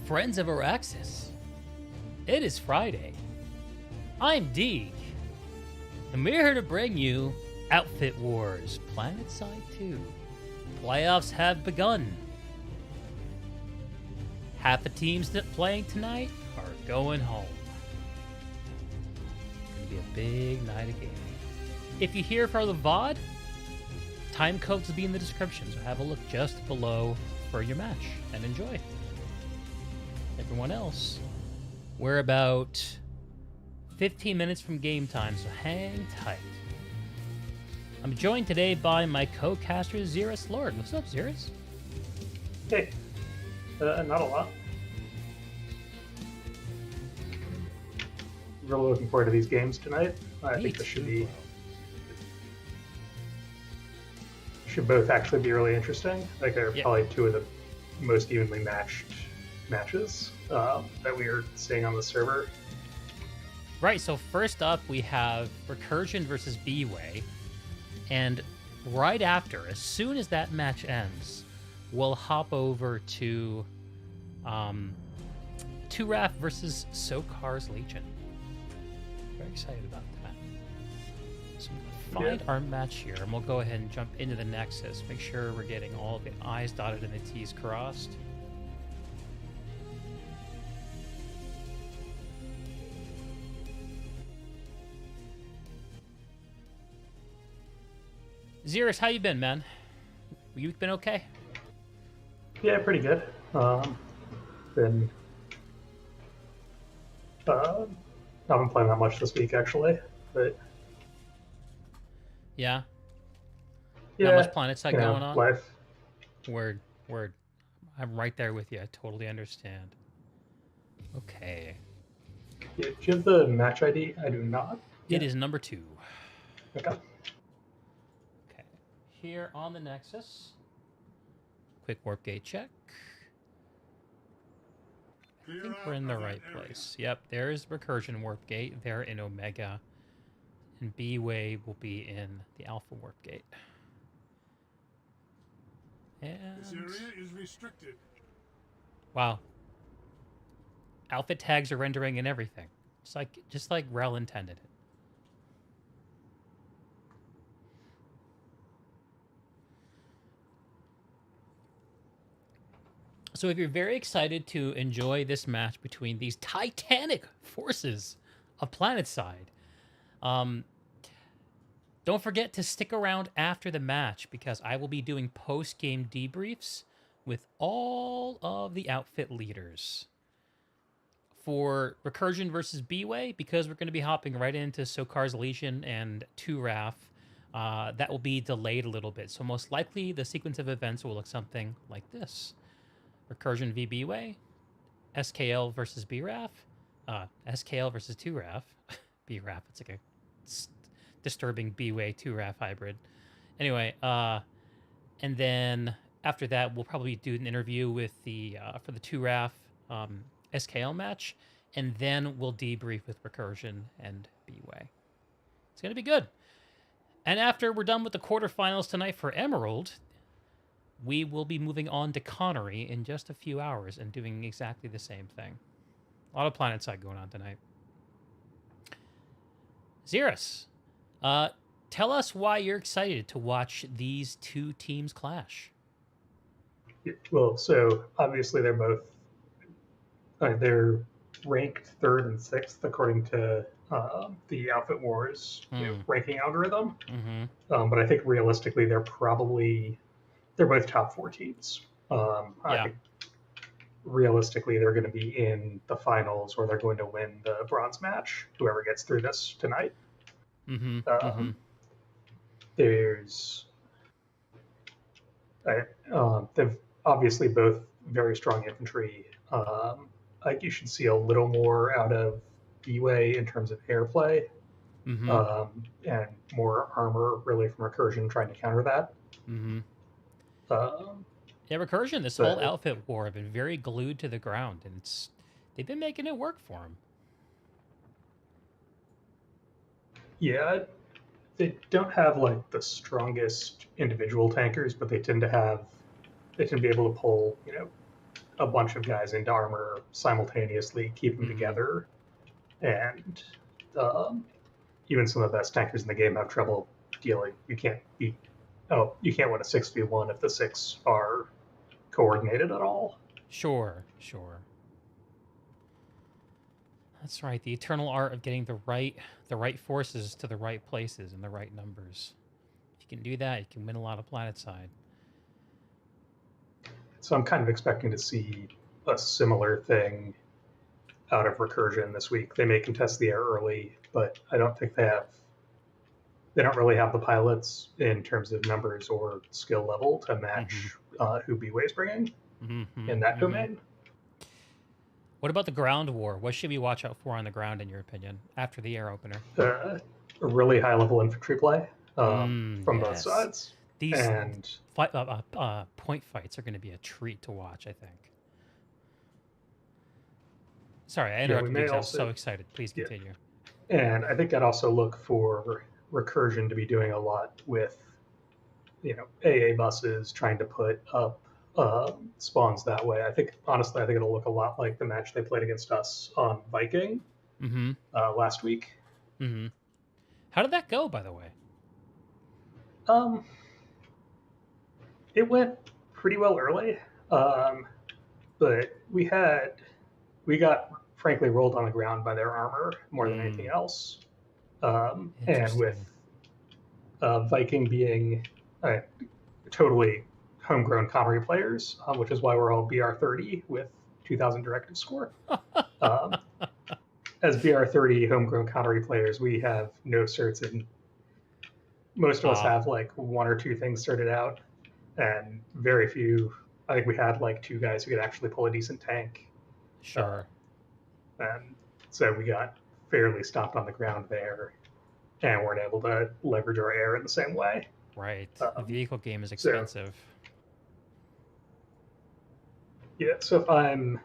friends of Araxis. It is Friday. I'm Deeg, and we're here to bring you Outfit Wars Planet Side 2. Playoffs have begun. Half the teams that playing tonight are going home. It's gonna be a big night of gaming. If you're here for the VOD, time codes will be in the description, so have a look just below for your match and enjoy. Everyone else, we're about 15 minutes from game time, so hang tight. I'm joined today by my co-caster, zeruslord. What's up, Zerus? Hey, not a lot. Really looking forward to these games tonight. I think this should both actually be really interesting. Like they're probably two of the most evenly matched matches that we are seeing on the server. Right, so first up we have Recursion versus BWAE, and right after, as soon as that match ends, we'll hop over to Turaf versus Sokar's Legion. Very excited about that. So I'm gonna find our match here, and we'll go ahead and jump into the Nexus. Make sure we're getting all the I's dotted and the T's crossed. Zerus, how you been, man? You been okay? Yeah, pretty good. Been not been playing that much this week actually, but yeah, not much Planet Side going on. Life. Word. I'm right there with you. I totally understand. Okay. Yeah, do you have the match ID? I do not. It is number 2. Okay. Here on the Nexus. Quick warp gate check. I think we're in the right place. Yep, there's Recursion warp gate. They're in Omega. And BWAE will be in the Alpha warp gate. And this area is restricted. Wow. Outfit tags are rendering and everything. Just like Rel intended it. So if you're very excited to enjoy this match between these titanic forces of PlanetSide, don't forget to stick around after the match, because I will be doing post-game debriefs with all of the outfit leaders. For Recursion versus BWAE, because we're going to be hopping right into Sokar's Legion and Turaf, that will be delayed a little bit. So most likely the sequence of events will look something like this. Recursion v BWAE, SKL versus BRAF, SKL versus 2RAF, BRAF, it's like a disturbing BWAE 2RAF hybrid. Anyway, and then after that, we'll probably do an interview with the for the 2RAF SKL match, and then we'll debrief with Recursion and BWAE. It's going to be good. And after we're done with the quarterfinals tonight for Emerald, we will be moving on to Connery in just a few hours and doing exactly the same thing. A lot of Planet Side going on tonight. Zerus, tell us why you're excited to watch these two teams clash. Well, so obviously they're both they're ranked 3rd and 6th according to the Outfit Wars ranking algorithm. Mm-hmm. But I think realistically they're both top 4 teams. I think realistically they're going to be in the finals, or they're going to win the bronze match, whoever gets through this tonight. Mm-hmm. They've obviously both very strong infantry. Like you should see a little more out of BWAE in terms of airplay, and more armor really from Recursion trying to counter that. Mm-hmm. Yeah, Recursion, this whole outfit war have been very glued to the ground, and they've been making it work for them. Yeah, they don't have like the strongest individual tankers, but they tend to be able to pull, a bunch of guys into armor simultaneously, keep them together, and even some of the best tankers in the game have trouble dealing. You can't win a 6v1 if the 6 are coordinated at all. Sure. That's right. The eternal art of getting the right forces to the right places in the right numbers. If you can do that, you can win a lot of planetside. So I'm kind of expecting to see a similar thing out of Recursion this week. They may contest the air early, but I don't think they don't really have the pilots in terms of numbers or skill level to match who BWAE is bringing in that domain. What about the ground war? What should we watch out for on the ground, in your opinion, after the air opener? A really high-level infantry play from both sides. These point fights are going to be a treat to watch, I think. Sorry, I interrupted because I was so excited. Please continue. Yeah. And I think I'd also look for Recursion to be doing a lot with, AA buses, trying to put up spawns that way. Honestly, I think it'll look a lot like the match they played against us on Viking last week. How did that go, by the way? It went pretty well early, but we got frankly rolled on the ground by their armor more than anything else. And with Viking being totally homegrown Comrie players, which is why we're all BR30 with 2,000 directive score. As BR30 homegrown Comrie players, we have no certs, and most of us have like one or two things sorted out, and very few. I think we had like 2 guys who could actually pull a decent tank. Sure. And so we got fairly stomped on the ground there, and weren't able to leverage our air in the same way. Right. The vehicle game is expensive. So if I'm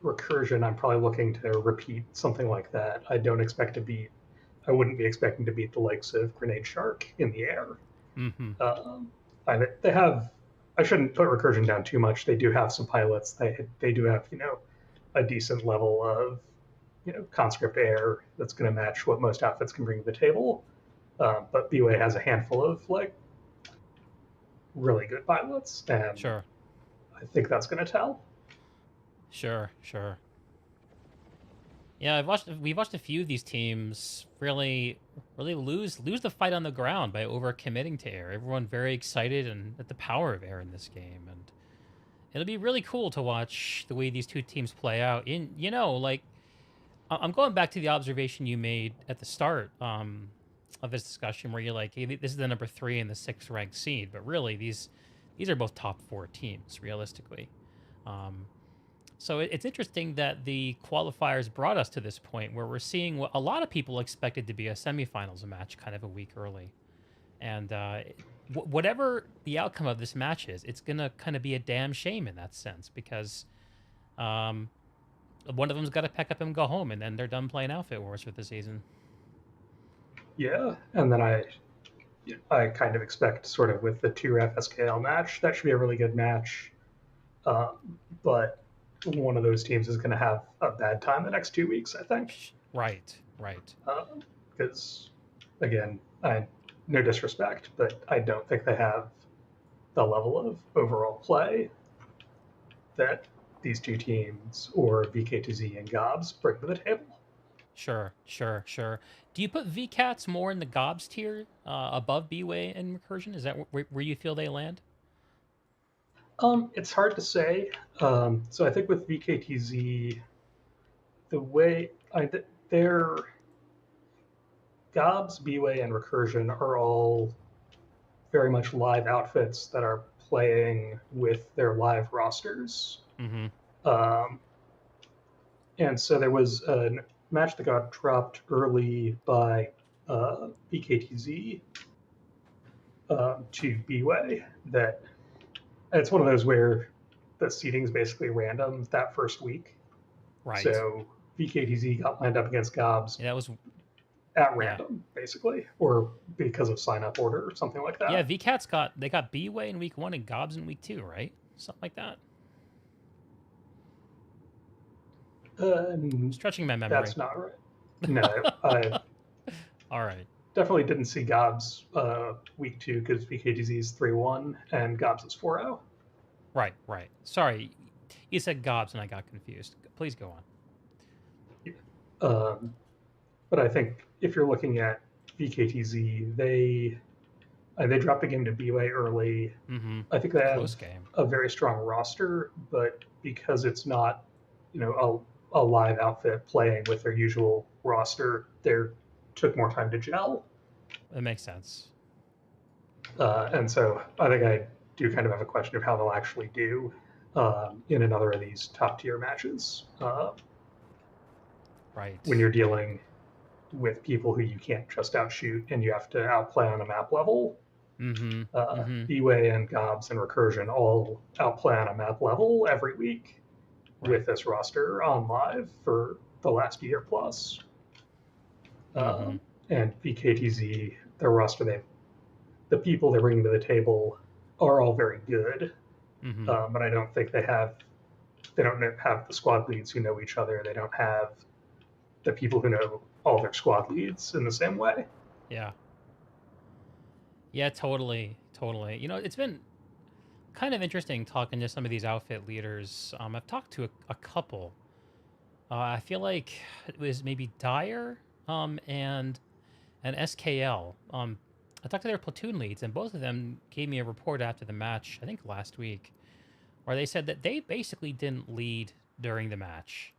Recursion, I'm probably looking to repeat something like that. I wouldn't be expecting to beat the likes of Grenade Shark in the air. I shouldn't put Recursion down too much. They do have some pilots. They do have, a decent level of, conscript air that's going to match what most outfits can bring to the table. But BWAE has a handful of really good pilots, and sure, I think that's going to tell. Sure. Yeah, we've watched a few of these teams really lose the fight on the ground by overcommitting to air. Everyone very excited and at the power of air in this game, and it'll be really cool to watch the way these two teams play out. I'm going back to the observation you made at the start of this discussion, where you're like, hey, this is the number 3 and the 6th ranked seed, but really these are both top 4 teams realistically. So it's interesting that the qualifiers brought us to this point where we're seeing what a lot of people expected to be a semifinals match kind of a week early. And whatever the outcome of this match is, it's going to kind of be a damn shame in that sense, because one of them's got to pack up and go home, and then they're done playing Outfit Wars for the season. Yeah, and then I kind of expect, sort of with the 2-ref SKL match, that should be a really good match. But one of those teams is going to have a bad time the next 2 weeks, I think. Right. Because, again, no disrespect, but I don't think they have the level of overall play that these two teams, or VK2Z and Gobs, bring to the table. Sure. Do you put VCats more in the Gobs tier above BWAE and Recursion? Is that where you feel they land? It's hard to say. So I think with VKTZ, the way their Gobs, BWAE, and Recursion are all very much live outfits that are playing with their live rosters. And so there was a match that got dropped early by VKTZ to BWAE that it's one of those where the seating is basically random that first week. Right. So VKTZ got lined up against Gobs. Yeah, that was at random, basically, or because of sign-up order or something like that. Yeah, VCats got BWAE in week 1 and Gobs in week 2, right? Something like that. Stretching my memory. That's not right. No, I All right. definitely didn't see Gobs week 2 because VKTZ is 3-1 and Gobs is 4-0. Right. Sorry, you said Gobs and I got confused. Please go on. But I think if you're looking at VKTZ, they dropped a game to BWAE early. Mm-hmm. I think they have Close game. a very strong roster, but because it's not, a live outfit playing with their usual roster, they took more time to gel. That makes sense. And so I think I do kind of have a question of how they'll actually do in another of these top tier matches. Right. When you're dealing with people who you can't just outshoot and you have to outplay on a map level. Mm-hmm. BWAE and Gobs and Recursion all outplay on a map level every week with this roster on live for the last year plus. And VKTZ, their roster, the people they're bringing to the table are all very good, but I don't think they don't have the squad leads who know each other. They don't have the people who know all their squad leads in the same way. Yeah, totally. It's been kind of interesting talking to some of these outfit leaders. I've talked to a couple. I feel like it was maybe Dyer and SKL. I talked to their platoon leads, and both of them gave me a report after the match, I think last week, where they said that they basically didn't lead during the match.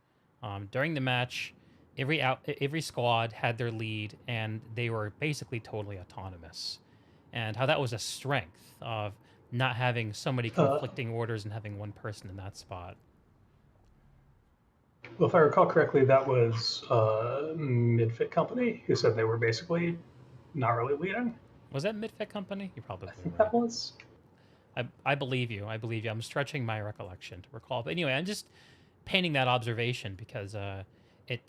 During the match, every squad had their lead, and they were basically totally autonomous. And how that was a strength of not having so many conflicting orders and having one person in that spot. Well, if I recall correctly, that was Midfit Company who said they were basically not really leading. Was that Midfit Company? You probably I think that was. I believe you. I'm stretching my recollection to recall. But anyway, I'm just painting that observation because it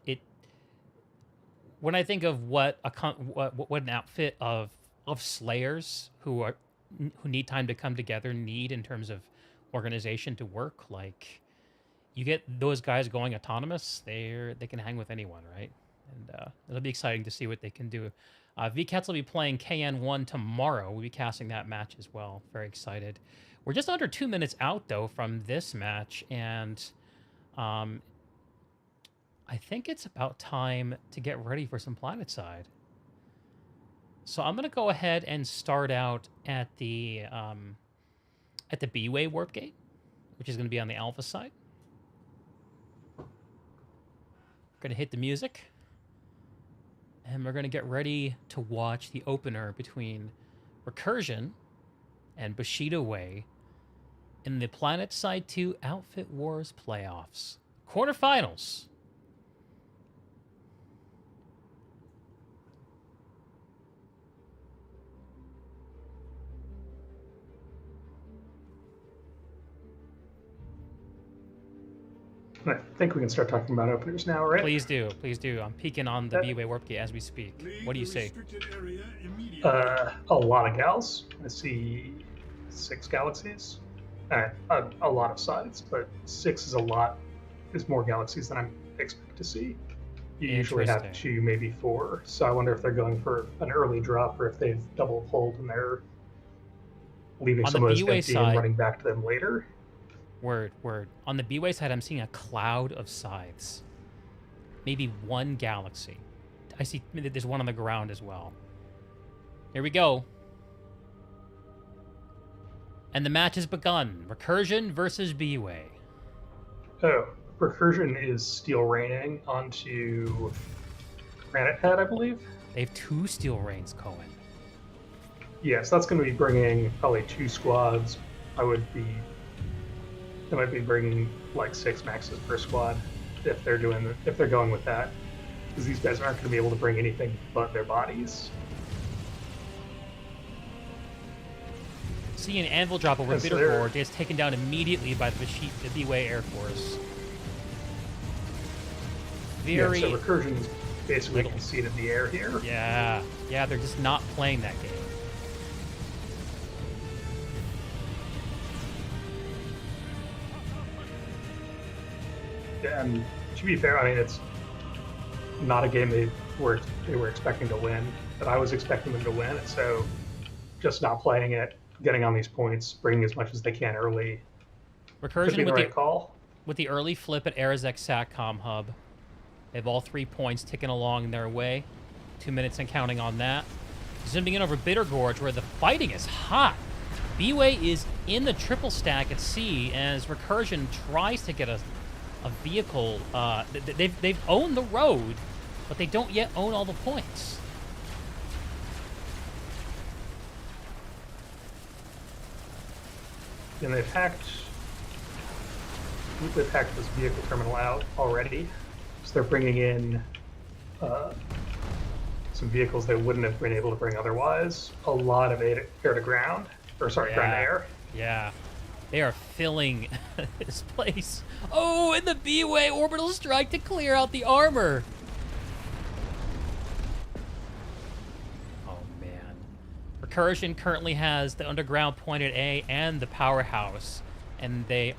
when I think of what an outfit of slayers who need time to come together need in terms of organization to work, like you get those guys going autonomous, they can hang with anyone, right? And it'll be exciting to see what they can do. VCats will be playing KN1 tomorrow. We'll be casting that match as well. Very excited. We're just under 2 minutes out, though, from this match, and I think it's about time to get ready for some Planetside. So I'm going to go ahead and start out at the BWAE warp gate, which is going to be on the alpha side. Going to hit the music. And we're going to get ready to watch the opener between Recursion and Bushido Way in the Planetside 2 Outfit Wars playoffs. Quarterfinals. I think we can start talking about openers now, right? Please do. I'm peeking on the BWAE warp gate as we speak. What do you say? A lot of gals. I see 6 galaxies. A lot of sides, but 6 is more galaxies than I expect to see. You usually have 2, maybe 4. So I wonder if they're going for an early drop or if they've double pulled and they're leaving some of those empty and running back to them later. Word. On the BWAE side, I'm seeing a cloud of scythes. Maybe 1 galaxy. I see there's one on the ground as well. Here we go. And the match has begun. Recursion versus BWAE. Oh, Recursion is steel raining onto Granite Pad, I believe. They have 2 steel rains, Cohen. Yes, that's going to be bringing probably 2 squads. They might be bringing like 6 maxes per squad if they're going with that, because these guys aren't going to be able to bring anything but their bodies. See an anvil drop over Bitterboard gets taken down immediately by the BWAE Air Force. So Recursion's basically conceded the air here. Yeah, they're just not playing that game. And To be fair, I mean, it's not a game they were expecting to win, but I was expecting them to win, and so just not playing it, getting on these points, bringing as much as they can early, could be the right call. With the early flip at Arazek Satcom Hub, they have all 3 points ticking along their way. 2 minutes and counting on that. Zooming in over Bitter Gorge, where the fighting is hot. BWAE is in the triple stack at C as Recursion tries to get a vehicle. They've owned the road, but they don't yet own all the points. And they've hacked this vehicle terminal out already, so they're bringing in some vehicles they wouldn't have been able to bring otherwise. A lot of air to ground, or sorry, ground to air. Yeah, they are filling this place. Oh, and the BWAE orbital strike to clear out the armor. Oh man, Recursion currently has the underground point at A and the powerhouse, and they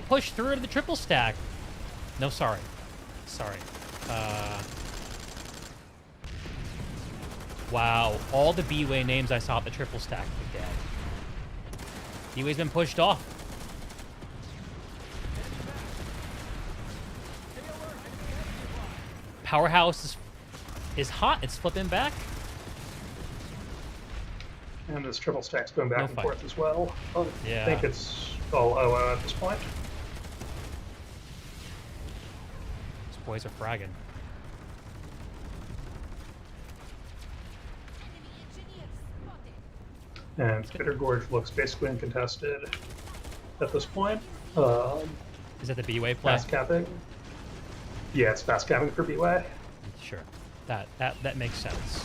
push through to the triple stack. No, sorry. Wow, all the BWAE names I saw at the triple stack were dead. BWAE's been pushed off. Powerhouse is hot. It's flipping back. And this triple stack's going back and forth as well. Yeah. I think it's all OO at this point. These boys are fragging. And Bitter Gorge looks basically uncontested at this point. Is that the BWAE play? Fast capping. Yeah, it's fast capping for BWAE. Sure. That makes sense.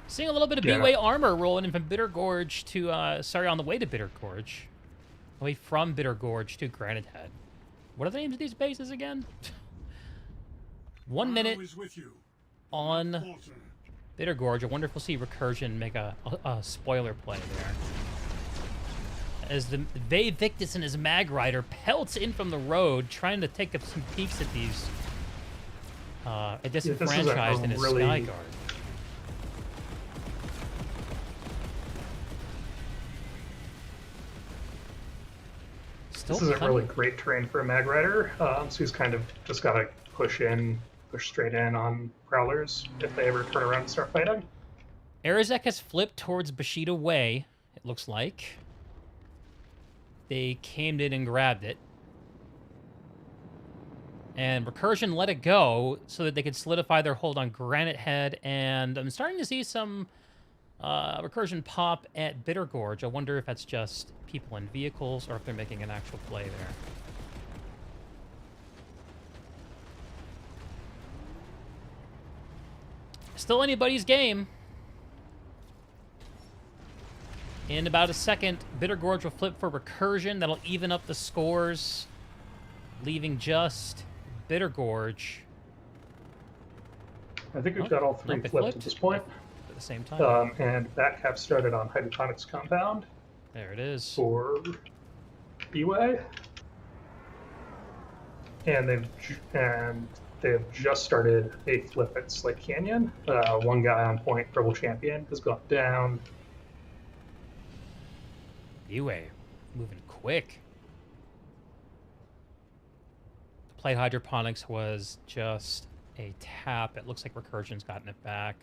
Seeing a little bit of BWAE armor rolling in from Bitter Gorge to, on the way to Bitter Gorge. Away from Bitter Gorge to Granite Head. What are the names of these bases again? 1 minute on Bitter Gorge. I wonder if we'll see Recursion make a spoiler play there. As the Vae Victus and his Mag Rider pelts in from the road, trying to take up some peeks at these disenfranchised in his Skyguard. This isn't really great terrain for a Mag Rider, so he's kind of just got to push straight in on Prowlers if they ever turn around and start fighting. Arazek has flipped towards Bushido Way, it looks like. They came in and grabbed it. And Recursion let it go so that they could solidify their hold on Granite Head, and I'm starting to see some Recursion pop at Bitter Gorge. I wonder if that's just people in vehicles or if they're making an actual play there. Still anybody's game. In about a second, Bitter Gorge will flip for Recursion. That'll even up the scores, leaving just Bitter Gorge. I think we've got all three flipped at this point. At the same time. And Batcap started on Hydroponics Compound. There it is. For BWAE. And they've just started a flip at Slick Canyon. One guy on point, Purple Champion, has gone down. BWAE moving quick. The plate hydroponics was just a tap. It looks like Recursion's gotten it back.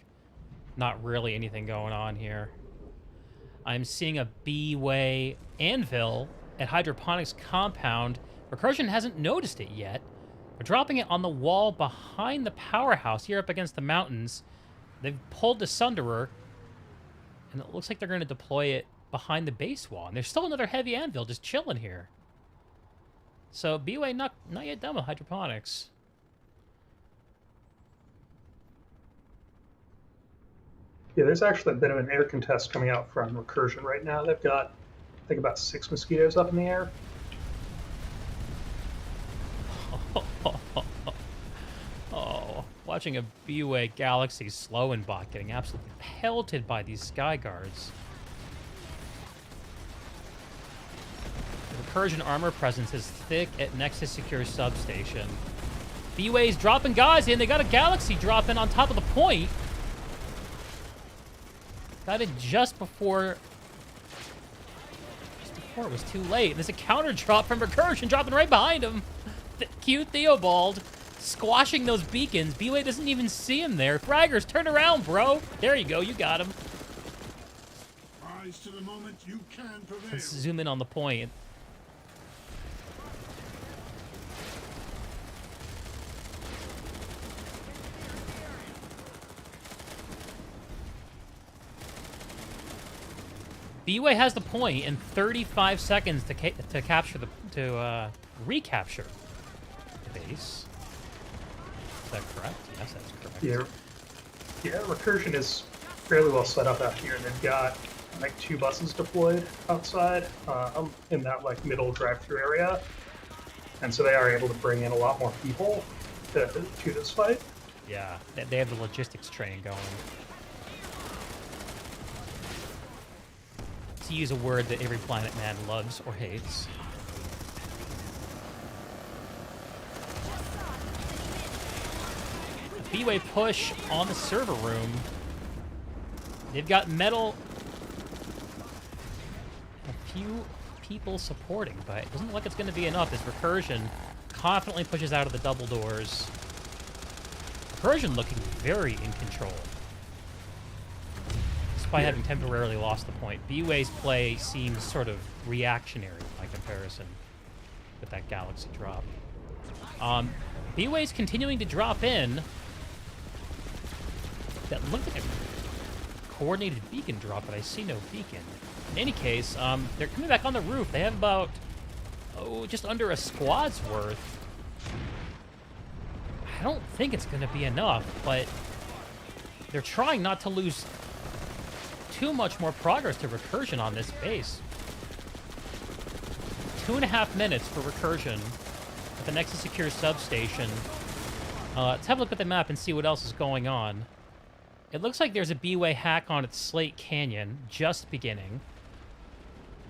Not really anything going on here. I'm seeing a BWAE anvil at hydroponics compound. Recursion hasn't noticed it yet. They're dropping it on the wall behind the powerhouse here up against the mountains. They've pulled the Sunderer, and it looks like they're going to deploy it behind the base wall. And there's still another heavy anvil just chilling here. So BWAE not yet done with hydroponics. Yeah, there's actually a bit of an air contest coming out from Recursion right now. They've got, I think, about 6 mosquitoes up in the air. Oh, watching a BWAE Galaxy slow and bot getting absolutely pelted by these Sky Guards. Recursion armor presence is thick at Nexus Secure Substation. BWAE's dropping guys in. They got a Galaxy drop in on top of the point. Got it just before it was too late. And there's a counter drop from Recursion dropping right behind him. Cute Theobald squashing those beacons. BWAE doesn't even see him there. Fraggers, turn around, bro. There you go. You got him. Rise to the moment you can prevail. Let's zoom in on the point. BWAE has the point in 35 seconds to capture recapture the base. Is that correct? Yes, that's correct. Yeah, Recursion is fairly well set up out here. They've got like 2 buses deployed outside in that like middle drive-through area, and so they are able to bring in a lot more people to this fight. Yeah, they have the logistics train going. To use a word that every Planet Man loves or hates. A BWAE push on the server room. They've got metal. A few people supporting, but it doesn't look like it's going to be enough as Recursion confidently pushes out of the double doors. Recursion looking very in control. Despite having temporarily lost the point. BWAE's play seems sort of reactionary by comparison with that Galaxy drop. BWAE's continuing to drop in. That looked like a coordinated beacon drop, but I see no beacon. In any case, they're coming back on the roof. They have about, just under a squad's worth. I don't think it's going to be enough, but they're trying not to lose too much more progress to Recursion on this base. 2.5 minutes for Recursion at the Nexus Secure Substation. Let's have a look at the map and see what else is going on. It looks like there's a BWAE hack on its Slate Canyon, just beginning.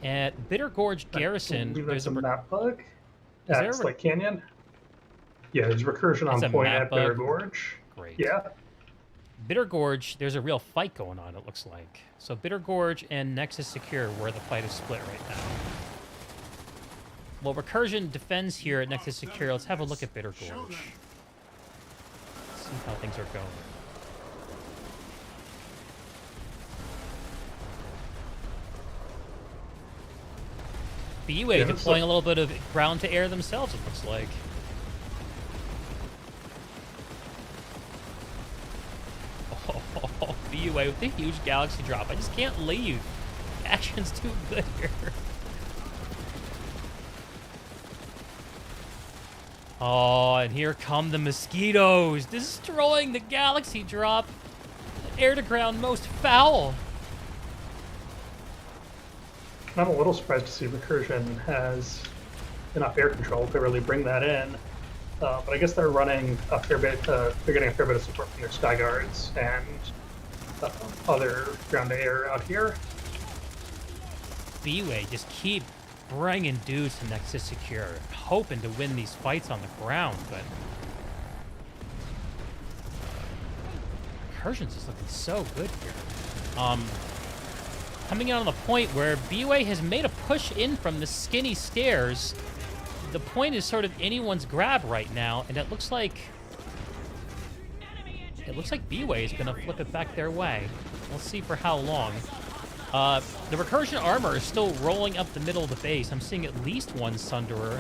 At Bitter Gorge Garrison, there's a map bug at Slate Canyon. Yeah, there's Recursion on point at Bitter Gorge. Great. Yeah. Bitter Gorge, there's a real fight going on, it looks like. So Bitter Gorge and Nexus Secure, where the fight is split right now. Well, Recursion defends here at Nexus Secure. Let's have a look at Bitter Gorge. See how things are going. BWAE deploying a little bit of ground to air themselves, it looks like. Oh, BWAE with the huge Galaxy drop. I just can't leave. Action's too good here. Oh, and here come the mosquitoes, destroying the Galaxy drop. Air-to-ground most foul. I'm a little surprised to see Recursion has enough air control to really bring that in. But I guess they're running a fair bit, they're getting a fair bit of support from their Sky Guards and other ground-to-air out here. BWAE just keep bringing dudes to Nexus Secure, hoping to win these fights on the ground, but Recursion's just looking so good here. Coming in on the point where BWAE has made a push in from the skinny stairs. The point is sort of anyone's grab right now, and it looks like BWAE is going to flip it back their way. We'll see for how long. The Recursion armor is still rolling up the middle of the base. I'm seeing at least one Sunderer.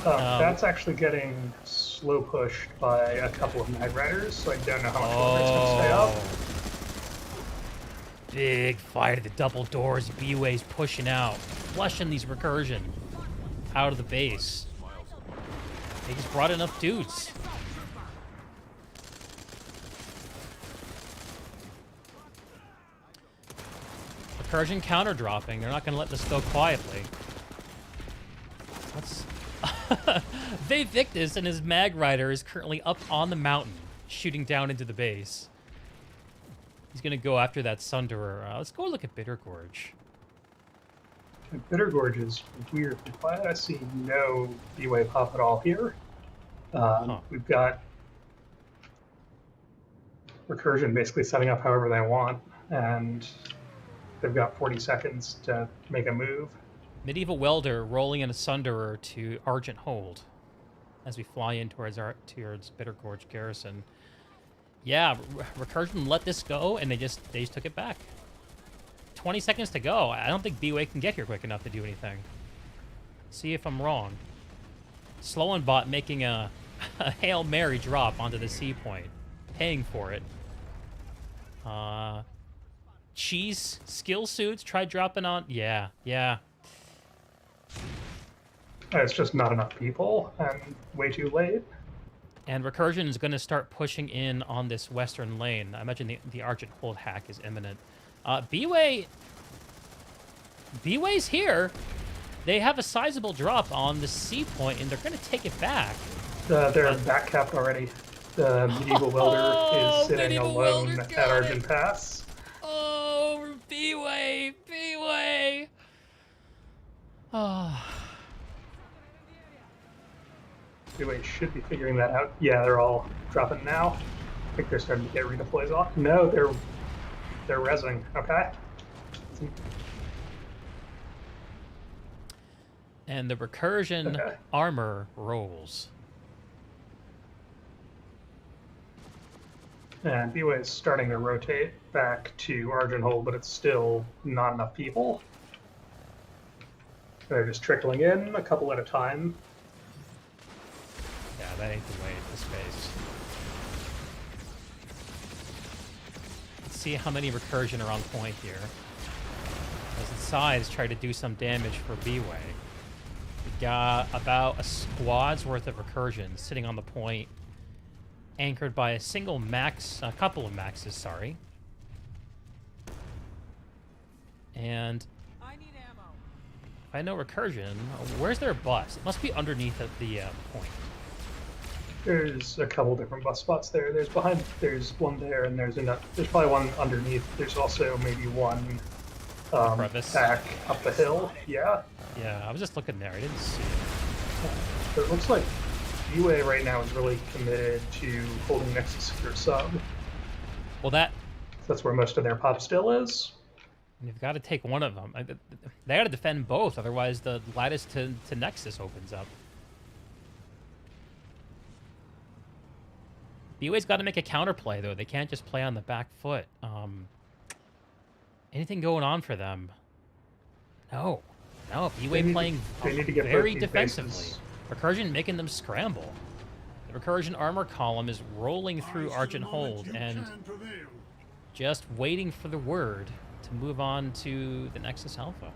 That's actually getting slow pushed by a couple of Mag Riders, so I don't know how much longer it's going to stay up. Big fight at the double doors. BWAE's pushing out, flushing these Recursion out of the base. They just brought enough dudes. Recursion counter dropping. They're not going to let this go quietly. Let's. Victus and his Mag Rider is currently up on the mountain, shooting down into the base. He's going to go after that Sunderer. Let's go look at Bitter Gorge. Bitter Gorge is weirdly quiet. I see no BWAE pop at all here. We've got Recursion basically setting up however they want, and they've got 40 seconds to make a move. Medieval Welder rolling in a Sunderer to Argent Hold as we fly in towards Bitter Gorge Garrison. Yeah, Recursion let this go, and they just took it back. 20 seconds to go. I don't think BWAE can get here quick enough to do anything. See if I'm wrong. Slow and Bot making a Hail Mary drop onto the C point. Paying for it. Cheese skill suits. Try dropping on. Yeah. It's just not enough people, and way too late. And Recursion is going to start pushing in on this western lane. I imagine the Argent Hold hack is imminent. BWAE's here. They have a sizable drop on the C point, and they're going to take it back. They're back capped already. The Medieval Welder is sitting alone at Argent Pass. Oh, BWAE. Oh. BWAE should be figuring that out. Yeah, they're all dropping now. I think they're starting to get redeploys off. No, they're rezzing. Okay. And the Recursion armor rolls. And BWAE is starting to rotate back to Argent Hold, but it's still not enough people. They're just trickling in a couple at a time. Yeah, that ain't the way to space. Let's see how many Recursion are on point here. As the sides try to do some damage for BWAE. We got about a squad's worth of Recursion sitting on the point, anchored by a single max, a couple of maxes, sorry. And I need ammo. if I know Recursion, where's their bus? It must be underneath the point. There's a couple different bus spots there. There's one there, and there's probably one underneath. There's also maybe one back up the hill. Yeah. Yeah, I was just looking there. I didn't see it. But it looks like BWAE right now is really committed to holding Nexus Secure Sub. Well, that's where most of their pop still is. You've got to take one of them. They got to defend both, otherwise the lattice to Nexus opens up. BWAE's got to make a counterplay, though. They can't just play on the back foot. Anything going on for them? No. BWAE playing very defensively. Bases. Recursion making them scramble. The Recursion armor column is rolling through Argent Hold and just waiting for the word to move on to the Nexus Alpha.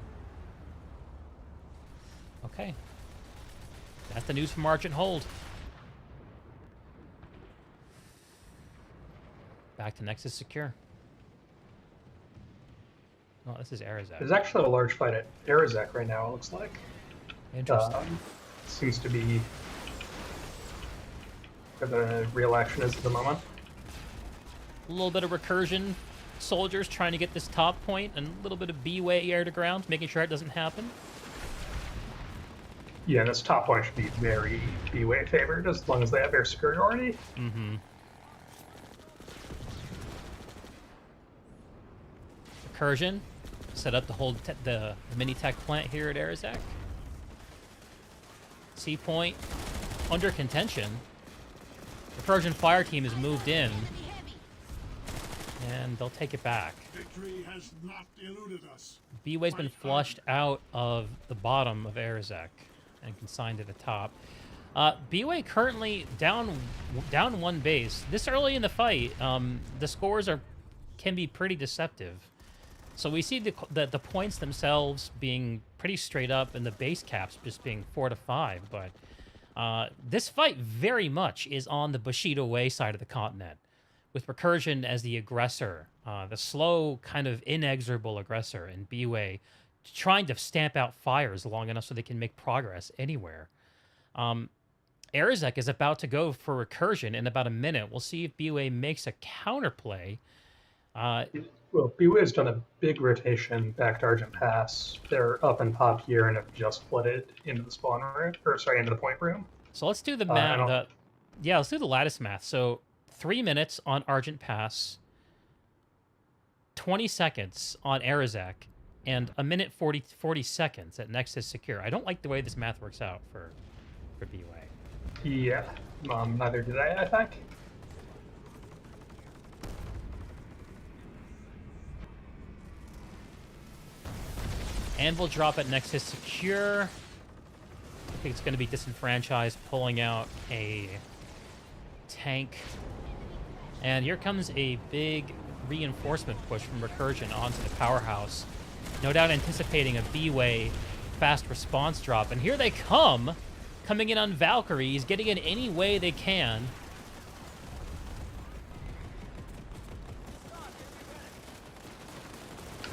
Okay. That's the news from Argent Hold. Back to Nexus Secure. Oh, this is Arizek. There's actually a large fight at Arizek right now, it looks like. Interesting. Seems to be where the real action is at the moment. A little bit of Recursion soldiers trying to get this top point, and a little bit of BWAE air to ground, making sure it doesn't happen. Yeah, this top point should be very BWAE favored as long as they have air superiority. Mm-hmm. Recursion set up to hold the mini tech plant here at Arizek. C point under contention. The Recursion fire team has moved in, and they'll take it back. Victory has not eluded us. BWAE's been flushed out of the bottom of Arizek and consigned to the top. BWAE currently down one base. This early in the fight, the scores can be pretty deceptive. So we see the points themselves being pretty straight up, and the base caps just being 4 to 5. But this fight very much is on the Bushido Way side of the continent, with Recursion as the aggressor, the slow, kind of inexorable aggressor, and BWAE trying to stamp out fires long enough so they can make progress anywhere. Arizek is about to go for Recursion in about a minute. We'll see if BWAE makes a counterplay. Well, BWAE's done a big rotation back to Argent Pass. They're up in top here and have just flooded into the spawn room, or sorry, into the point room. So let's do the I math. don't. Yeah, let's do the lattice math. So 3 minutes on Argent Pass, 20 seconds on Arazak, and a minute 40 seconds at Nexus Secure. I don't like the way this math works out for BWAE. Yeah, neither did I think. Anvil drop at Nexus Secure. I think it's going to be Disenfranchised pulling out a tank. And here comes a big reinforcement push from Recursion onto the powerhouse. No doubt anticipating a BWAE fast response drop. And here they come, coming in on Valkyries, getting in any way they can.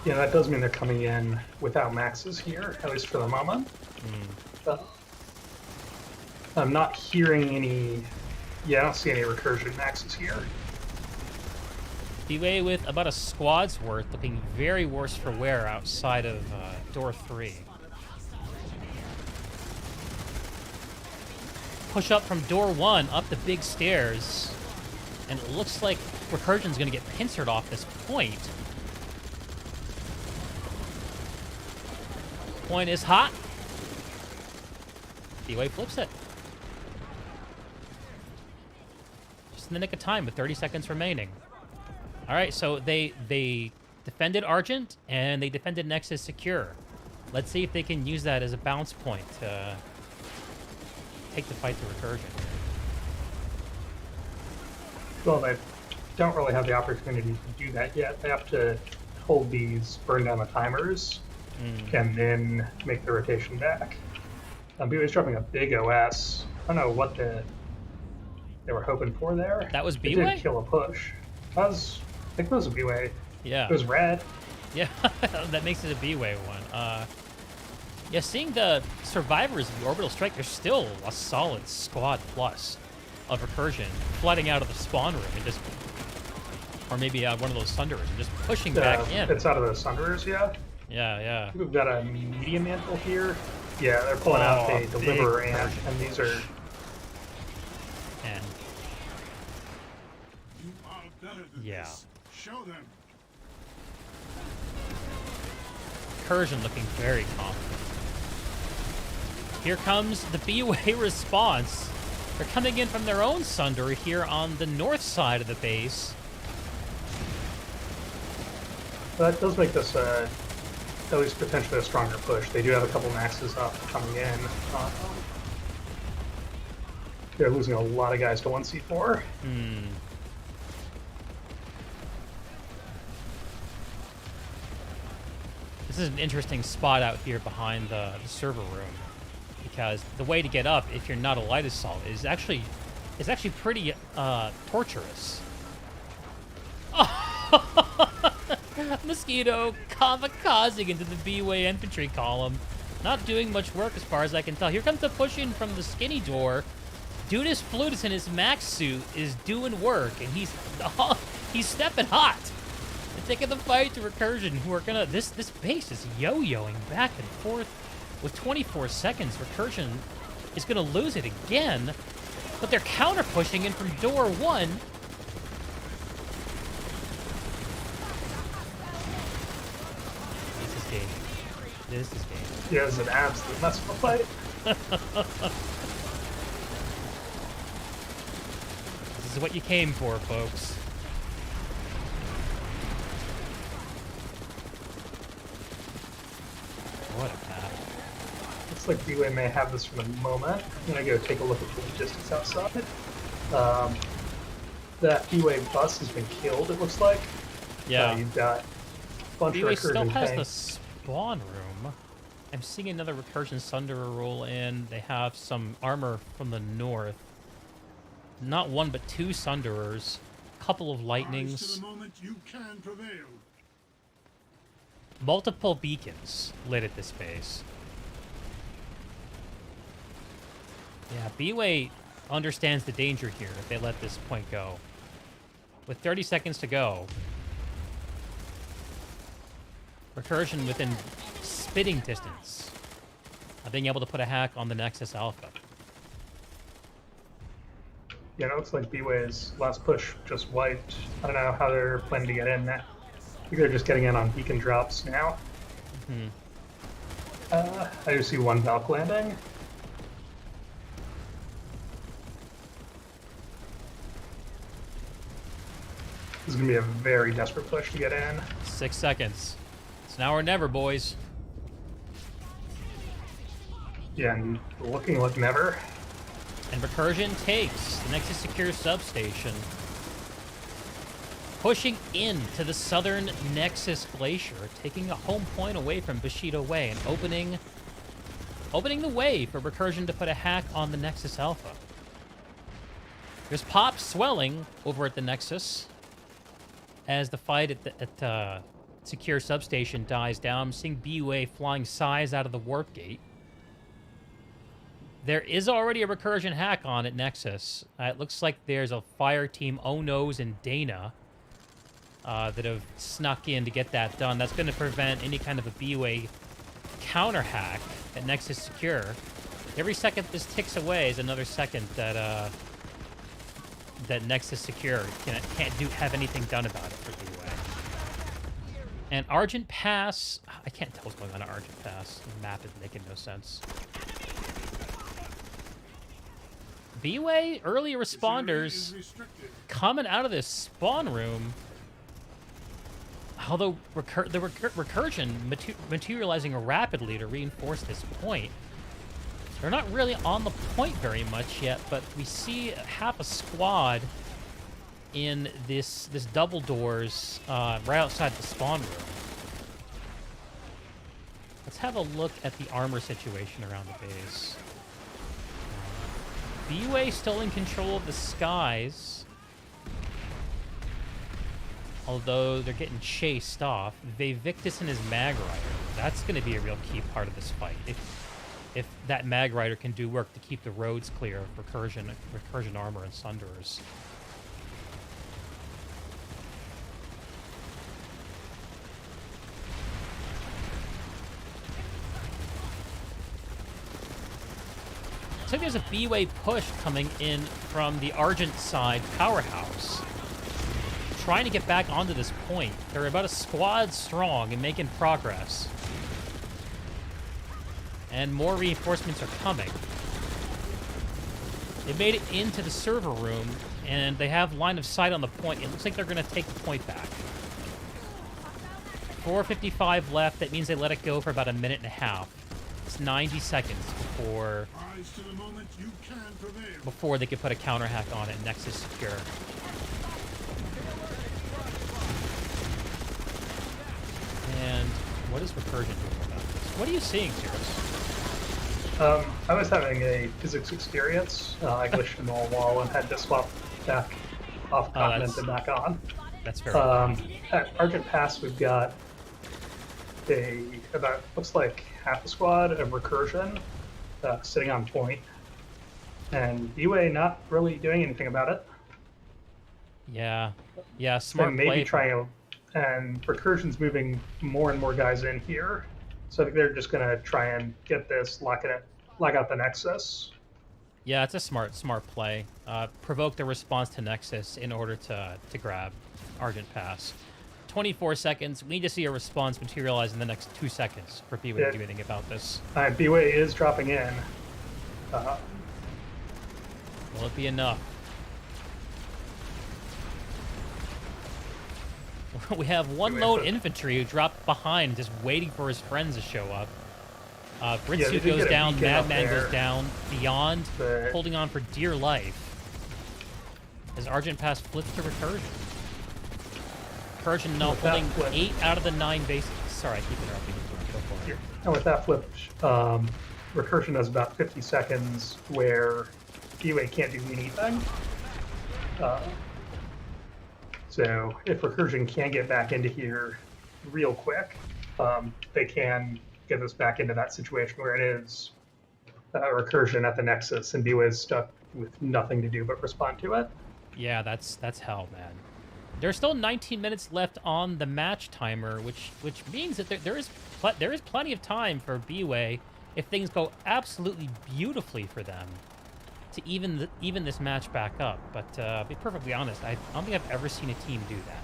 Yeah, that does mean they're coming in without maxes here, at least for the moment. I'm not hearing any. Yeah, I don't see any recursion maxes here. BWAE with about a squad's worth, looking very worse for wear outside of door 3. Push up from door 1 up the big stairs, and it looks like Recursion's going to get pincered off this point. Point is hot. BWAE flips it. Just in the nick of time with 30 seconds remaining. All right, so they defended Argent and they defended Nexus Secure. Let's see if they can use that as a bounce point to take the fight to Recursion. Well, they don't really have the opportunity to do that yet. They have to hold these, burn down the timers, and then make the rotation back. BWAE's dropping a big OS. I don't know what they were hoping for there. That was They BWAE? did kill a push. I think that was a BWAE. Yeah. It was red. Yeah, that makes it a B-Way one. Yeah, seeing the survivors of the orbital strike, there's still a solid squad plus of Recursion flooding out of the spawn room and just, or maybe one of those Thunderers and just pushing back in. It's out of those Thunderers, yeah. Yeah. We've got a medium mantle here. Yeah, they're pulling out a Deliverer and these are... And You are better than yeah. this. Show them. Recursion looking very confident. Here comes the BWAE response. They're coming in from their own Sunder here on the north side of the base. That does make this at least potentially a stronger push. They do have a couple maxes up coming in. They're losing a lot of guys to 1C4. This is an interesting spot out here behind the server room, because the way to get up, if you're not a light assault, is actually pretty torturous. Mosquito kamikazing into the BWAE infantry column. Not doing much work as far as I can tell. Here comes the push in from the skinny door. Dubnus Flutus in his max suit is doing work, and he's stepping hot. They're taking the fight to Recursion, who are gonna... This base is yo-yoing back and forth. With 24 seconds, Recursion is gonna lose it again. But they're counter-pushing in from door 1. This is game. Yeah, it's an absolute mess of a fight. This is what you came for, folks. What a path. Looks like BWAE may have this for the moment. I'm gonna go take a look at the logistics outside. That BWAE bus has been killed, it looks like. Yeah. You've got a bunch of BWAE still recursion has the tanks. spawn room. I'm seeing another Recursion Sunderer roll in. They have some armor from the north. Not one, but 2 Sunderers. Couple of Rise lightnings. to the moment you can prevail. Multiple beacons lit at this base. Yeah, BWAE understands the danger here if they let this point go. With 30 seconds to go, Recursion within spitting distance of being able to put a hack on the Nexus Alpha. Yeah, it looks like BWAE's last push just wiped. I don't know how they're planning to get in now. I think they're just getting in on beacon drops now. I do see one Valk landing. This is going to be a very desperate push to get in. 6 seconds. It's now or never, boys. Yeah, and looking like never. And Recursion takes the Nexus Secure substation, pushing into the southern Nexus Glacier, taking a home point away from Bushido Way and opening the way for Recursion to put a hack on the Nexus Alpha. There's pop swelling over at the Nexus as the fight at Secure Substation dies down. I'm seeing BWAE flying size out of the warp gate. There is already a Recursion hack on at Nexus. It looks like there's a fire team, Oh No's and Dana, that have snuck in to get that done. That's going to prevent any kind of a BWAE counter hack at Nexus Secure. Every second this ticks away is another second that that Nexus Secure can't have anything done about it for BWAE. And Argent Pass, I can't tell what's going on at Argent Pass. The map is making no sense. BWAE early responders coming out of this spawn room. Although Recursion materializing rapidly to reinforce this point. They're not really on the point very much yet, but we see half a squad in this double doors right outside the spawn room. Let's have a look at the armor situation around the base. BWAE still in control of the skies, although they're getting chased off. Vivictus and his Mag Rider. That's going to be a real key part of this fight. If that Mag Rider can do work to keep the roads clear of Recursion armor and Sunderers. So there's a BWAE push coming in from the Argent side powerhouse, trying to get back onto this point. They're about a squad strong and making progress. And more reinforcements are coming. They made it into the server room, and they have line of sight on the point. It looks like they're going to take the point back. 4:55 left. That means they let it go for about a minute and a half. It's 90 seconds before they could put a counter hack on it. Nexus Secure. And what is Recursion doing about this? What are you seeing, Cirrus? I was having a physics experience. I glitched in the wall and had to swap back off continent and back on. That's fair. At Argent Pass, we've got about looks like half a squad of Recursion sitting on point, and BWAE not really doing anything about it. Yeah, smart maybe play. Trying to, and Recursion's moving more and more guys in here, so I think they're just gonna try and get this, lock out the Nexus. Yeah, it's a smart play. Provoke the response to Nexus in order to grab Argent Pass. 24 seconds. We need to see a response materialize in the next 2 seconds for BWAE to do anything about this. BWAE is dropping in. Will it be enough? We have one lone infantry who dropped behind, just waiting for his friends to show up. Britsu goes down, Madman goes down, Beyond holding on for dear life as Argent Pass flips to Recursion. Recursion now holding 8 out of the 9 bases. Sorry, I keep interrupting you. Go for it. And with that flip, Recursion has about 50 seconds where BWAE can't do anything. So if Recursion can get back into here real quick, they can get us back into that situation where it is Recursion at the Nexus and BWAE is stuck with nothing to do but respond to it. Yeah, that's hell, man. There's still 19 minutes left on the match timer, which means that there is plenty of time for BWAE if things go absolutely beautifully for them to even this match back up. But to be perfectly honest, I don't think I've ever seen a team do that.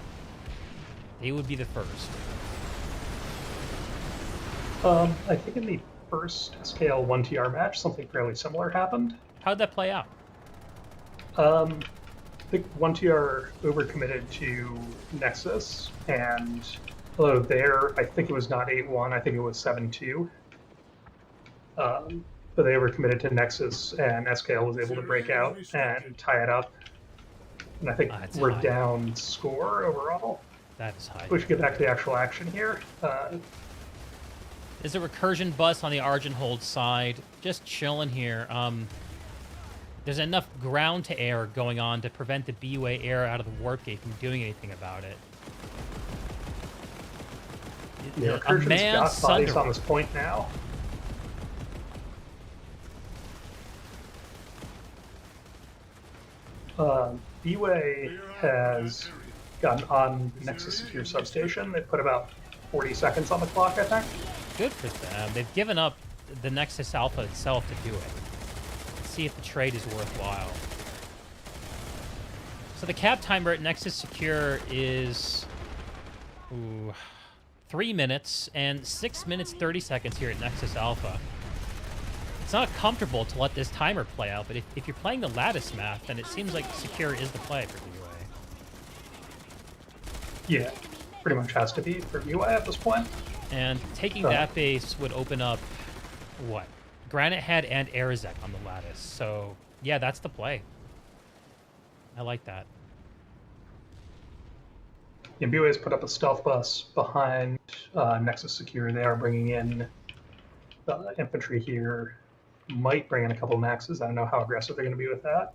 They would be the first. I think in the first SKL 1TR match, something fairly similar happened. How'd that play out? I think 1TR overcommitted to Nexus, and although there, I think it was not 8-1, I think it was 7-2. But they overcommitted to Nexus, and SKL was able to break out and tie it up. And I think we're high. down score overall. That is high. We should get back to the actual action here. There's a recursion bus on the Argent Hold side. Just chilling here. There's enough ground to air going on to prevent the BWAE air out of the warp gate from doing anything about it. Yeah, a Recursion's man got bodies Sunder. on this point now. BWAE has gotten on Nexus Secure Substation. They put about 40 seconds on the clock, I think. Good for them. They've given up the Nexus Alpha itself to do it. Let's see if the trade is worthwhile. So the cap timer at Nexus Secure is 3 minutes and 6 minutes 30 seconds here at Nexus Alpha. It's not comfortable to let this timer play out, but if you're playing the lattice map, then it seems like Secure is the play for BWAE. Yeah, pretty much has to be for BWAE at this point. And taking that base would open up, what? Granite Head and Arizek on the lattice. So, yeah, that's the play. I like that. Yeah, BWAE's put up a stealth bus behind Nexus Secure. They are bringing in infantry here. Might bring in a couple Maxes. I don't know how aggressive they're going to be with that.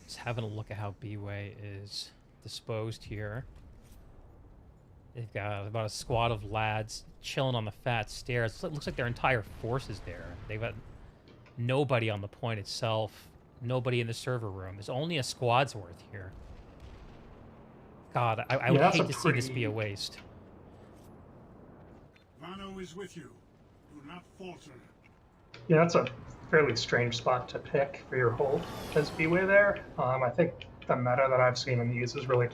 Just having a look at how BWAE is disposed here. They've got about a squad of lads chilling on the fat stairs. It looks like their entire force is there. They've got nobody on the point itself, nobody in the server room. There's only a squad's worth here. God, I would hate to see this be a waste. Vano is with you. Do not falter. Yeah, that's a fairly strange spot to pick for your hold as BWAE there. I think the meta that I've seen in these is really,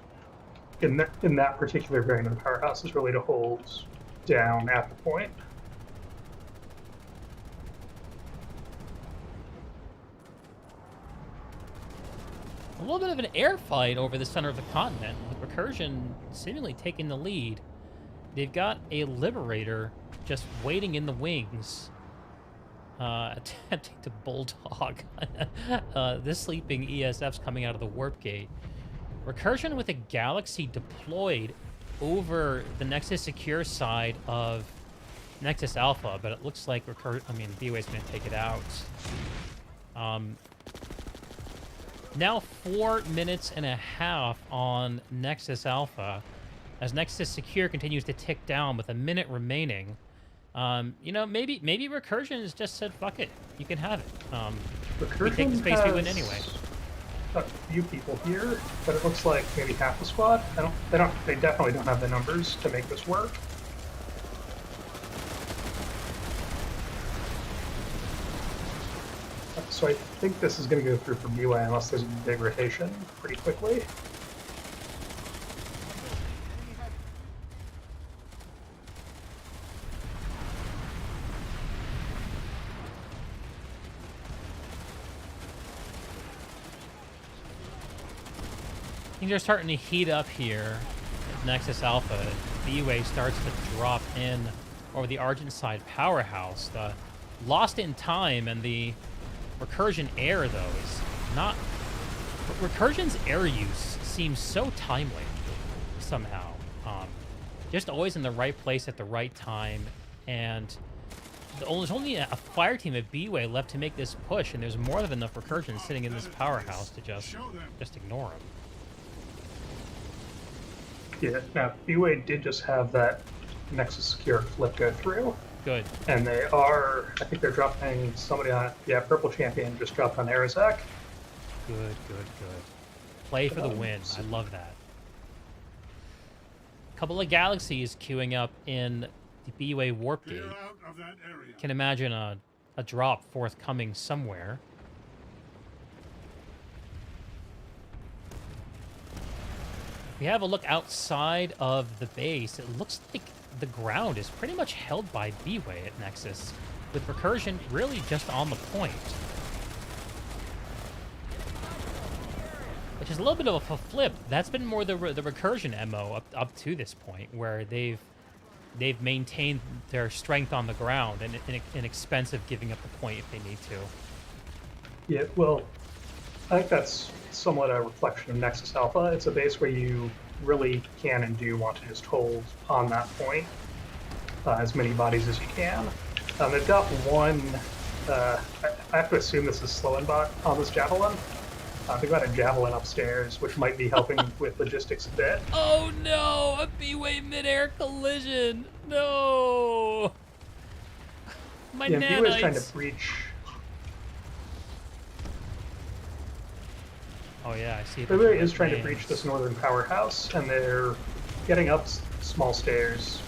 in that particular variant of the powerhouse, is really to hold down at the point. A little bit of an air fight over the center of the continent, with Recursion seemingly taking the lead. They've got a Liberator just waiting in the wings, attempting to bulldog this sleeping ESF's coming out of the warp gate. Recursion with a Galaxy deployed over the Nexus Secure side of Nexus Alpha, but it looks like BWAE's going to take it out. Now 4 minutes and a half on Nexus Alpha, as Nexus Secure continues to tick down with a minute remaining. You know, maybe Recursion has just said, fuck it, you can have it. We take the space we win anyway. A few people here, but it looks like maybe half the squad. They definitely don't have the numbers to make this work. So I think this is going to go through for BWAE unless there's a big rotation pretty quickly. Things are starting to heat up here at Nexus Alpha. BWAE starts to drop in over the Argent side powerhouse. The Lost in Time and the Recursion air, though, is not... Recursion's air use seems so timely, somehow. Just always in the right place at the right time, and there's only a fire team at BWAE left to make this push, and there's more than enough Recursion sitting in this powerhouse to just ignore him. Yeah, now BWAE did just have that Nexus Secure flip go through. Good. And they are, I think they're dropping somebody on, yeah, Purple Champion just dropped on Arizek. Good, good, good. Play for the win. I love that. Couple of galaxies queuing up in the BWAE warp gate. Clear out of that area. Can imagine a drop forthcoming somewhere. If we have a look outside of the base, it looks like the ground is pretty much held by BWAE at Nexus, with Recursion really just on the point. Which is a little bit of a flip. That's been more the Recursion MO up to this point, where they've maintained their strength on the ground and inexpensive giving up the point if they need to. Yeah, well, I think that's somewhat a reflection of Nexus Alpha. It's a base where you really can and do want to just hold on that point as many bodies as you can. They've got one, I have to assume this is slow and bot on this Javelin. They've got a Javelin upstairs, which might be helping with logistics a bit. Oh no! A BWAE mid-air collision! No! My nanites! BWAE is trying to breach. Oh yeah, I see. BWAE is trying to breach this northern powerhouse, and they're getting up small stairs.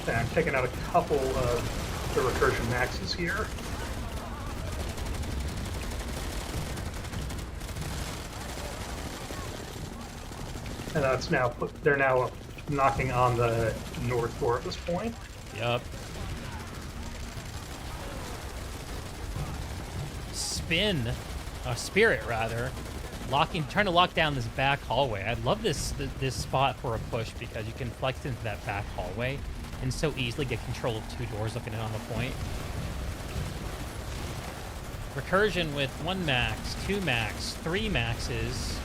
And taking out a couple of the Recursion maxes here. And that's now they're now knocking on the north door at this point. Yup. Spirit rather, trying to lock down this back hallway. I love this spot for a push because you can flex into that back hallway and so easily get control of two doors looking in on the point. Recursion with 1 max, 2 max, 3 maxes,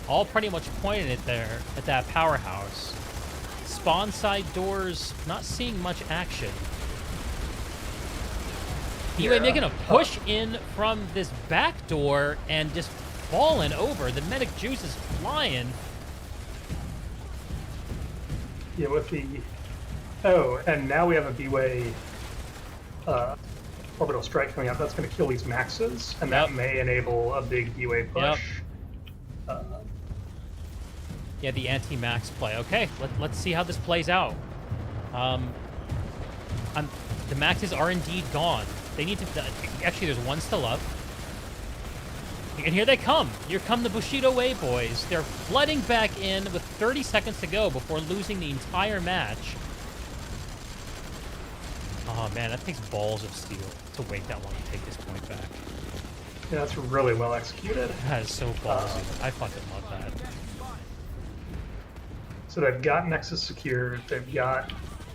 all pretty much pointed at there at that powerhouse. Spawn side doors, not seeing much action. BWAE making a push in from this back door and just falling over. The medic juice is flying. Yeah, with the... Oh, and now we have a BWAE orbital strike coming out. That's going to kill these maxes, and that may enable a big BWAE push. Yeah, the anti-max play. Okay, let's see how this plays out. The maxes are indeed gone. They need to... Actually, there's one still up. And here they come. Here come the BWAE boys. They're flooding back in with 30 seconds to go before losing the entire match. Oh, man, that takes balls of steel to wait that long to take this point back. Yeah, that's really well executed. That is so ballsy. I fucking love that. So they've got Nexus secured. They've got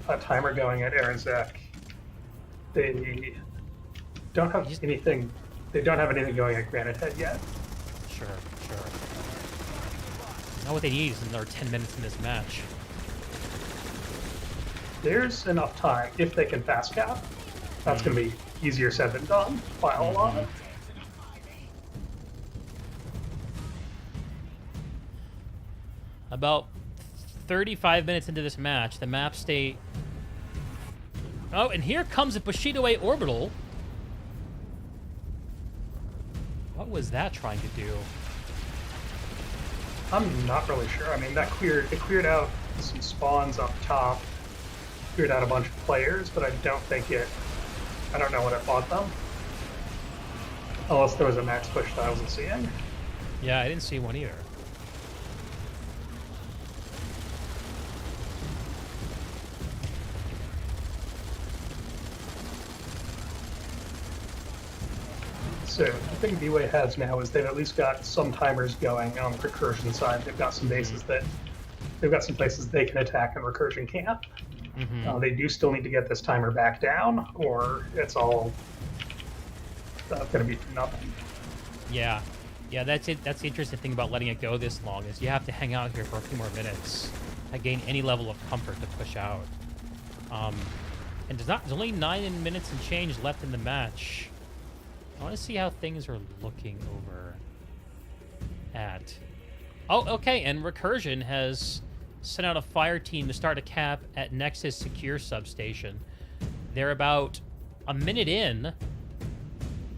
a timer going at Aranzek. They don't have anything. They don't have anything going at Granite Head yet. Sure. Now what they need is another 10 minutes in this match. There's enough time if they can fast cap. That's going to be easier said than done by a lot. About 35 minutes into this match, the map state... Oh, and here comes a BWAE orbital. What was that trying to do? I'm not really sure. I mean, it cleared out some spawns up top, cleared out a bunch of players, but I don't know what it bought them. Unless there was a max push that I wasn't seeing. Yeah, I didn't see one either. So the thing BWAE has now is they've at least got some timers going on the recursion side. They've got some bases they've got some places they can attack and recursion can't. They do still need to get this timer back down, or it's all going to be for nothing. Yeah, that's it. That's the interesting thing about letting it go this long is you have to hang out here for a few more minutes to gain any level of comfort to push out. And there's only 9 minutes and change left in the match. I want to see how things are looking over at... Oh, okay, and Recursion has sent out a fire team to start a cap at Nexus Secure Substation. They're about a minute in,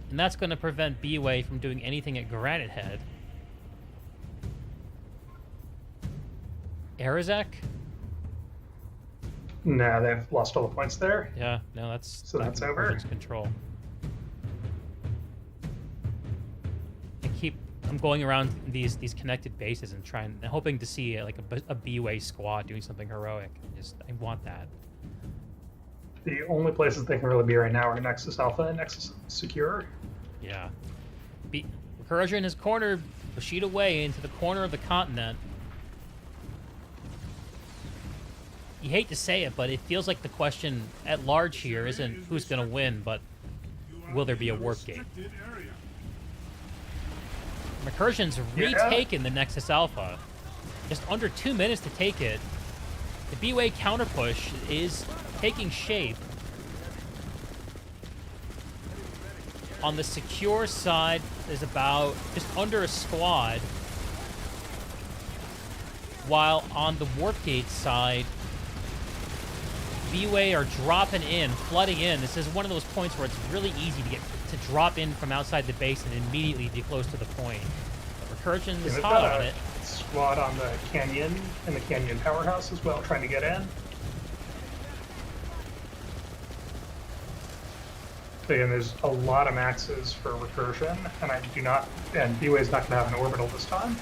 and that's going to prevent BWAE from doing anything at Granite Head. Arizek? Nah, they've lost all the points there. Yeah, no, that's that's over. Recursion's control. I'm going around these connected bases and hoping to see like a BWAE squad doing something heroic. I want that. The only places they can really be right now are Nexus Alpha and Nexus Secure. Yeah. Recursion has cornered Bushido Way into the corner of the continent. You hate to say it, but it feels like the question at large here isn't who's going to win, but will there be a warp gate? Recursion's retaken the Nexus Alpha. Just under 2 minutes to take it. The BWAE counter push is taking shape. On the secure side, there's about just under a squad. While on the warp gate side, BWAE are dropping in, flooding in. This is one of those points where it's really easy to drop in from outside the base and immediately be close to the point. But Recursion is hot on it. Squad on the canyon and the canyon powerhouse as well, trying to get in. So again, there's a lot of maxes for Recursion, and BWAE is not going to have an orbital this time.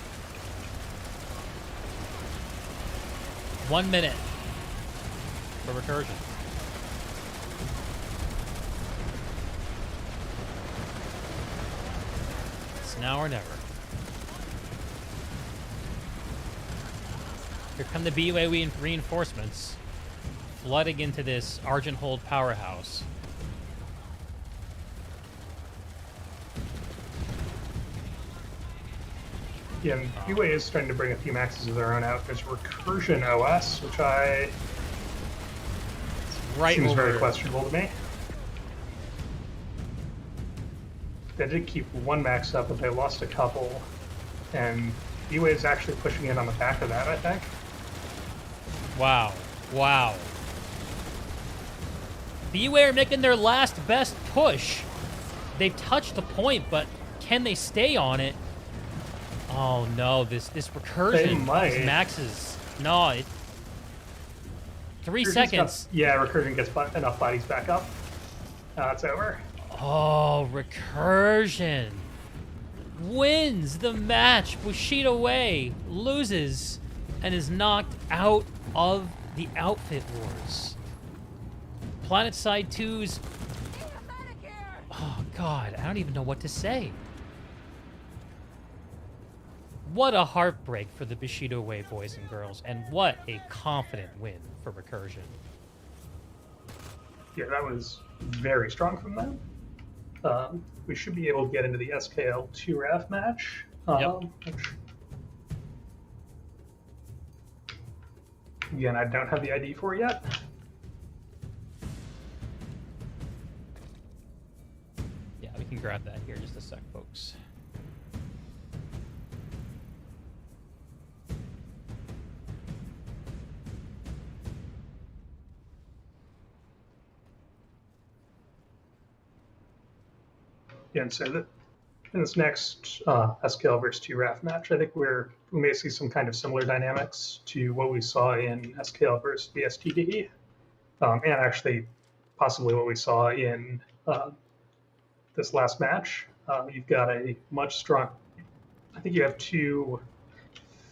1 minute for Recursion. It's now or never. Here come the BWAE reinforcements, flooding into this Argent Hold powerhouse. Yeah, and BWAE is starting to bring a few maxes of their own out. There's Recursion OS, which seems very questionable to me. They did keep one max up, but they lost a couple. And BWAE is actually pushing in on the back of that, I think. Wow. Wow. BWAE are making their last best push. They've touched the point, but can they stay on it? Oh no, this Recursion, these maxes. No, 3 seconds. Recursion gets enough bodies back up. It's over. Oh, Recursion wins the match. Bushido Way loses and is knocked out of the Outfit Wars. PlanetSide 2's... Oh god, I don't even know what to say. What a heartbreak for the Bushido Way boys and girls, and what a confident win for Recursion. Yeah, that was very strong from them. We should be able to get into the SKL 2RAF match. Again, I don't have the ID for yet. Yeah, we can grab that here in just a sec, folks. And so in this next SKL versus 2RAF match, I think we may see some kind of similar dynamics to what we saw in SKL versus BSTD, and actually possibly what we saw in this last match. You've got a much strong... I think you have two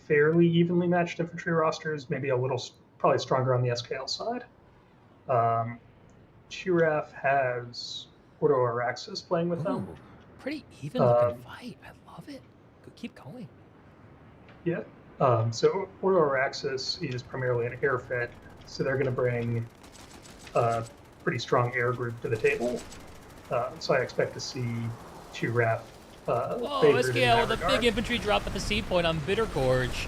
fairly evenly matched infantry rosters, maybe a little probably stronger on the SKL side. 2RAF has Ordo Araxis playing with them. Pretty even looking fight. I love it. Keep going. Yeah. So Ordo Araxis is primarily an air fit, so they're going to bring a pretty strong air group to the table. So I expect to see 2RAF SKL with a big infantry drop at the sea point on Bitter Gorge.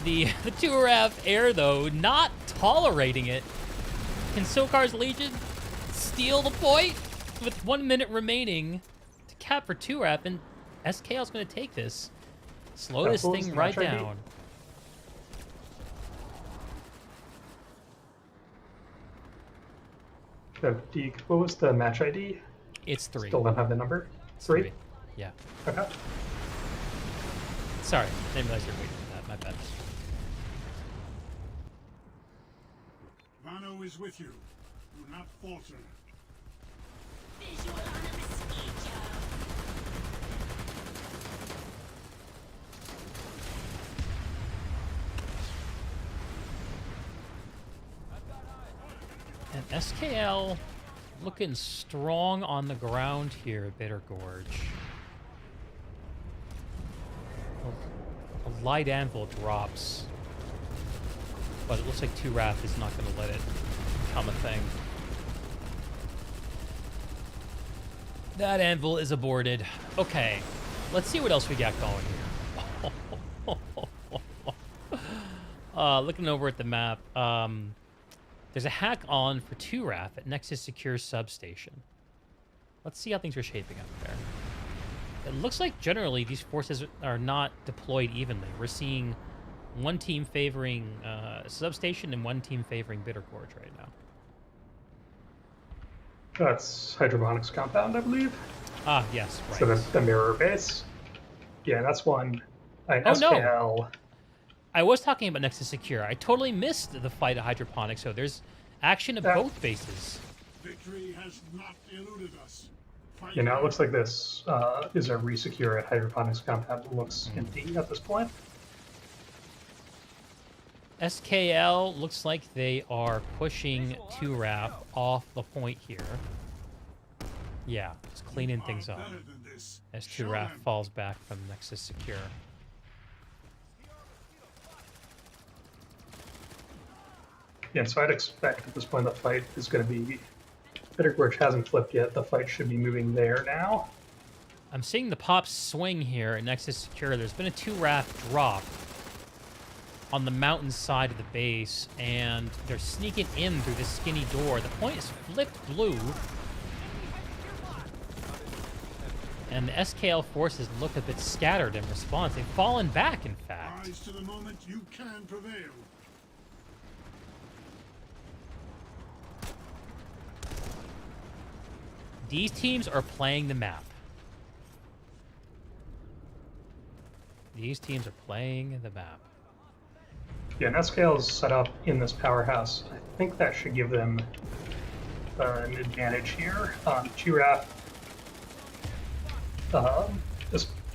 The 2RAF air, though, not tolerating it. Can Sokar's Legion steal the point? With 1 minute remaining to cap for 2RAF, and SKL's going to take this. Slow this thing right down. What was the match ID? It's 3. Still don't have the number. It's 3? Yeah. Okay. Sorry, didn't realize you were waiting for that. My bad. Vano is with you. Do not falter. Visual on the mosquito. And SKL looking strong on the ground here at Bitter Gorge. A light anvil drops, but it looks like 2 Wrath is not going to let it become a thing. That anvil is aborted. Okay, let's see what else we got going here. Looking over at the map, there's a hack on for 2 Wrath at Nexus Secure Substation. Let's see how things are shaping up there. It looks like generally these forces are not deployed evenly. We're seeing one team favoring Substation and one team favoring Bitter Gorge right now. That's Hydroponics Compound, I believe. Ah, yes, right. So that's the mirror base. Yeah, that's one. Oh, no. SKL. I was talking about Nexus Secure. I totally missed the fight at Hydroponics, so there's action at both bases. Victory has not eluded us. Fight You know, it looks like this is a resecure at Hydroponics Compound. It looks empty at this point. SKL looks like they are pushing 2 Wrath off the point here. Yeah, it's cleaning things up better than this. as 2 Show Wrath them. falls back from Nexus Secure. Yeah, so I'd expect at this point the fight is going to be... Bitter Gorge hasn't flipped yet. The fight should be moving there now. I'm seeing the pops swing here at Nexus Secure. There's been a 2 Wrath drop on the mountain side of the base, and they're sneaking in through this skinny door. The point is flipped blue, and the SKL forces look a bit scattered in response. They've fallen back, in fact. Rise to the moment you can prevail. These teams are playing the map. These teams are playing the map. Yeah, and SKL is set up in this powerhouse. I think that should give them an advantage here. Giraffe,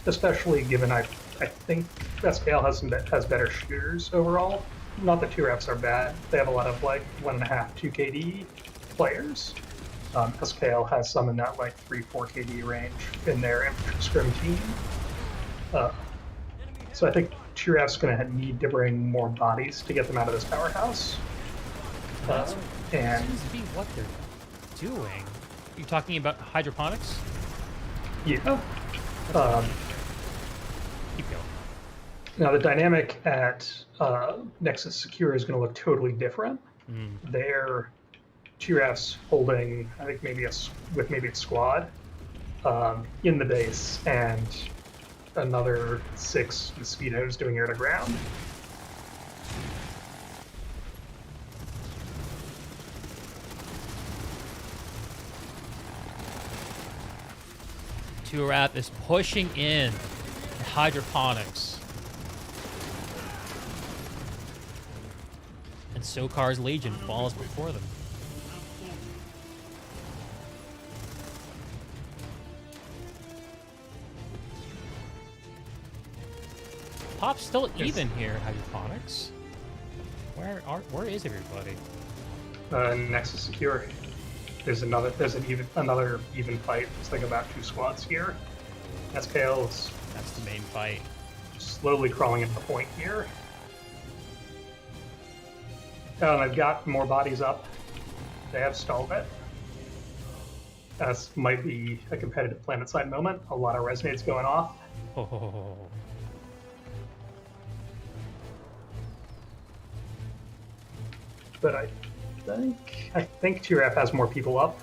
especially given I think SKL has better shooters overall. Not that Giraffes are bad. They have a lot of like 1.5, 2 KD players. SKL has some in that like 3-4 KD range in their infantry scrim team. So I think Giraffe's going to need to bring more bodies to get them out of this powerhouse. And Seems to be what they're doing. You talking about hydroponics? yeah, Keep going. now the dynamic at Nexus Secure is going to look totally different. They're Giraffes holding, I think maybe a squad in the base, and another 6 mosquitoes doing air to ground. Wrath is pushing in hydroponics. And Sokar's Legion falls before them. Pop's still even here at hydroponics. Where is everybody? Nexus Secure. There's another even fight. It's like about 2 squads here. SKL's That's the main fight. slowly crawling into the point here. I've got more bodies up. They have stalled it. That might be a competitive planetside moment. A lot of resonates going off. Oh. But I think TRF has more people up,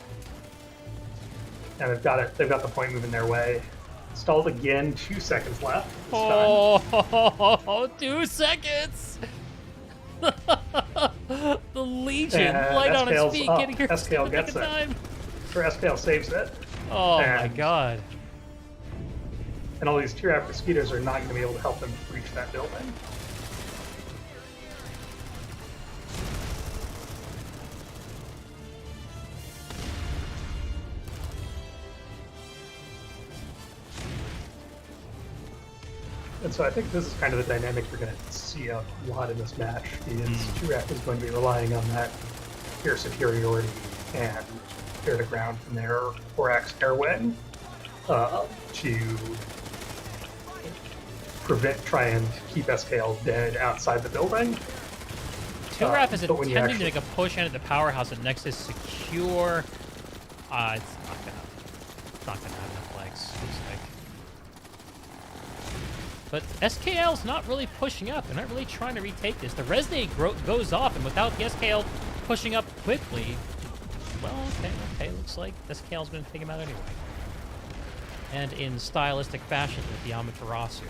and they've got it. They've got the point moving their way. Stalled again. 2 seconds left. This time. Oh, 2 seconds! The Legion, And light on its SKL's feet, up. getting here just SKL in the nick gets of it. time. Or SKL saves it. Oh my And- god. And all these tier after mosquitoes are not going to be able to help them reach that building. And so I think this is kind of the dynamic we're going to see a lot in this match, is Turek is going to be relying on that air superiority and air to ground from their 4X air wing to try and keep SKL dead outside the building. Turaf is but when you attempting to actually- make a push into the powerhouse at Nexus secure. It's not gonna have enough legs, looks like. But SKL's not really pushing up. They're not really trying to retake this. The Resonate goes off, and without the SKL pushing up quickly, well, okay, looks like SKL's gonna take him out anyway. And in stylistic fashion with the Amaterasu.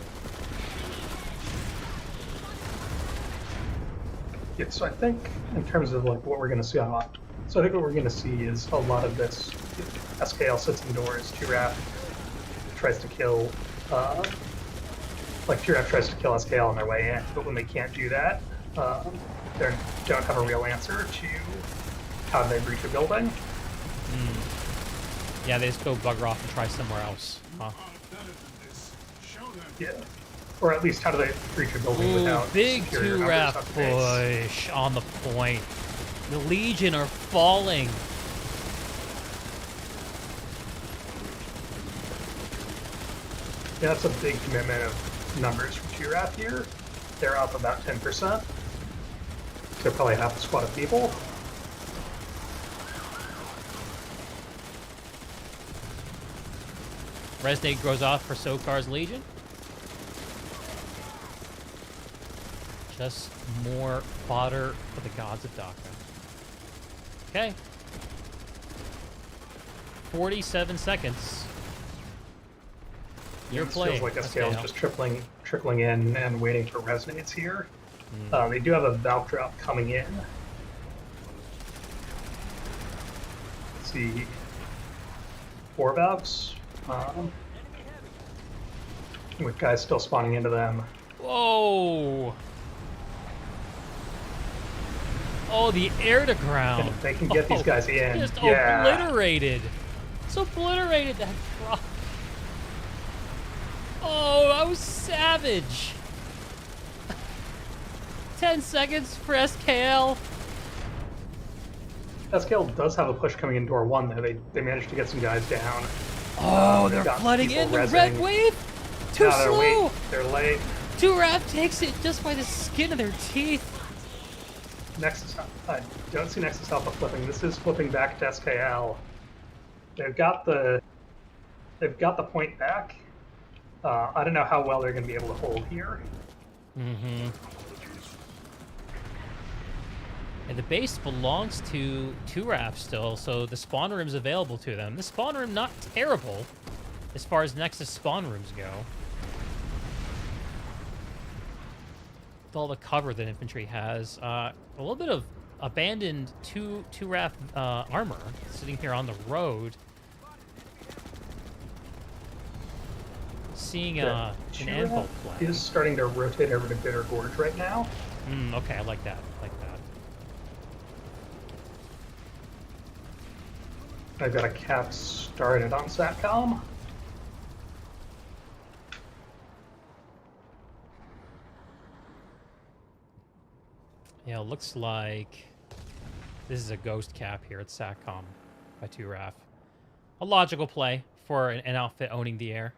Yeah, so I think in terms of like what we're going to see on, so I think what we're going to see is a lot of this. SKL sits indoors. Turaf tries to kill, Turaf tries to kill SKL on their way in, but when they can't do that, they don't have a real answer to how they breach a building. Yeah, they just go bugger off and try somewhere else. Huh. Are better than this. Show them. Yeah, or at least how do they breach a building Ooh, without big superior numbers two-rap up the base? push on the point. The Legion are falling. Yeah, that's a big commitment of numbers from Turaf here. They're up about 10%. They're probably half a squad of people. Resonate goes off for Sokar's Legion. Just more fodder for the gods of Dhaka. Okay. 47 seconds. Your It play. feels like SKL is SKL. just trickling in and waiting for resonates here. They do have a Valk drop coming in. Let's see, 4 Valks. With guys still spawning into them. Whoa! Oh, the air to ground. And if they can get these guys in, Just yeah. obliterated. It's obliterated that drop. Oh, that was savage. 10 seconds for SKL. SKL does have a push coming in door 1 though. They managed to get some guys down. Oh, They've they're got flooding people in. The red rezzing. wave. Too No, slow. They're late. Turaf takes it just by the skin of their teeth. Nexus, I don't see Nexus Alpha flipping. This is flipping back to SKL. They've got the point back. I don't know how well they're going to be able to hold here. Mm-hmm. And the base belongs to Turaf still, so the spawn room's available to them. The spawn room not terrible as far as Nexus spawn rooms go. With all the cover that infantry has, a little bit of abandoned Turaf armor sitting here on the road. Seeing an anvil play. Is starting to rotate over to Bitter Gorge right now. Okay, I like that. I like that. I've got a cap started on Satcom. Yeah, it looks like this is a ghost cap here at SATCOM by Turaf. A logical play for an outfit owning the air.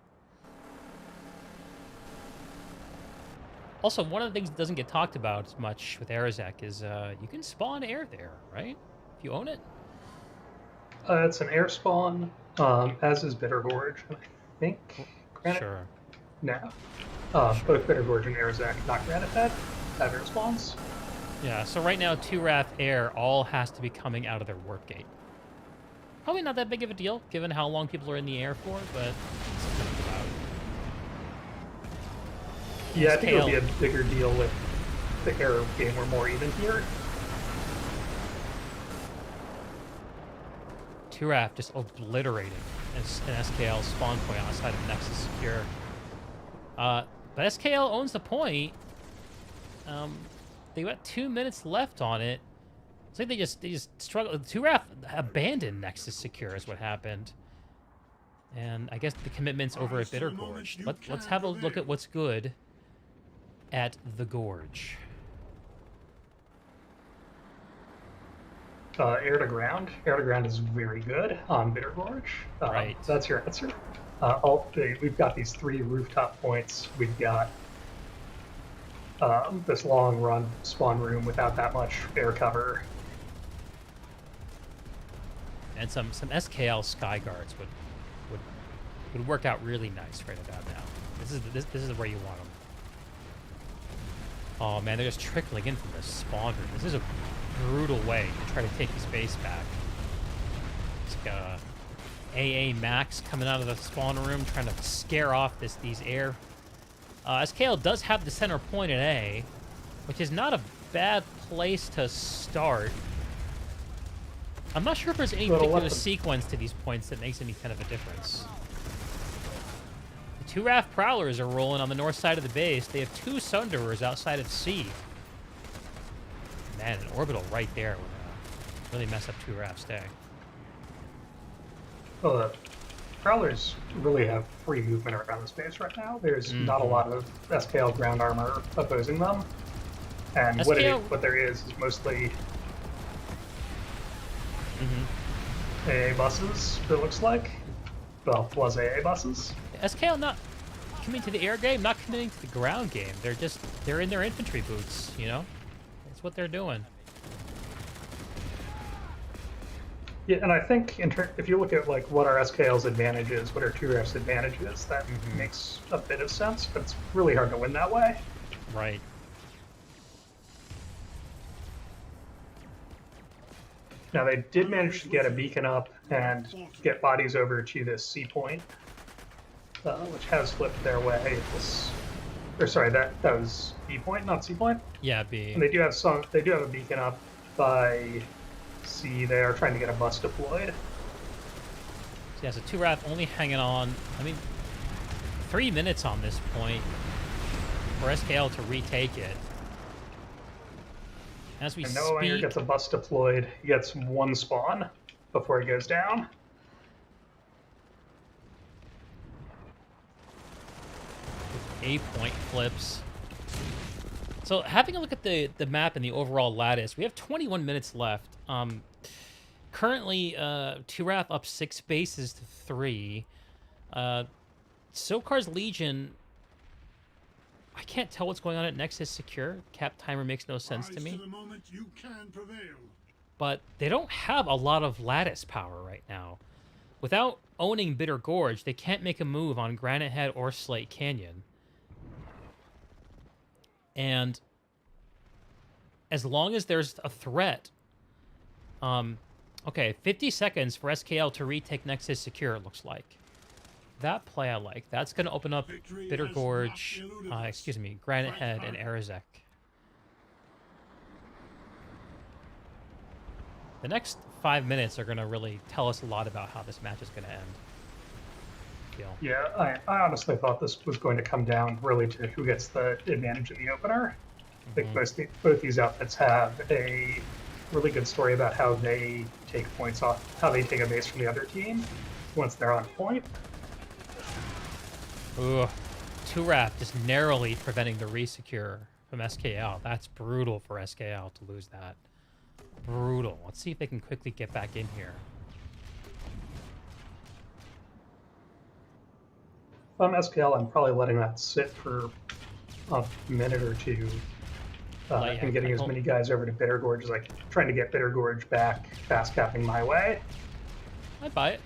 Also, one of the things that doesn't get talked about as much with Arazek is you can spawn air there, right? If you own it. It's an air spawn, as is Bitter Gorge. And I think Granite. Sure. No. Both Bitter Gorge and Arazek, not Granite Head, have air spawns. Yeah, so right now, Turaf air all has to be coming out of their warp gate. Probably not that big of a deal, given how long people are in the air for, but it's something to think about. Yeah, I think it'll be SKL. a bigger deal if the air game were more even here. Turaf just obliterating an SKL spawn point outside of Nexus Secure. But SKL owns the point. They got 2 minutes left on it. It's like they just struggled. Turaf abandoned Nexus Secure is what happened. And I guess the commitment's over at Bitter Gorge. Let's have a look at what's good at the Gorge. Air to ground. Air to ground is very good on Bitter Gorge. Right. That's your answer. We've got these 3 rooftop points. We've got this long run spawn room without that much air cover. And some SKL Sky Guards would work out really nice right about now. This is where you want them. Oh man, they're just trickling in from the spawn room. This is a brutal way to try to take his base back. It's like a AA Max coming out of the spawn room, trying to scare off these air. SKL does have the center point at A, which is not a bad place to start. I'm not sure if there's any particular sequence to these points that makes any kind of a difference. The 2 RAF Prowlers are rolling on the north side of the base. They have 2 Sunderers outside of C. Man, an orbital right there would really mess up 2 RAF's day. Well, the Prowlers really have free movement around the space right now. There's not a lot of SKL ground armor opposing them. And what there is mostly AA buses, it looks like. Well, was AA buses. SKL not committing to the air game, not committing to the ground game. They're in their infantry boots, you know? That's what they're doing. Yeah, and I think if you look at like what our SKL's advantage is, what our 2 RF's advantage is, that makes a bit of sense, but it's really hard to win that way. Right. Now they did manage to get a beacon up and get bodies over to this C point, which has flipped their way. That was B point, not C point. Yeah, B. And they do have a beacon up by C. They are trying to get a bus deployed. So yeah, so 2 RAF only hanging on. I mean, 3 minutes on this point for SKL to retake it. As we and Noah speak, gets a bus deployed. He gets 1 spawn before he goes down. A point flips. So having a look at the map and the overall lattice, we have 21 minutes left. Currently, 2 RAF up 6 bases to 3. Sokar's Legion, I can't tell what's going on at Nexus Secure. Cap timer makes no sense to me. But they don't have a lot of lattice power right now. Without owning Bitter Gorge, they can't make a move on Granite Head or Slate Canyon. And as long as there's a threat, okay, 50 seconds for SKL to retake Nexus Secure, it looks like. That play I like. That's going to open up Bitter Gorge, Granite Head and Arazek. The next 5 minutes are going to really tell us a lot about how this match is going to end. Yeah, I honestly thought this was going to come down really to who gets the advantage in the opener. I think both these outfits have a really good story about how they take points off, how they take a base from the other team once they're on point. Ooh, 2 RAF just narrowly preventing the resecure from SKL. That's brutal for SKL to lose that. Brutal. Let's see if they can quickly get back in here. If I'm SKL, I'm probably letting that sit for a minute or two. And getting as many guys over to Bitter Gorge as like trying to get Bitter Gorge back, fast capping my way. I buy it.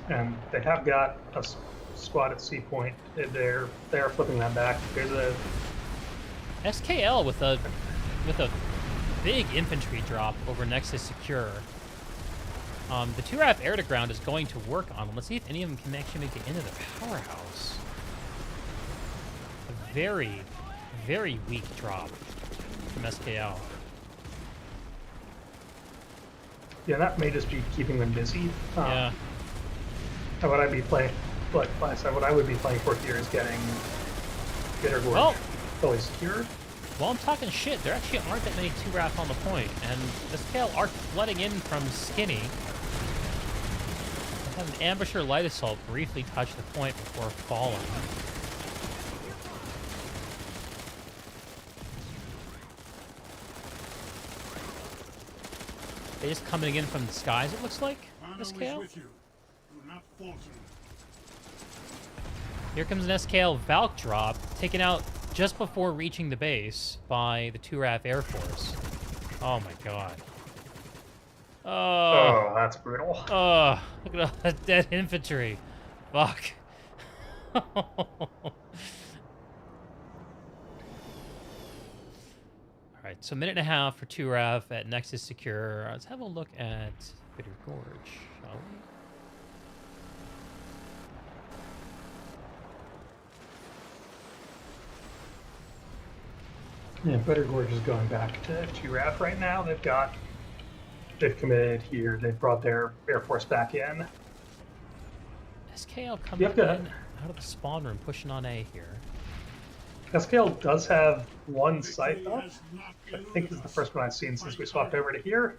And they have got a squad at C point. They're flipping that back. There's a SKL with a big infantry drop over Nexus Secure. The 2RAF air-to-ground is going to work on them. Let's see if any of them can actually make it into the powerhouse. A very, very weak drop from SKL. Yeah, that may just be keeping them busy. Yeah. What I'd be playing, what I would be playing for here is getting Bitter Gorge fully secured. Well, I'm talking shit. There actually aren't that many 2RAF on the point, and the SKL are flooding in from Skinny. I have an Ambusher Light Assault briefly touch the point before falling. They're just coming in from the skies, it looks like, SKL. Here comes an SKL Valk drop, taken out just before reaching the base by the 2RAF Air Force. Oh my god. Oh, that's brutal. Oh, look at all that dead infantry. Fuck. Alright, so a minute and a half for 2RAF at Nexus Secure. Let's have a look at Bitter Gorge, shall we? Yeah, Bitter Gorge is going back to 2RAF right now. They've committed here. They've brought their Air Force back in. SKL coming in out of the spawn room, pushing on A here. SKL does have one site up. I think is the first one I've seen since we swapped over to here.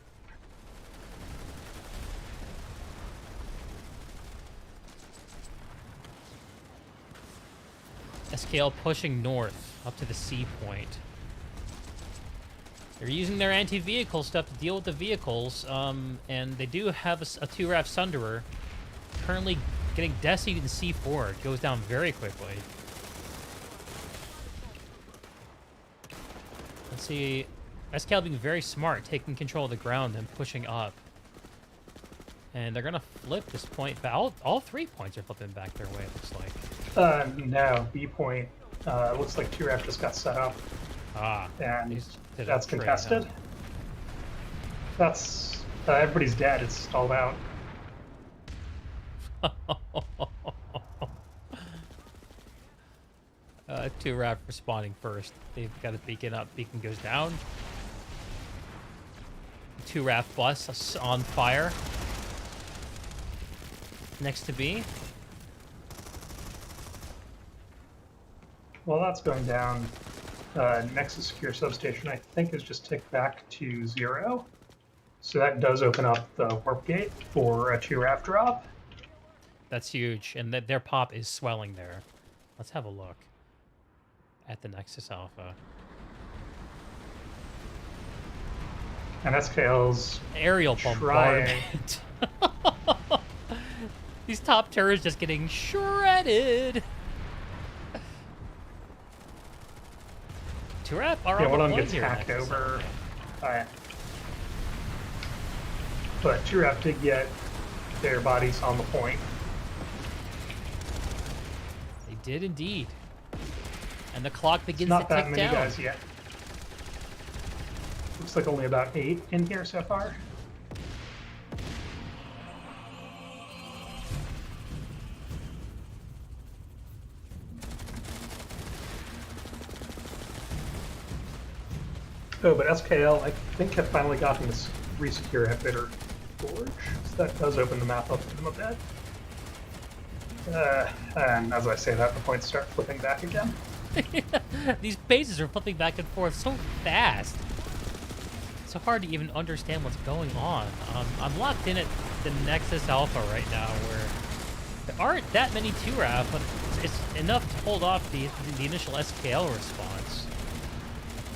SKL pushing north up to the C point. They're using their anti-vehicle stuff to deal with the vehicles, and they do have a 2RAF Sunderer currently getting decied in C4. It goes down very quickly. Let's see, SKL being very smart, taking control of the ground and pushing up. And they're gonna flip this point back. All 3 points are flipping back their way, it looks like. No, B point, looks like 2RAF just got set up. Ah, and that's contested. That's everybody's dead. It's stalled out. 2RAF responding first. They've got a beacon up. Beacon goes down. 2RAF bus on fire. Next to B. Well, that's going down. Nexus Secure Substation, I think, is just ticked back to 0. So that does open up the warp gate for a 2RAF drop. That's huge, and their pop is swelling there. Let's have a look at the Nexus Alpha. And SKL's aerial bombardment. These top turrets just getting shredded. 2RAF are one on of them the gets here. hacked over. But 2RAF did get their bodies on the point. They did indeed. And the clock begins Not to that tick many down. guys yet. Looks like only about 8 in here so far. Oh, but SKL, I think, have finally gotten this resecure at Bitter Gorge. So that does open the map up to them a bit. And as I say that, the points start flipping back again. These bases are flipping back and forth so fast. It's so hard to even understand what's going on. I'm locked in at the Nexus Alpha right now, where there aren't that many 2RAF, but it's enough to hold off the initial SKL response,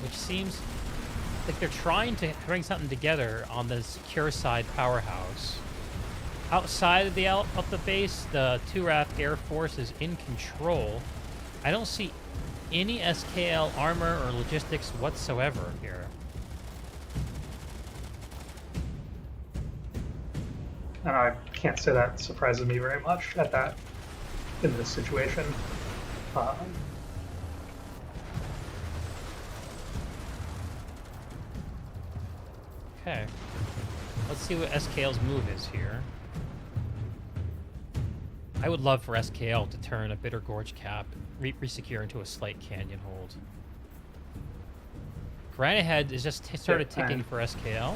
which seems like they're trying to bring something together on the secure side powerhouse. Outside of the base, the 2RAF Air Force is in control. I don't see any SKL armor or logistics whatsoever here. And I can't say that surprises me very much at that in this situation. Okay. let's see what SKL's move is here. I would love for SKL to turn a Bitter Gorge cap, resecure into a Slight Canyon hold. Granite Head is just started ticking for SKL.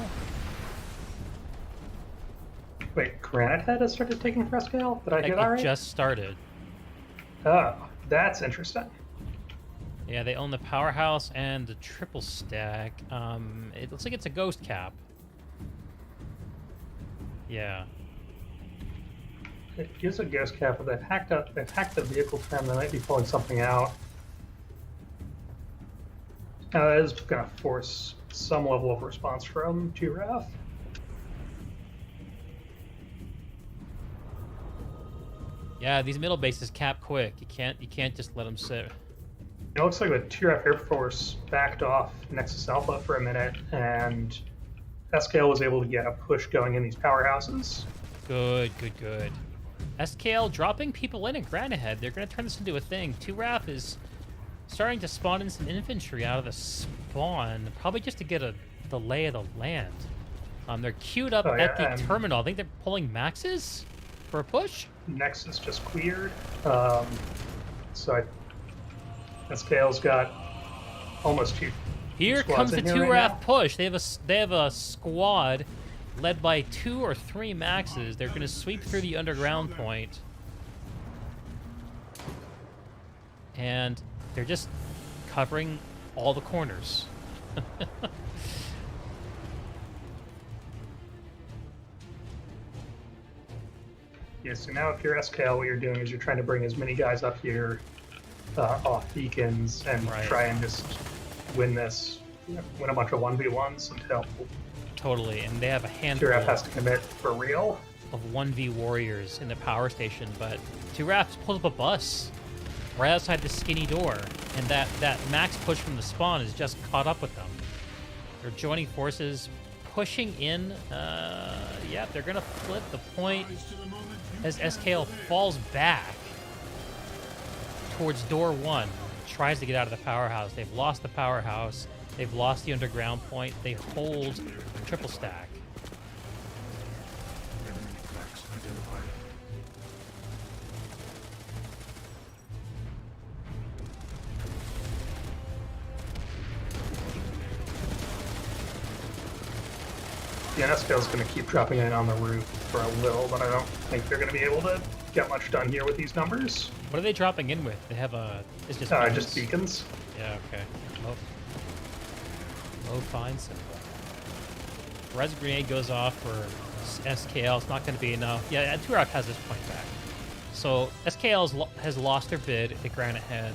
Wait, Granite Head has started taking for SKL? Did I hear that right? It just started. Oh, that's interesting. Yeah, they own the Powerhouse and the Triple Stack. It looks like it's a Ghost Cap. Yeah. It is a Ghost Cap, but they've hacked the vehicle trim. They might be pulling something out. That is going to force some level of response from 2RAF. Yeah, these middle bases cap quick. You can't just let them sit. It looks like the 2RAF Air Force backed off Nexus Alpha for a minute, and SKL was able to get a push going in these powerhouses. Good. SKL dropping people in at Granite Head. They're going to turn this into a thing. 2RAF is starting to spawn in some infantry out of the spawn, probably just to get the lay of the land. They're queued up at the terminal. I think they're pulling Maxes for a push. Nexus just cleared. So SKL's got almost two. Here comes the 2RAF push. They have a squad led by 2 or 3 Maxes. They're going to sweep through the underground point. And they're just covering all the corners. Yeah, so now if you're SKL, what you're doing is you're trying to bring as many guys up here off beacons and try and just win this, win a bunch of 1v1s until... Totally, and they have a handful 2RAF has to commit for real. Of 1v warriors in the power station, but 2RAF pulled up a bus right outside the skinny door, and that max push from the spawn is just caught up with them. They're joining forces, pushing in. Yeah, they're gonna flip the point as SKL falls back towards door 1, tries to get out of the powerhouse. They've lost the powerhouse. They've lost the underground point. They hold Triple Stack. The NSKL is going to keep dropping in on the roof for a little, but I don't think they're going to be able to get much done here with these numbers. What are they dropping in with? They have a... It's just beacons. Just beacons. Yeah, okay. Low fine simple. Res grenade goes off for SKL. It's not going to be enough. Yeah, 2RAF has this point back. So SKL has lost their bid at Granite Head.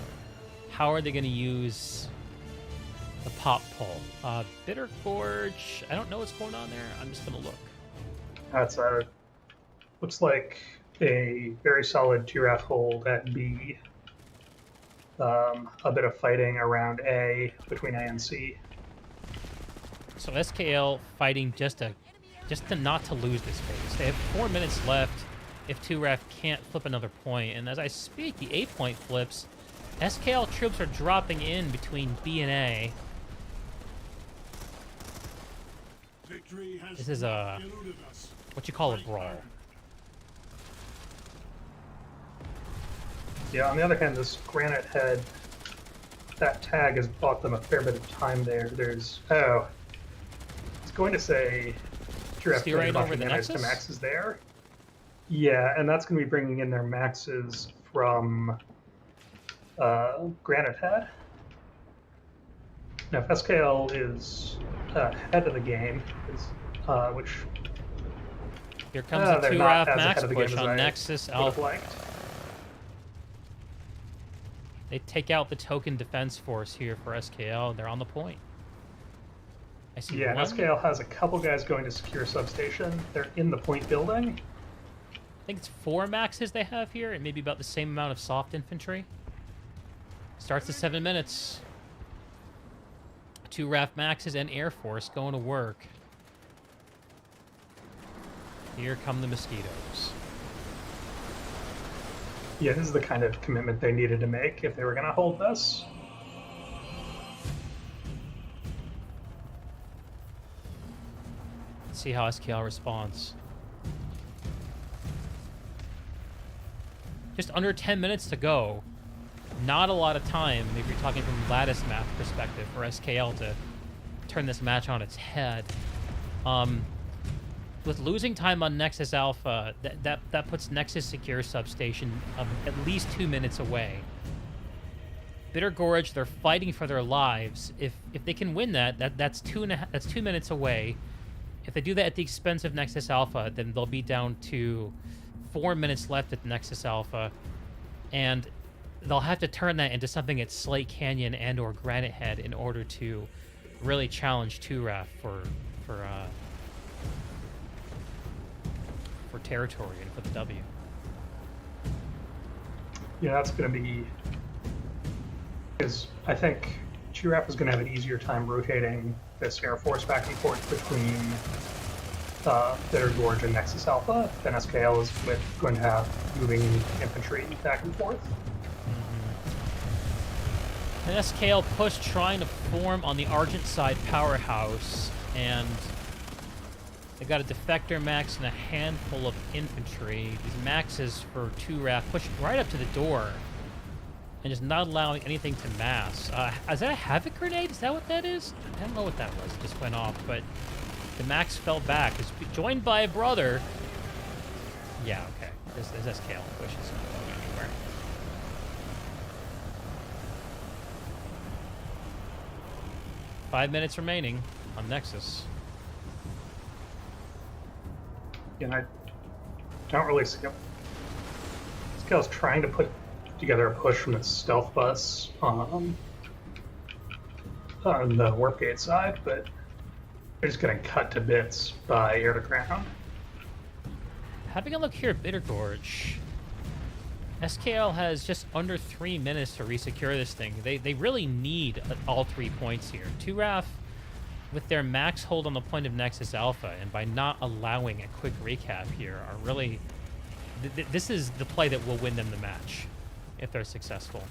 How are they going to use the pop pull? Bitter Gorge. I don't know what's going on there. I'm just going to look. That's looks like a very solid 2RAF hold at B. A bit of fighting around A, between A and C. So SKL fighting just to not to lose this phase. They have 4 minutes left if 2RAF can't flip another point. And as I speak, the A point flips. SKL troops are dropping in between B and A. This is what you call a brawl. Yeah, on the other hand, this Granite Head, that tag has bought them a fair bit of time there. There's, it's going to say 2RAF right over the Nexus? To maxes there. Yeah, and that's going to be bringing in their maxes from Granite Head. Now, if SKL is ahead of the game, which... Here comes the 2RAF max push on Nexus Alpha. They take out the token defense force here for SKL. They're on the point. I see. Yeah, SKL has a couple guys going to secure substation. They're in the point building. I think it's 4 maxes they have here, and maybe about the same amount of soft infantry. Starts at 7 minutes. 2RAF maxes and Air Force going to work. Here come the mosquitoes. Yeah, this is the kind of commitment they needed to make if they were going to hold this. Let's see how SKL responds. Just under 10 minutes to go. Not a lot of time, if you're talking from lattice math perspective, for SKL to turn this match on its head. With losing time on Nexus Alpha, that puts Nexus Secure Substation at least 2 minutes away. Bitter Gorge, they're fighting for their lives. If they can win that's 2 minutes away. If they do that at the expense of Nexus Alpha, then they'll be down to 4 minutes left at Nexus Alpha, and they'll have to turn that into something at Slate Canyon and or Granite Head in order to really challenge Turaf for territory and for the W. Yeah, that's going to be... Because I think Turaf is going to have an easier time rotating this Air Force back and forth between Bitter Gorge and Nexus Alpha than SKL is going to have moving infantry back and forth. An SKL push trying to form on the Argent side powerhouse, and they got a defector max and a handful of infantry. These maxes for Turaf pushing right up to the door and just not allowing anything to mass. Is that a Havoc grenade? Is that what that is? I don't know what that was. It just went off, but the max fell back. It's joined by a brother. Yeah, okay. This SKL push is not going anywhere. Five minutes remaining on Nexus. And I don't really see him. SKL's trying to put together a push from its stealth bus on the warp gate side, but they're just getting cut to bits by air to ground. Having a look here at Bitter Gorge, SKL has just under 3 minutes to resecure this thing. They really need all 3 points here. Turaf, with their max hold on the point of Nexus Alpha, and by not allowing a quick recap here, are really... this is the play that will win them the match, if they're successful.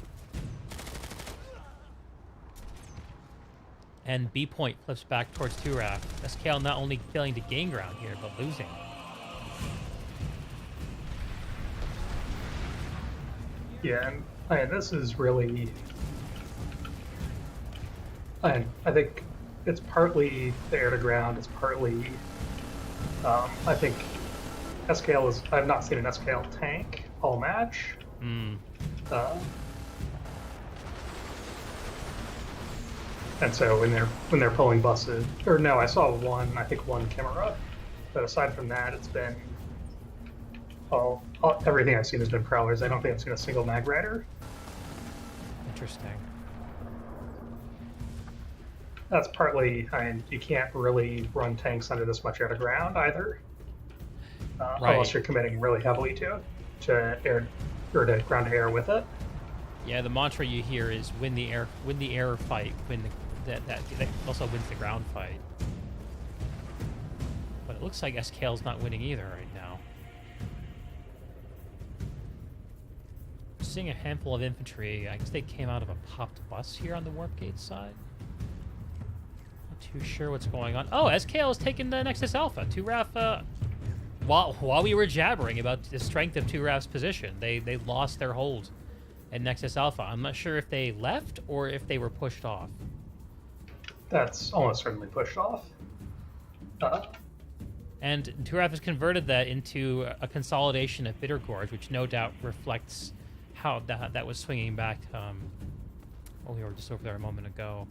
And B point flips back towards Turaf. SKL not only failing to gain ground here, but losing. Yeah, and this is really... I think it's partly the air to ground, it's partly... I think SKL is... I've not seen an SKL tank all match. And so when they're pulling buses, or no, I saw one Chimera, but aside from that, it's been everything I've seen has been prowlers. I don't think I've seen a single mag rider. Interesting. That's partly, you can't really run tanks under this much air to ground either, Right. unless you're committing really heavily to air or to ground to air with it. Yeah, the mantra you hear is win the air fight, that also wins the ground fight. But it looks like SKL's not winning either right now. Seeing a handful of infantry. I guess they came out of a popped bus here on the warp gate side. Not too sure what's going on. Oh, SKL has taken the Nexus Alpha. Turaf, while we were jabbering about the strength of Turaf's position, they lost their hold at Nexus Alpha. I'm not sure if they left or if they were pushed off. That's almost certainly pushed off. And Turaf has converted that into a consolidation at Bitter Gorge, which no doubt reflects how that was swinging back. We were just over there a moment ago.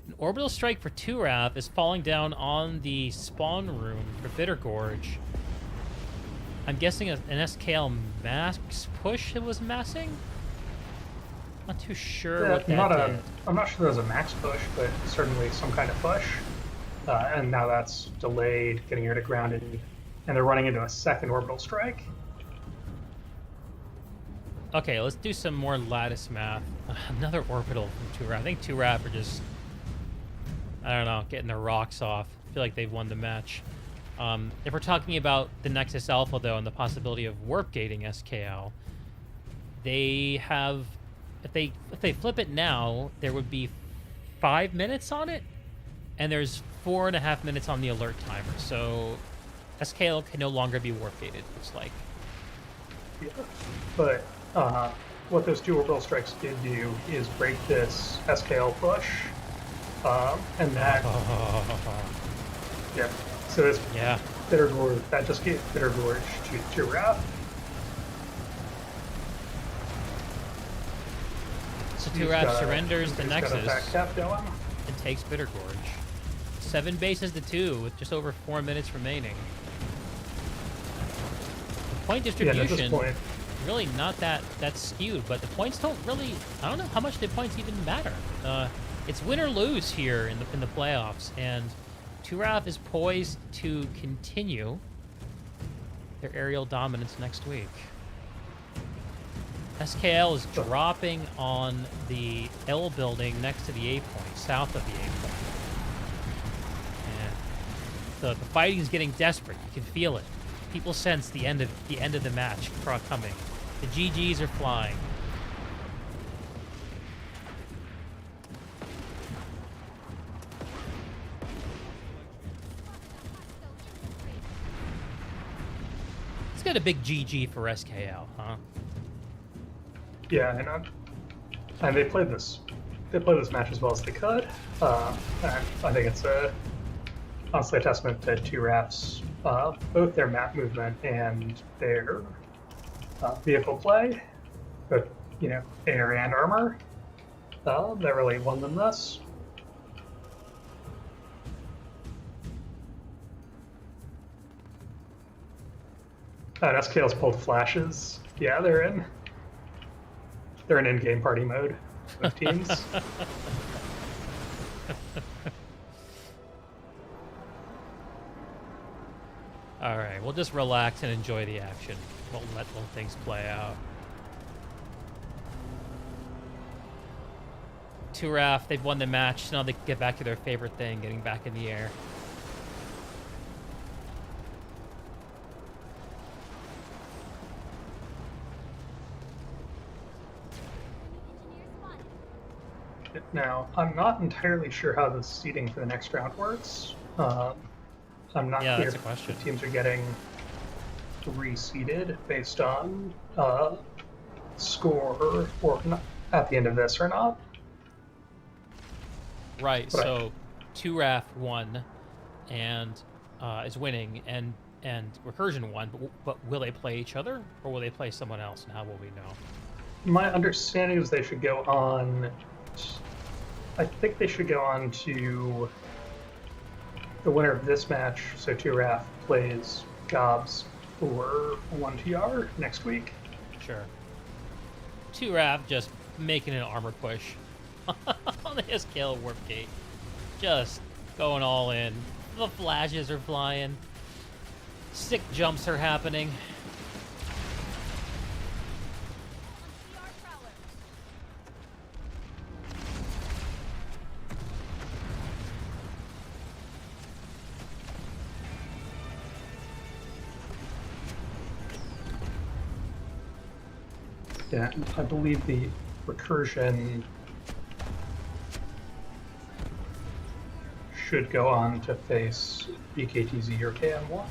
An orbital strike for Turaf is falling down on the spawn room for Bitter Gorge. I'm guessing an SKL max push it was massing? Not too sure what that did. I'm not sure there was a max push, but certainly some kind of push. And now that's delayed, getting air to ground, and they're running into a second orbital strike. Okay, let's do some more lattice math. Another orbital from Turaf. I think Turaf are just, I don't know, getting their rocks off. I feel like they've won the match. If we're talking about the Nexus Alpha, though, and the possibility of warp gating SKL, they have... If they flip it now, there would be 5 minutes on it, and there's 4.5 minutes on the alert timer, so SKL can no longer be warp gated, looks like. Yeah. But what those two orbital strikes did do is break this SKL push, and that yeah. So this Bitter Gorge, that just gave Bitter Gorge to Wrath. So Turaf surrenders the He's Nexus got a back tap going. and takes Bitter Gorge. 7 bases to 2 with just over 4 minutes remaining. The point distribution, really not that skewed, but the points don't really, I don't know how much the points even matter. It's win or lose here in the playoffs, and Turaf is poised to continue their aerial dominance next week. SKL is dropping on the L building next to the A point, south of the A point. And the fighting is getting desperate. You can feel it. People sense the end of the match coming. The GGs are flying. Let's get a big GG for SKL, huh? Yeah, and they played this match as well as they could. And I think it's honestly a testament to Turaf's both their map movement and their vehicle play, but air and armor. That really won them this. And SKL's pulled flashes. Yeah, they're in in-game party mode with teams. All right, we'll just relax and enjoy the action. We'll let things play out. Turaf, they've won the match, so now they can get back to their favorite thing, getting back in the air. Now, I'm not entirely sure how the seeding for the next round works. I'm not clear that's a question. if teams are getting reseeded based on score or not at the end of this or not. Right, so Turaf won and is winning, and Recursion won, but will they play each other, or will they play someone else, and how will we know? My understanding is they should go on... I think they should go on to the winner of this match, so Turaf plays Gobs for 1TR next week. Sure. Turaf just making an armor push on the SKL warp gate. Just going all in. The flashes are flying. Sick jumps are happening. Yeah, I believe the Recursion should go on to face BKTZ or KM1.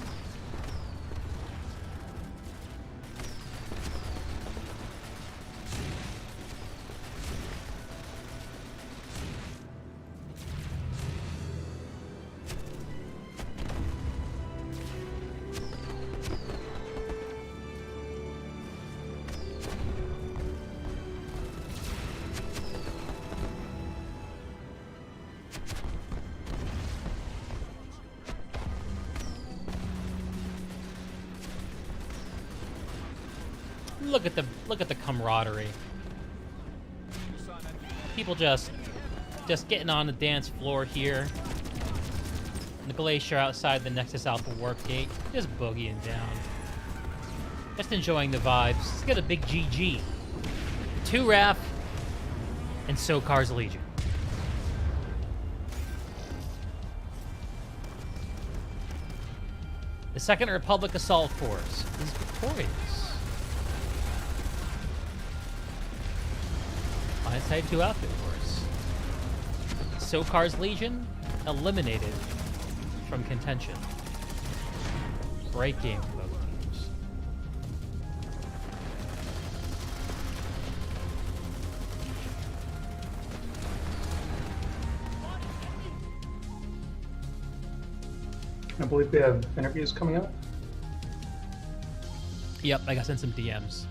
Look at the camaraderie. People just getting on the dance floor here. The glacier outside the Nexus Alpha warp gate, just boogieing down. Just enjoying the vibes. Let's get a big GG. Turaf and Sokar's Legion. The Second Republic Assault Force is victorious. Type 2 outfit force. Sokar's Legion eliminated from contention. Great game for both teams. I believe we have interviews coming up. Yep, I got sent some DMs.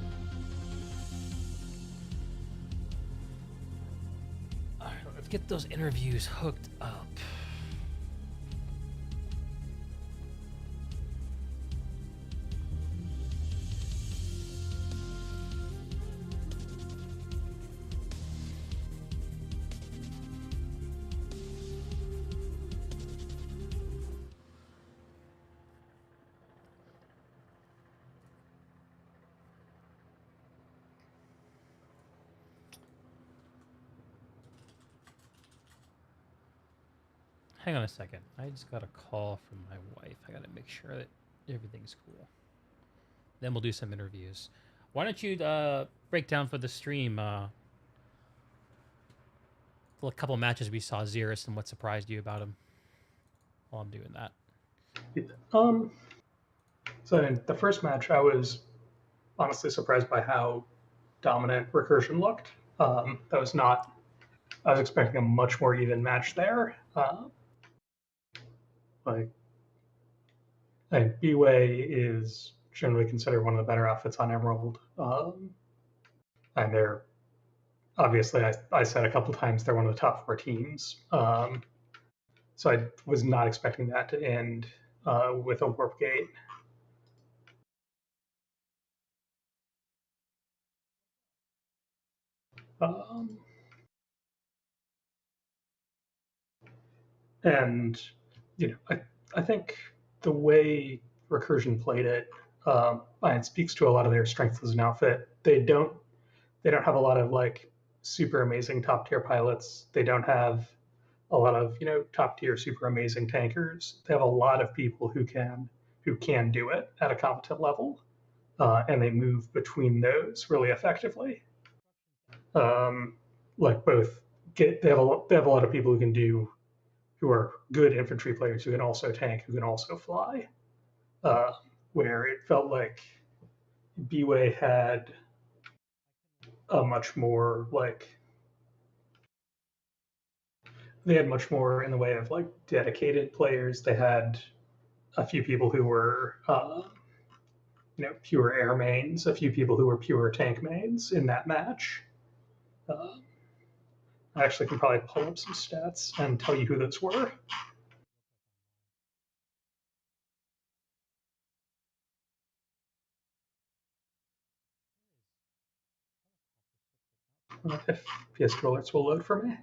Alright, let's get those interviews hooked up. Hang on a second. I just got a call from my wife. I gotta make sure that everything's cool. Then we'll do some interviews. Why don't you break down for the stream a couple matches we saw Xerus and what surprised you about him while I'm doing that. So in the first match, I was honestly surprised by how dominant Recursion looked. That was not. I was expecting a much more even match there. BWAE is generally considered one of the better outfits on Emerald, and they're obviously I said a couple times they're one of the top 4 teams. So I was not expecting that to end with a warp gate. And I think the way Recursion played it, it speaks to a lot of their strengths as an outfit. They don't have a lot of like super amazing top tier pilots. They don't have a lot of top tier super amazing tankers. They have a lot of people who can do it at a competent level, and they move between those really effectively. Like both they have a lot of people who are good infantry players who can also tank, who can also fly. Where it felt like BWAE had a much more they had much more in the way of like dedicated players. They had a few people who were pure air mains, a few people who were pure tank mains in that match. I actually can probably pull up some stats and tell you who those were. If PS alerts will load for me.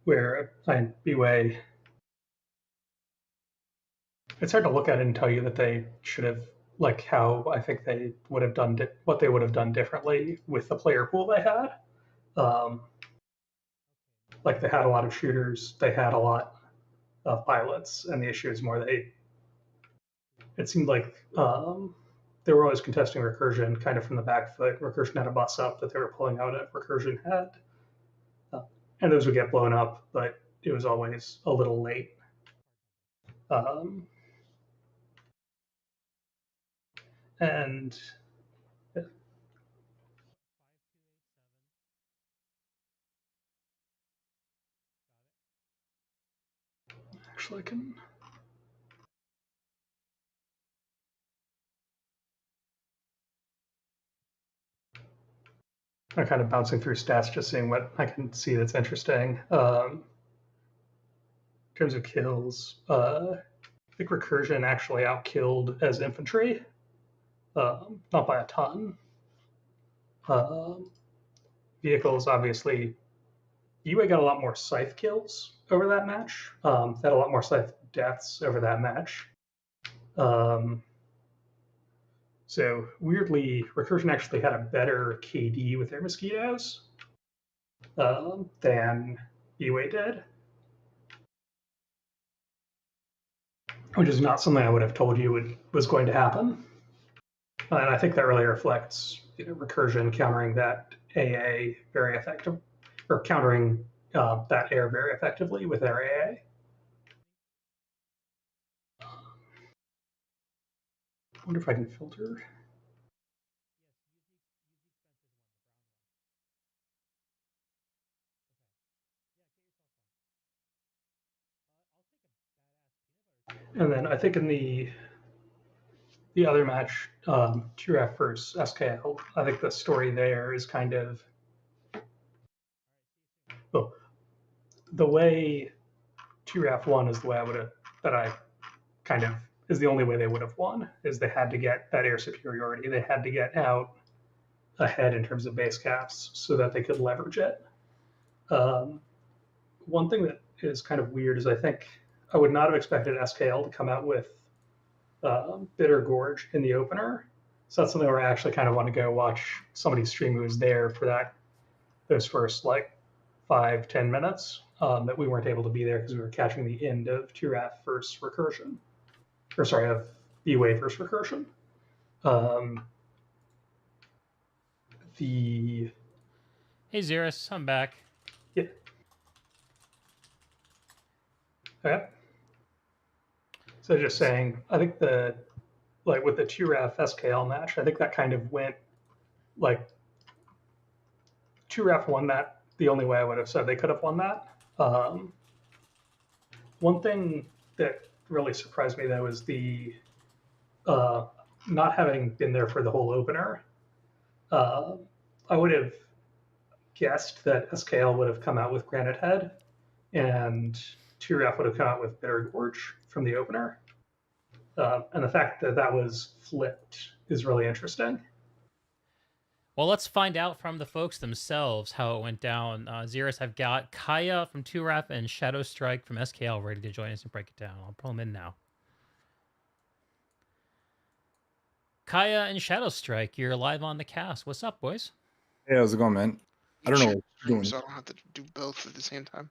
Where BWAE, it's hard to look at it and tell you that they should have, like how I think they would have done what they would have done differently with the player pool they had. Like they had a lot of shooters, they had a lot of pilots, and the issue is more it seemed like they were always contesting Recursion kind of from the back foot. Recursion had a bus up that they were pulling out if Recursion had. And those would get blown up, but it was always a little late. And yeah. Actually, I'm kind of bouncing through stats, just seeing what I can see that's interesting. In terms of kills, I think Recursion actually outkilled as infantry, not by a ton. Vehicles, obviously, BWAE got a lot more scythe kills over that match. They had a lot more scythe deaths over that match. So weirdly, Recursion actually had a better KD with their mosquitoes than BWAE did, which is not something I would have told you was going to happen. And I think that really reflects Recursion countering that AA very effective, or countering that air very effectively with their AA. I wonder if I can filter. And then I think in the other match, 2F versus SKL, I think the story there is kind of, well, the way 2F won is the way is the only way they would have won, is they had to get that air superiority. They had to get out ahead in terms of base caps so that they could leverage it. One thing that is kind of weird is I think I would not have expected SKL to come out with Bitter Gorge in the opener. So that's something where I actually kind of want to go watch somebody stream who was there for those first like 5-10 minutes that we weren't able to be there because we were catching the end of 2RAF versus Recursion. Or sorry, of BWAE versus Recursion. Hey Zerus, I'm back. Yeah. Okay. So just saying, I think with the 2RAF SKL match, I think that kind of went like 2RAF won that the only way I would have said they could have won that. One thing that really surprised me though is the not having been there for the whole opener. I would have guessed that SKL would have come out with Granite Head and 2RAF would have come out with Bitter Gorge from the opener. And the fact that that was flipped is really interesting. Well, let's find out from the folks themselves how it went down. Zerus, I've got Kayaa from 2RAF and Shadow Strike from SKL ready to join us and break it down. I'll pull them in now. Kayaa and Shadow Strike, you're live on the cast. What's up, boys? Hey, how's it going, man? I don't know what you're doing. So I don't have to do both at the same time.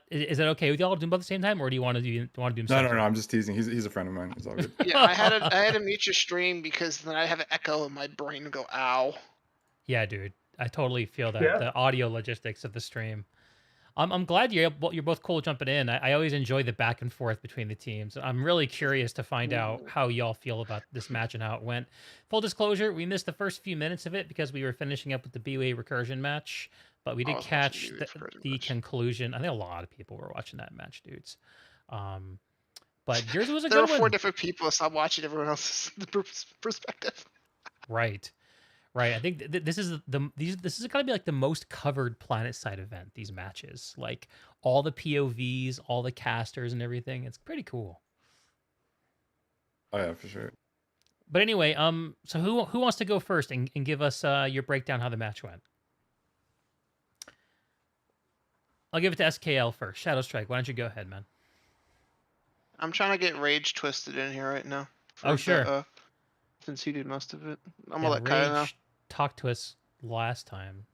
Is it okay with y'all doing both at the same time, or do you want to do them? No, I'm just teasing. He's a friend of mine. It's all good. Yeah, I had to mute your stream because then I have an echo in my brain and go, ow. Yeah, dude, I totally feel that. Yeah. The audio logistics of the stream. I'm glad you're both cool jumping in. I always enjoy the back and forth between the teams. I'm really curious to find out how y'all feel about this match and how it went. Full disclosure, we missed the first few minutes of it because we were finishing up with the BWAE Recursion match, but we did catch the conclusion. I think a lot of people were watching that match, dudes. But yours was a good one. There were 4 different people, so I'm watching everyone else's perspective. Right. I think this is going to be like the most covered Planet Side event. These matches, like all the POVs, all the casters, and everything. It's pretty cool. Oh yeah, for sure. But anyway, so who wants to go first and give us your breakdown how the match went? I'll give it to SKL first. Shadow Strike, why don't you go ahead, man? I'm trying to get Rage Twisted in here right now. Oh sure. Since he did most of it, I'm gonna let Kayaa know. Talk to us last time.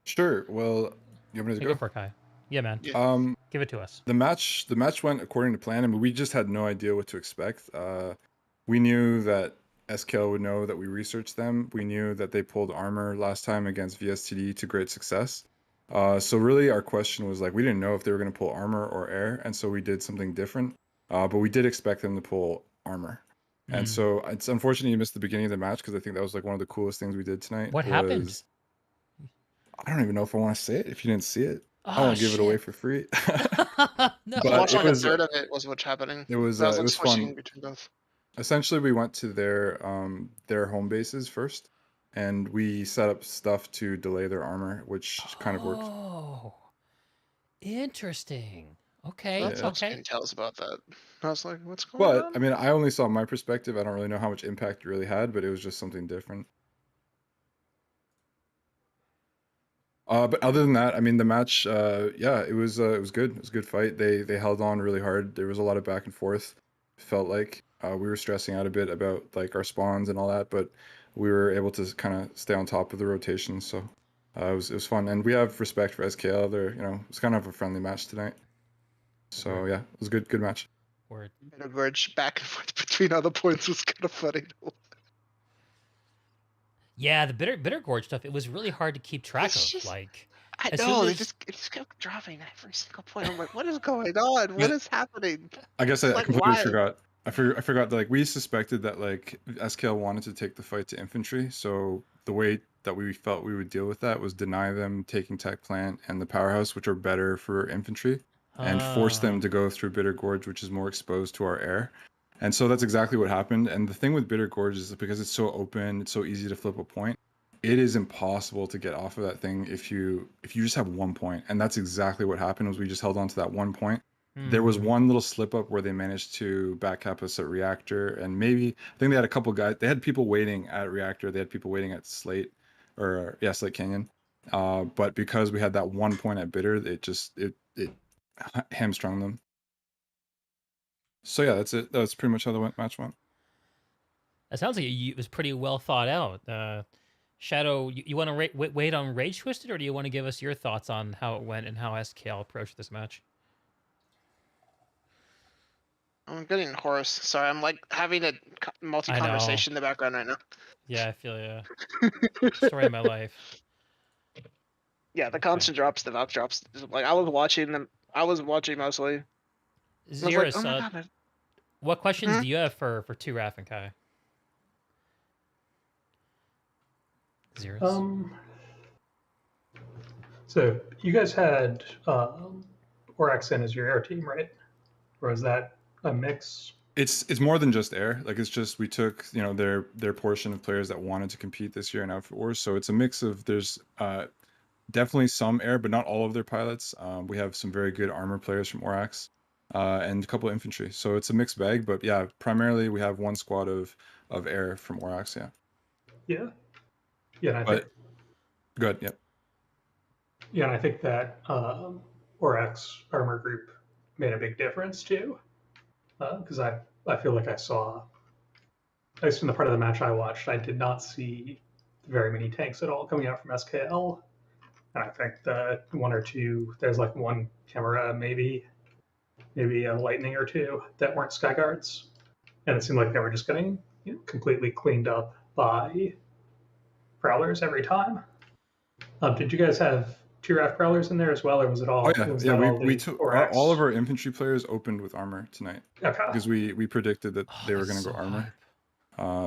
Sure. Well, you want me to go for Kayaa? Yeah, man. Yeah. Give it to us. The match went according to plan, and we just had no idea what to expect. We knew that SKL would know that we researched them. We knew that they pulled armor last time against VSTD to great success. So really our question was like, we didn't know if they were going to pull armor or air, and so we did something different. But we did expect them to pull armor. And so it's unfortunate you missed the beginning of the match because I think that was like one of the coolest things we did tonight. What happened? I don't even know if I want to say it if you didn't see it. I won't give it away for free. No. But watching like a third of it was what's happening. It was fun. Between both. Essentially, we went to their home bases first, and we set up stuff to delay their armor, which kind of worked. Oh, interesting. Okay, okay. Tells about that. I was like, what's going on? But I mean, I only saw my perspective. I don't really know how much impact it really had, but it was just something different. But other than that, I mean, the match, yeah, it was good. It was a good fight. They held on really hard. There was a lot of back and forth. felt like. We were stressing out a bit about like our spawns and all that, but we were able to kind of stay on top of the rotation. So it was fun, and we have respect for SKL. They're it's kind of a friendly match tonight. So yeah, it was a good match. Word. Bitter Gorge back and forth between all the points was kind of funny. Yeah, the bitter gorge stuff. It was really hard to keep track It's of. just- Like, I as know soon they as- just kept dropping every single point. I'm like, what is going on? What is happening? I guess I Like, completely why? forgot. I forgot that like we suspected that like SKL wanted to take the fight to infantry, so the way that we felt we would deal with that was deny them taking tech plant and the powerhouse, which are better for infantry, and force them to go through Bitter Gorge, which is more exposed to our air. And so that's exactly what happened. And the thing with Bitter Gorge is that because it's so open, it's so easy to flip a point. It is impossible to get off of that thing if you just have 1 point. And that's exactly what happened. Was we just held on to that 1 point. There was one little slip up where they managed to back cap us at reactor, and maybe I think they had a couple guys. They had people waiting at reactor. They had people waiting at Slate, Slate Canyon. But because we had that 1 point at bitter, it hamstrung them. So yeah, that's it. That's pretty much how the match went. It sounds like it was pretty well thought out. Shadow, you want to wait on Rage Twisted, or do you want to give us your thoughts on how it went and how SKL approached this match? I'm getting hoarse. Sorry, I'm like having a multi-conversation in the background right now. Yeah, I feel you. Story of my life. Yeah, the constant drops, the Valk drops. Like I was watching them. I was watching mostly. Zerus, oh my God. what questions do you have for 2Raf and Kai? Zerus? So you guys had Oraxen as your air team, right? Or is that a mix? It's more than just air. Like it's just we took their portion of players that wanted to compete this year in Outfit Wars. So it's a mix of there's definitely some air, but not all of their pilots. We have some very good armor players from Orax, and a couple of infantry. So it's a mixed bag. But yeah, primarily we have one squad of air from Orax. Yeah. Yeah. Yeah, and I think. Good. Yep. Yeah, and I think that Orax armor group made a big difference too, because I feel like I saw, at least in the part of the match I watched, I did not see very many tanks at all coming out from SKL. And I think that one or two, there's like one camera, maybe a lightning or two that weren't Skyguards. And it seemed like they were just getting completely cleaned up by Prowlers every time. Did you guys have 2Raf Prowlers in there as well, or was it all? Oh yeah, we took all of our infantry players opened with armor tonight. Okay. Because we predicted that they were going to go armor.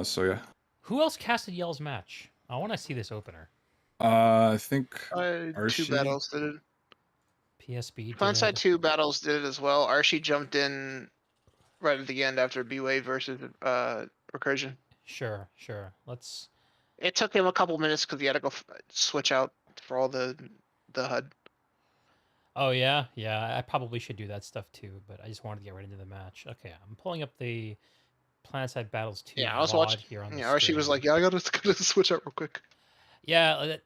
So yeah. Who else casted Yell's match? I want to see this opener. I think 2 battles did it. PSB. Planside 2 battles did it as well. Archie jumped in right at the end after BWAE versus Recursion. Sure. It took him a couple minutes because he had to go switch out for all the HUD. Oh yeah. I probably should do that stuff too, but I just wanted to get right into the match. Okay, I'm pulling up the Planside Battles 2. Yeah, I was watching here on the Archie screen. was like, "Yeah, I gotta switch out real quick." Yeah.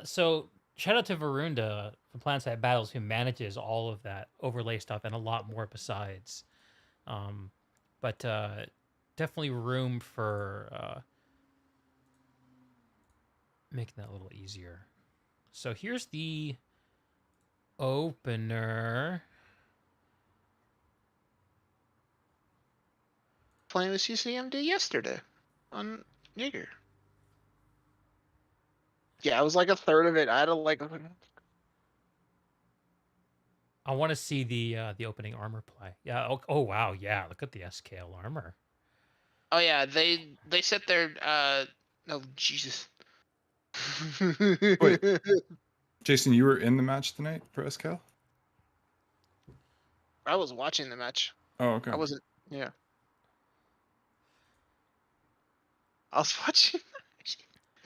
So shout out to Varunda from Planside Battles who manages all of that overlay stuff and a lot more besides. But definitely room for making that a little easier. So here's the opener. Playing with CCMD yesterday on Jaeger. Yeah, it was like a third of it. I had to like. I want to see the opening armor play. Yeah. Oh wow. Yeah. Look at the SKL armor. Oh yeah, they set their oh Jesus. Wait, Jason, you were in the match tonight for SKL? I was watching the match. Oh, okay. I wasn't. Yeah. I was watching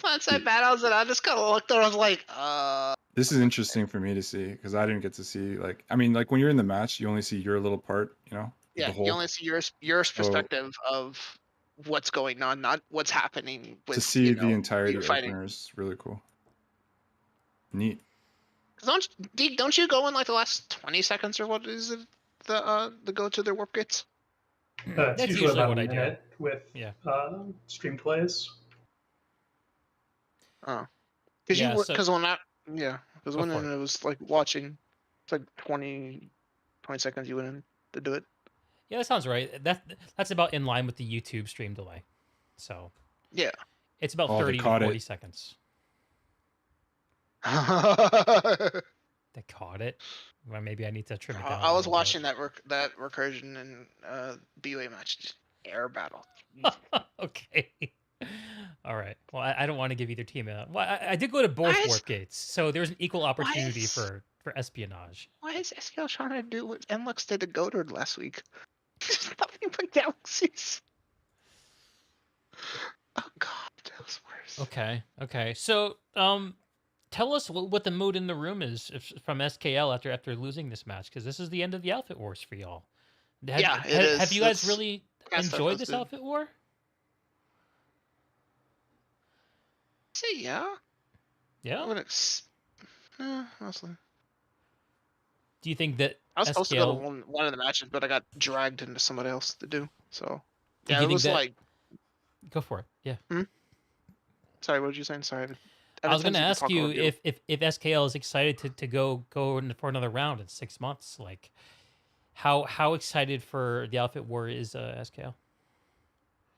Planside Battles, and I just kind of looked there. I was like, This is interesting for me to see because I didn't get to see like when you're in the match, you only see your little part, Yeah, the whole. you only see your perspective of what's going on, not what's happening. With, to see the entirety of opener is really cool. Neat. Don't you go in like the last 20 seconds or what is it? The go to their warp gates. It's That's usually usually about what a I do. minute with Yeah. stream delays. Oh, because Yeah, so because when I because go when for it. it was like watching, it's like 20 seconds you went in to do it. Yeah, that sounds right. That's about in line with the YouTube stream delay. So Yeah. it's about Oh, they 30 to caught 40 it. seconds. I They caught it. Well, maybe I need to trim it down a was little bit. watching that recursion and BWAE match, just air battle. Okay. All right. Well, I don't want to give either team a. Well, I did go to both Why is warp gates, so there's an equal opportunity is for espionage. why is SKL trying to do what Enlux did to Goddard last week? Just nothing but galaxies. Oh god, that was worse. Okay. Okay. So, tell us what the mood in the room is from SKL after losing this match, because this is the end of the outfit wars for y'all. Yeah, it is. Have you guys That's really cast out enjoyed this posted. outfit war? Say yeah. Yeah. Honestly. Do you think that I was supposed to go to SKL? one of the matches, but I got dragged into somebody else to do. So Do yeah, you it think was that? like. Go for it. Yeah. Sorry, what were you saying? Sorry. I was going to to ask talk you over you. if SKL is excited to go for another round in 6 months. Like, how excited for the outfit war is SKL?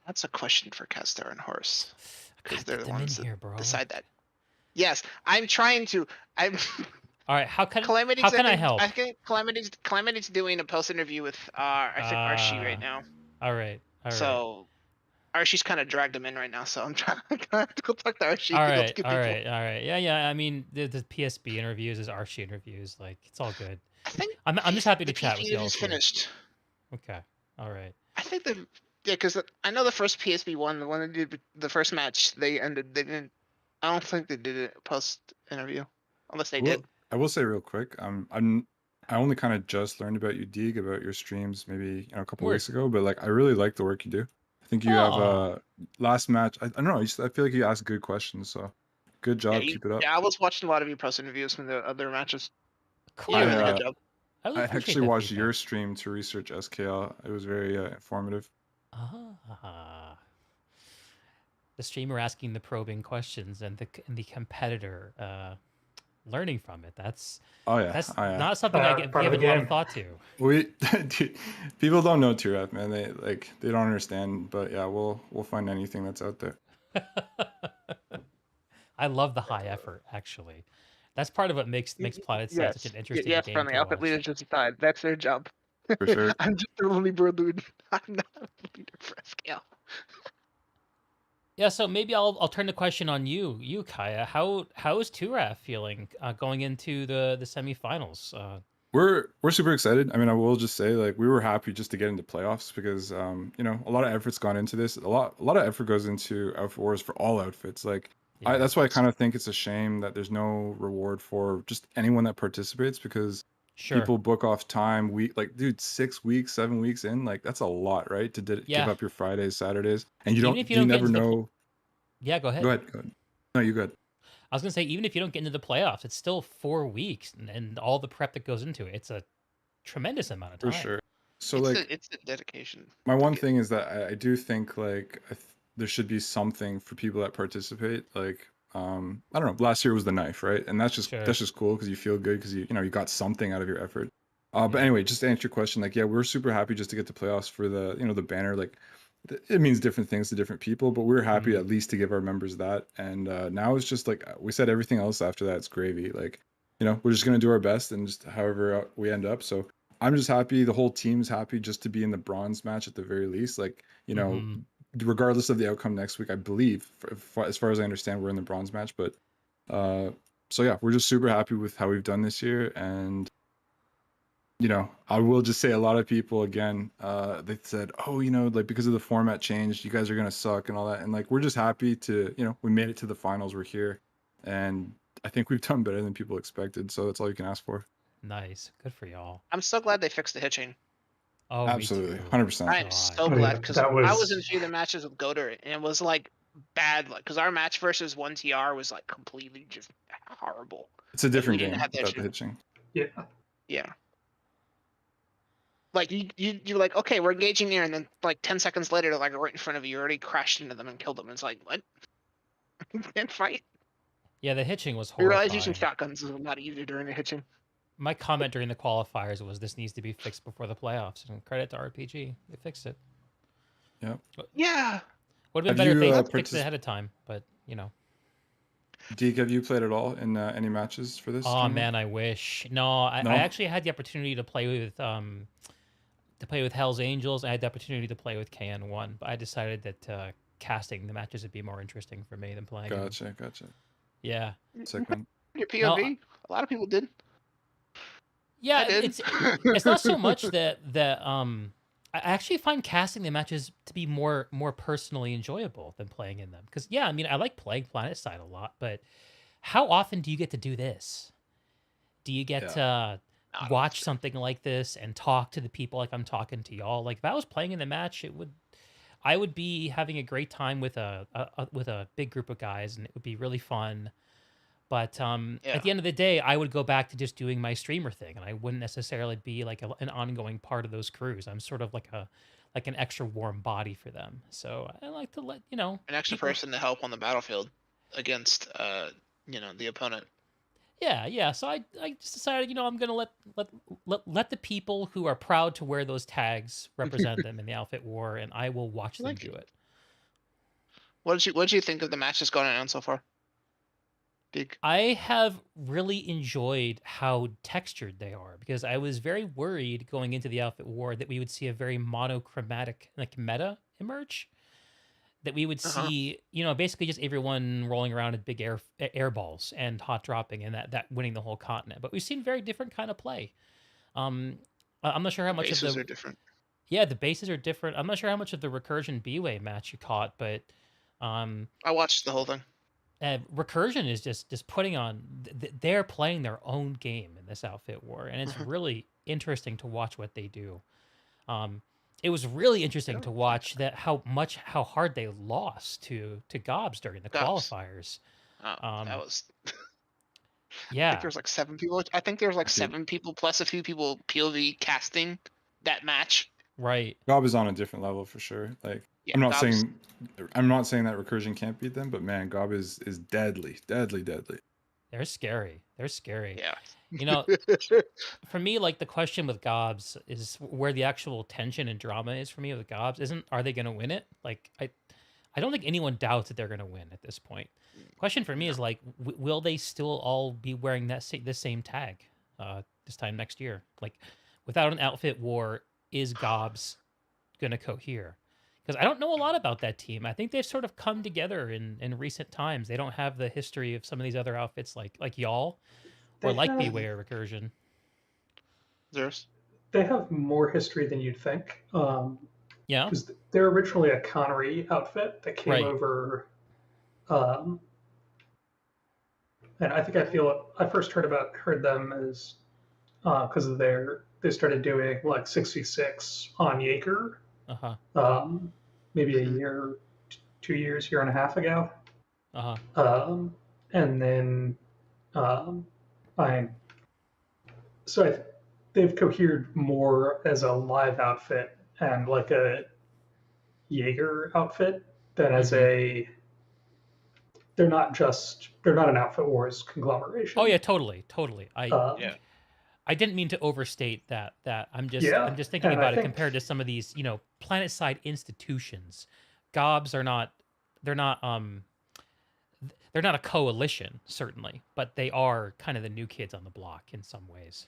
That's a question for Castor and Horse, because God, they're get the them in ones that here, bro. decide that. Yes, I'm trying to. I'm. All right, how can Calamity's I help? I think Calamity's doing a post interview with I think Archie right now. All right. So Archie's kind of dragged him in right now. So I'm trying to go talk to Archie. All to go right, get all people. right, all right. Yeah. I mean, the PSB interviews is Archie interviews. Like, it's all good. I think I'm just happy to the chat with y'all. is finished. Okay. All right. I think because I know the first PSB one, the one that did the first match, they ended. They didn't. I don't think they did it post interview, unless they did. I will say real quick, I only kind of just learned about you, Deeg, about your streams maybe a couple Word. weeks ago, but like I really like the work you do. I think you have last match. I don't know. I feel like you asked good questions, so good job. Keep it up. Yeah, I was watching a lot of your post interviews from the other matches. Cool. You did a really good job. I really appreciate actually that watched feedback. your stream to research SKL. It was very informative. The streamer asking the probing questions and the competitor learning from it. That's not something I give a lot of thought to. Dude, people don't know T-Rap, man. They don't understand. But yeah, we'll find anything that's out there. I love the high effort, actually. That's part of what makes Planet Side such an interesting game. From the outfit leaders just decide. That's their job. For sure. I'm just a lonely bro dude. I'm not a leader for SKL. Yeah, so maybe I'll turn the question on you, Kayaa. How is T-Rap feeling going into the semifinals? We're super excited. I mean, I will just say, like, we were happy just to get into playoffs because a lot of effort's gone into this. A lot of effort goes into outfit wars for all outfits. Like, Yeah. that's why I kind of think it's a shame that there's no reward for just anyone that participates, because people book off time. Dude, 6 weeks, 7 weeks in, like, that's a lot, right? To give up your Fridays, Saturdays, and you never know. Yeah, go ahead. Go ahead. No, you good. I was gonna say, even if you don't get into the playoffs, it's still 4 weeks, and all the prep that goes into it. It's a tremendous amount of time. For sure. So it's a dedication. My one thing is that I do think like there should be something for people that participate. Like I don't know. Last year was the knife, right? And that's just cool because you feel good because you got something out of your effort. But anyway, just to answer your question, like we're super happy just to get to playoffs for the the banner. Like it means different things to different people, but we're happy at least to give our members that. And now it's just like we said, everything else after that, it's gravy. Like we're just gonna do our best and just however we end up. So I'm just happy. The whole team's happy just to be in the bronze match at the very least. Like regardless of the outcome next week, I believe, as far as I understand, we're in the bronze match. But so yeah, we're just super happy with how we've done this year. And I will just say a lot of people again, they said, oh, like because of the format change, you guys are gonna suck and all that. And like we're just happy to, we made it to the finals. We're here, and I think we've done better than people expected. So that's all you can ask for. Nice, good for y'all. I'm so glad they fixed the hitching. Oh, absolutely, 100%. I am so glad because I was in a few of the matches with Goder and it was like bad, like because our match versus 1TR was like completely just horrible. It's a different game without the hitching. Yeah. Like you're like, okay, we're engaging here, and then like 10 seconds later, they're like right in front of you, you already crashed into them and killed them. And it's like, what? You can't fight. Yeah, the hitching was You realize using horrifying. shotguns is a lot easier during the hitching. My comment during the qualifiers was this needs to be fixed before the playoffs. And credit to RPG, they fixed it. Yeah. Yeah. Would have been Have better if they you, had fixed it ahead of time, but you know. Deke, have you played at all in any matches for this? Oh tournament? man, I wish. No, No? I actually had the opportunity to play with Hell's Angels. I had the opportunity to play with KN1, but I decided that casting the matches would be more interesting for me than playing. them. Gotcha. Yeah. Sick, man. Your POV. A lot of people did. Yeah, I did. it's not so much that I actually find casting the matches to be more personally enjoyable than playing in them. Because yeah, I mean I like playing Planet Side a lot, but how often do you get to do this? Do you get to watch something like this and talk to the people like I'm talking to y'all? Like if I was playing in the match, I would be having a great time with a big group of guys, and it would be really fun. But at the end of the day, I would go back to just doing my streamer thing, and I wouldn't necessarily be like an ongoing part of those crews. I'm sort of like an extra warm body for them. So I like to let an extra person to help on the battlefield against the opponent. Yeah. So I just decided, I'm gonna let the people who are proud to wear those tags represent them in the outfit war, and I will watch them do it. What did you think of the matches going on so far? I have really enjoyed how textured they are, because I was very worried going into the outfit war that we would see a very monochromatic meta emerge, that we would see basically just everyone rolling around in big air balls and hot dropping and that winning the whole continent. But we've seen very different kind of play. I'm not sure how much bases of the are different. Yeah, the bases are different. I'm not sure how much of the Recursion BWAE match you caught, but I watched the whole thing. Recursion is just putting on. They're playing their own game in this outfit war, and it's really interesting to watch what they do. It was really interesting to watch how hard they lost to Gobs during the qualifiers. That was. Yeah, I think there was like 7 people. I think there was like 7 people plus a few people POV casting that match. Right. Gob is on a different level for sure. Like I'm not saying that Recursion can't beat them, but man, Gob is deadly. They're scary. Yeah. For me, like the question with Gobs is where the actual tension and drama is for me with Gobs are they going to win it? Like I don't think anyone doubts that they're going to win at this point. Question for me is like, will they still all be wearing the same tag this time next year? Like without an outfit war, is Gobs going to cohere? Because I don't know a lot about that team. I think they've sort of come together in recent times. They don't have the history of some of these other outfits like y'all or like BWAE or Recursion. There's. They have more history than you'd think. Yeah. Because they're originally a Connery outfit that came over. And I think I first heard them as because they started doing like 66 on Jaeger. Maybe a year, 2 years, year and a half ago. And then they've cohered more as a live outfit and like a Jaeger outfit than as a. They're not an Outfit Wars conglomeration. Oh yeah, totally. I didn't mean to overstate that. I'm just thinking about it compared to some of these, planet side institutions. Gobs are not. They're not a coalition, certainly, but they are kind of the new kids on the block in some ways.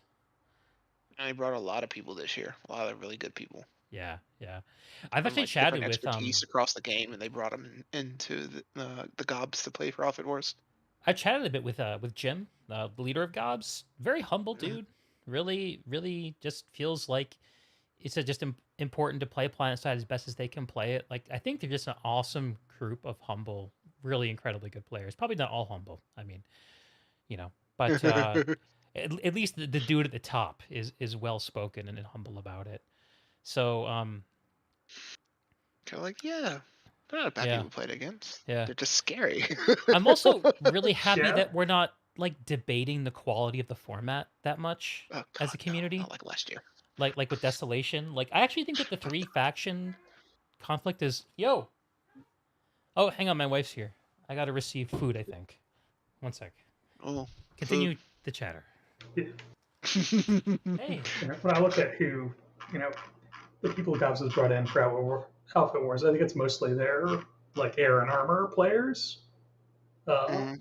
And they brought a lot of people this year. A lot of really good people. Yeah. I've actually chatted with expertise across the game, and they brought them into the Gobs to play for Outfit Wars. I chatted a bit with Jim, the leader of Gobs. Very humble dude. Really, really just feels like it's just important to play PlanetSide as best as they can play it. Like I think they're just an awesome group of humble, really incredibly good players. Probably not all humble. I mean, but at least the dude at the top is well spoken and humble about it. So they're like, yeah, they're not bad people to play against. Yeah, they're just scary. I'm also really happy that we're not like debating the quality of the format that much as a community. Not like last year. like with Desolation. Like I actually think that the 3-faction conflict is yo. Oh, hang on, my wife's here. I gotta receive food, I think. One sec. Oh, Continue the chatter. Yeah. Hey. When I look at who, the people Dobbs has brought in for Outfit Wars, I think it's mostly their like air and armor players. Do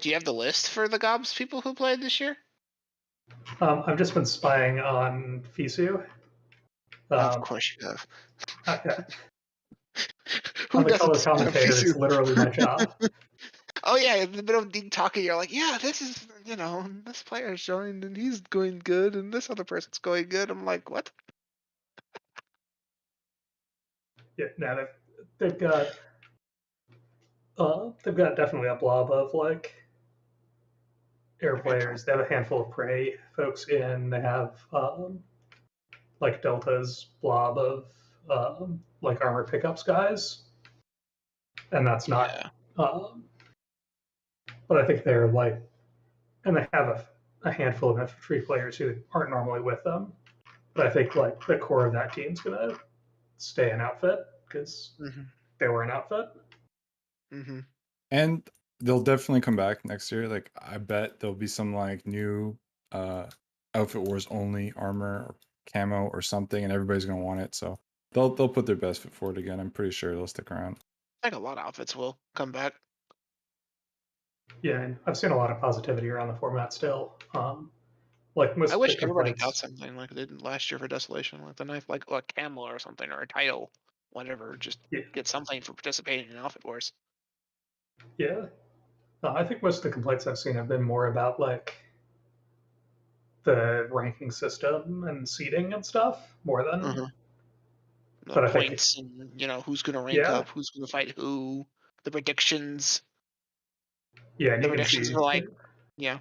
you have the list for the Gobs people who played this year? I've just been spying on Fisu. Of course you have. I'm the color commentator. It's literally my job. Oh yeah, in the middle of Dean talking, you're like, yeah, this is, this player's joined and he's going good, and this other person's going good. I'm like, what? Yeah, now they've got definitely a blob of like air players. They have a handful of prey folks in. They have like Delta's blob of like armor pickups guys, and that's not. Yeah. But I think they're like, and they have a handful of infantry players who aren't normally with them. But I think like the core of that team's gonna stay an outfit because they were an outfit. Mm-hmm. And they'll definitely come back next year. Like I bet there'll be some like new Outfit Wars only armor or camo or something, and everybody's gonna want it. So they'll put their best foot forward again. I'm pretty sure they'll stick around. I think a lot of outfits will come back. Yeah, and I've seen a lot of positivity around the format still. Like most I wish of the everybody complaints- got something like they did last year for Desolation, like the knife, like a camo or something, or a title, whatever. Just get something for participating in Outfit Wars. Yeah, I think most of the complaints I've seen have been more about like the ranking system and seeding and stuff more than. The But I think points and who's going to rank up, who's going to fight who, the predictions. Yeah, The predictions were like, it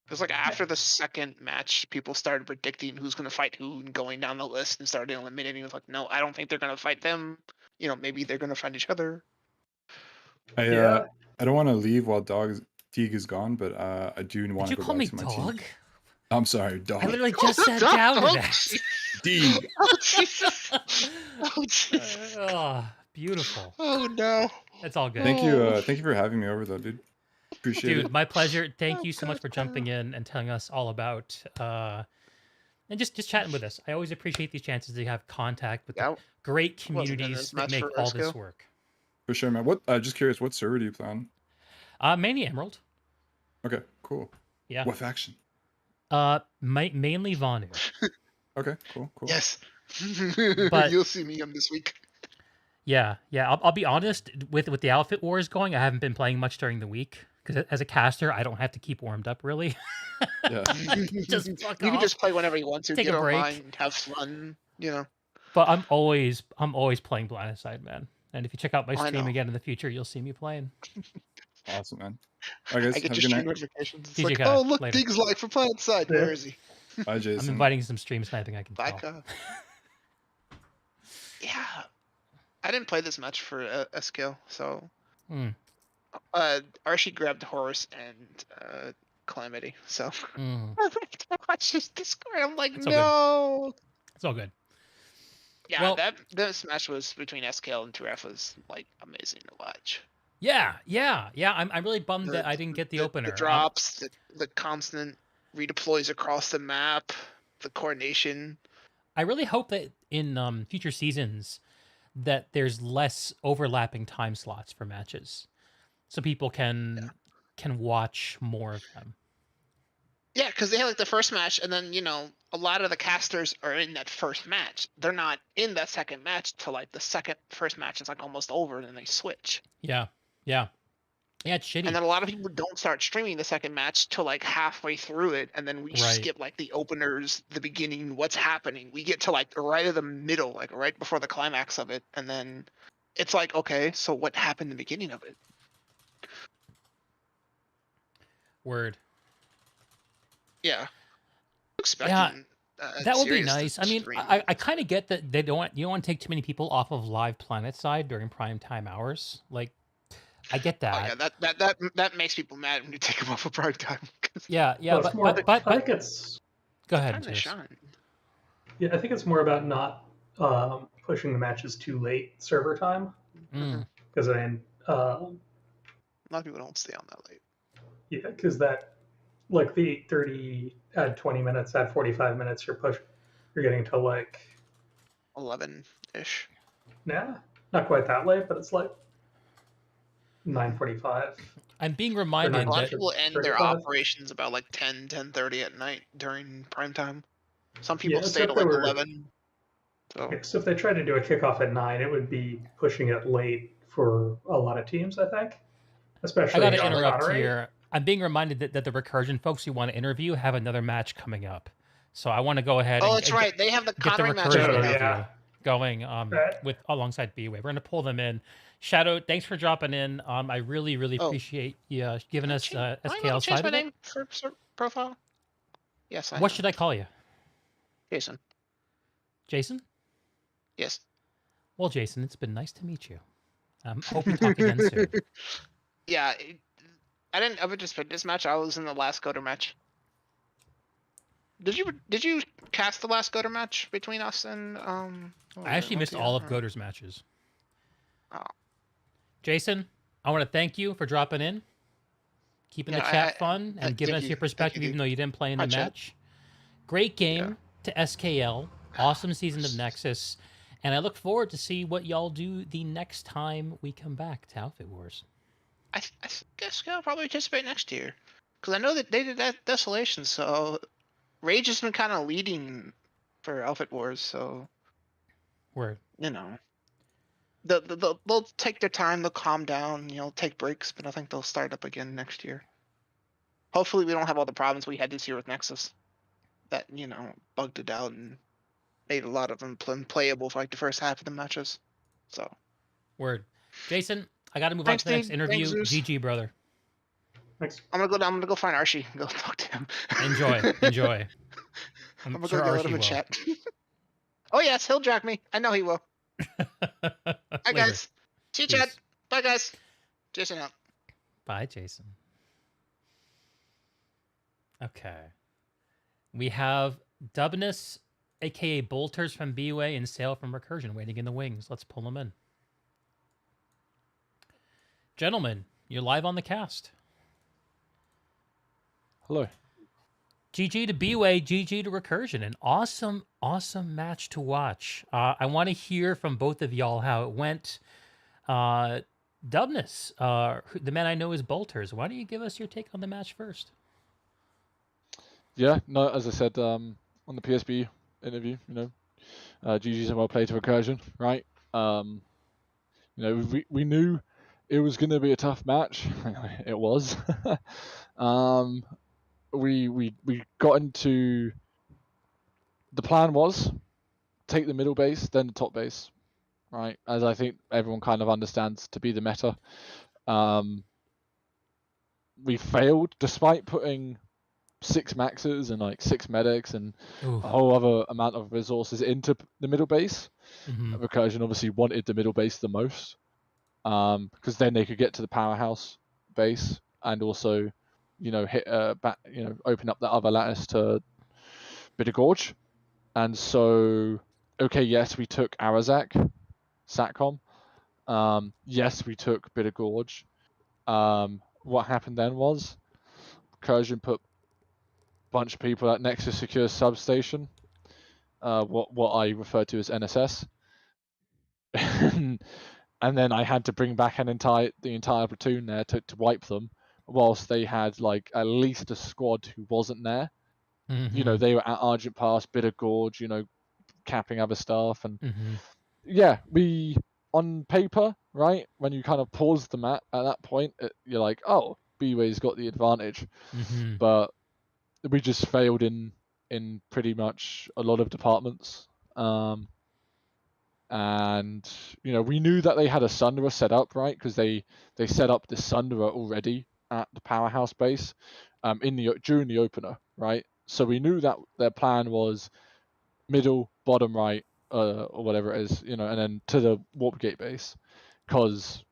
was like after the second match, people started predicting who's going to fight who and going down the list and started eliminating. It was like, no, I don't think they're going to fight them. Maybe they're going to fight each other. I don't want to leave while Teague is gone, but I do want to go back to my team. Dog? I'm sorry, dog. I literally just sat down to that. Teague. Oh Jesus! Oh Jesus! Oh, beautiful. Oh no! That's all good. Thank you for having me over though, dude. Appreciate it. Dude, my pleasure. Thank you so much for jumping in and telling us all about and just chatting with us. I always appreciate these chances to have contact with the great communities that make all this work. For sure, man. Just curious, what server do you play on? Mainly Emerald. Okay, cool. Yeah. What faction? Mainly Vanu. Okay, cool. Yes. But you'll see me on this week. Yeah. I'll be honest, with the Outfit Wars going, I haven't been playing much during the week because as a caster, I don't have to keep warmed up really. Yeah. Just you can just play whenever you want to. Take a break. Online, have fun. But I'm always playing Blindside, man. And if you check out my stream again in the future, you'll see me playing. Awesome, man. All right, guys, I get have a your good stream night. notifications. It's DJ like, Kayaa, oh look, later. Dig's live for Blindside. Where is he? Bye, Jason. I'm inviting some stream sniping. I can Bye, tell. Kayaa. Yeah, I didn't play this much for SKL, so Archie grabbed Horus and Calamity, so I watched his Discord. I'm like, no. It's all good. Yeah, well, this match was between SKL and 2F was like amazing to watch. Yeah. I'm really bummed that I didn't get the opener. The drops, the constant redeploys across the map, the coordination. I really hope that in future seasons that there's less overlapping time slots for matches, so people can watch more of them. Yeah, because they had like the first match, and then a lot of the casters are in that first match. They're not in that second match till like the first match is like almost over, and then they switch. Yeah, it's shitty. And then a lot of people don't start streaming the second match till like halfway through it, and then we skip like the openers, the beginning, what's happening. We get to like right in the middle, like right before the climax of it, and then it's like, okay, so what happened in the beginning of it? Word. Yeah. That would be nice. I mean, I kind of get that you don't want to take too many people off of live planet side during prime time hours. Like, I get that. Oh, yeah, that makes people mad when you take them off of prime time. Yeah, but I think it's go ahead, Jason. Yeah, I think it's more about not pushing the matches too late server time. Because Mm. I mean, A lot of people don't stay on that late. yeah, because that like the 30 add 20 minutes, add 45 minutes, you're getting to like 11-ish. nah, not quite that late, but it's like 9:45. I'm being A reminded lot that of people end their 35. operations about like 10:30 at night during prime time. Some people Yeah, stay till like 11. So So if they tried to do a kickoff at 9, it would be pushing it late for a lot of teams, I think, I especially got to on interrupt Connery. here. I'm being reminded that the recursion folks you want to interview have another match coming up, so I want to go ahead oh, and that's right. They have the get the Connery match recursion coming up. interview going Right. with alongside BWAE. We're gonna pull them in. Shadow, thanks for dropping in. I really appreciate you giving us Am I SKL allowed to change side my of it. name for profile? Yes, I What am. should I call you? Jason. Jason? Yes. Well, Jason, it's been nice to meet you. Hope we talk again soon. Yeah, I didn't ever just pick this match. I was in the last Goater match. Did you cast the last Goater match between us and I actually missed all of Goater's matches. Oh. Jason, I want to thank you for dropping in, keeping the chat fun, and giving us your perspective, even though you didn't play in the match. Great game to SKL. Awesome season of Nexus. And I look forward to see what y'all do the next time we come back to Outfit Wars. I guess I'll probably participate next year. Because I know that they did that Desolation, so Rage has been kind of leading for Outfit Wars, so... Word. You know. They'll take their time, they'll calm down, take breaks, but I think they'll start up again next year. Hopefully we don't have all the problems we had this year with Nexus. That, bugged it out and made a lot of them unplayable for like the first half of the matches. So. Word. Jason, I got to move on to the next interview. GG, brother. Thanks. I'm gonna go find Archie and go talk to him. Enjoy. I'm gonna go let him a chat. Oh yes, he'll drag me. I know he will. Bye guys. See you, Chad. Bye guys. Jason out. Bye, Jason. Okay. We have Dubnus, aka Bolters from BWAE, and Sayl from Recursion waiting in the wings. Let's pull them in. Gentlemen, you're live on the cast. Hello. GG to BWAE, GG to Recursion. An awesome match to watch. I want to hear from both of y'all how it went. Dubnus, the man I know is Bolters. Why don't you give us your take on the match first? Yeah, no, as I said on the PSB interview, GG's and well played to Recursion, right? We knew it was going to be a tough match. It was. We got into... The plan was take the middle base, then the top base, right? As I think everyone kind of understands to be the meta. We failed despite putting 6 maxes and like 6 medics and a whole other amount of resources into the middle base. Recursion obviously wanted the middle base the most, because then they could get to the powerhouse base and also, hit back, open up the other lattice to Bitter Gorge. And so, okay, yes, we took Arazak, Satcom. Yes, we took Bitter Gorge. What happened then was Recursion put bunch of people at Nexus Secure Substation, what I refer to as NSS, and then I had to bring back the entire platoon there to wipe them, whilst they had like at least a squad who wasn't there. They were at Argent Pass, Bitter Gorge, capping other stuff, and yeah, we on paper, right, when you kind of pause the map at that point, you're like, oh, BWAE's got the advantage, but we just failed in pretty much a lot of departments. And we knew that they had a Sunderer set up, right? Because they set up the Sunderer already at the powerhouse base during the opener, right? So we knew that their plan was middle, bottom right, or whatever it is, and then to the warp gate base, because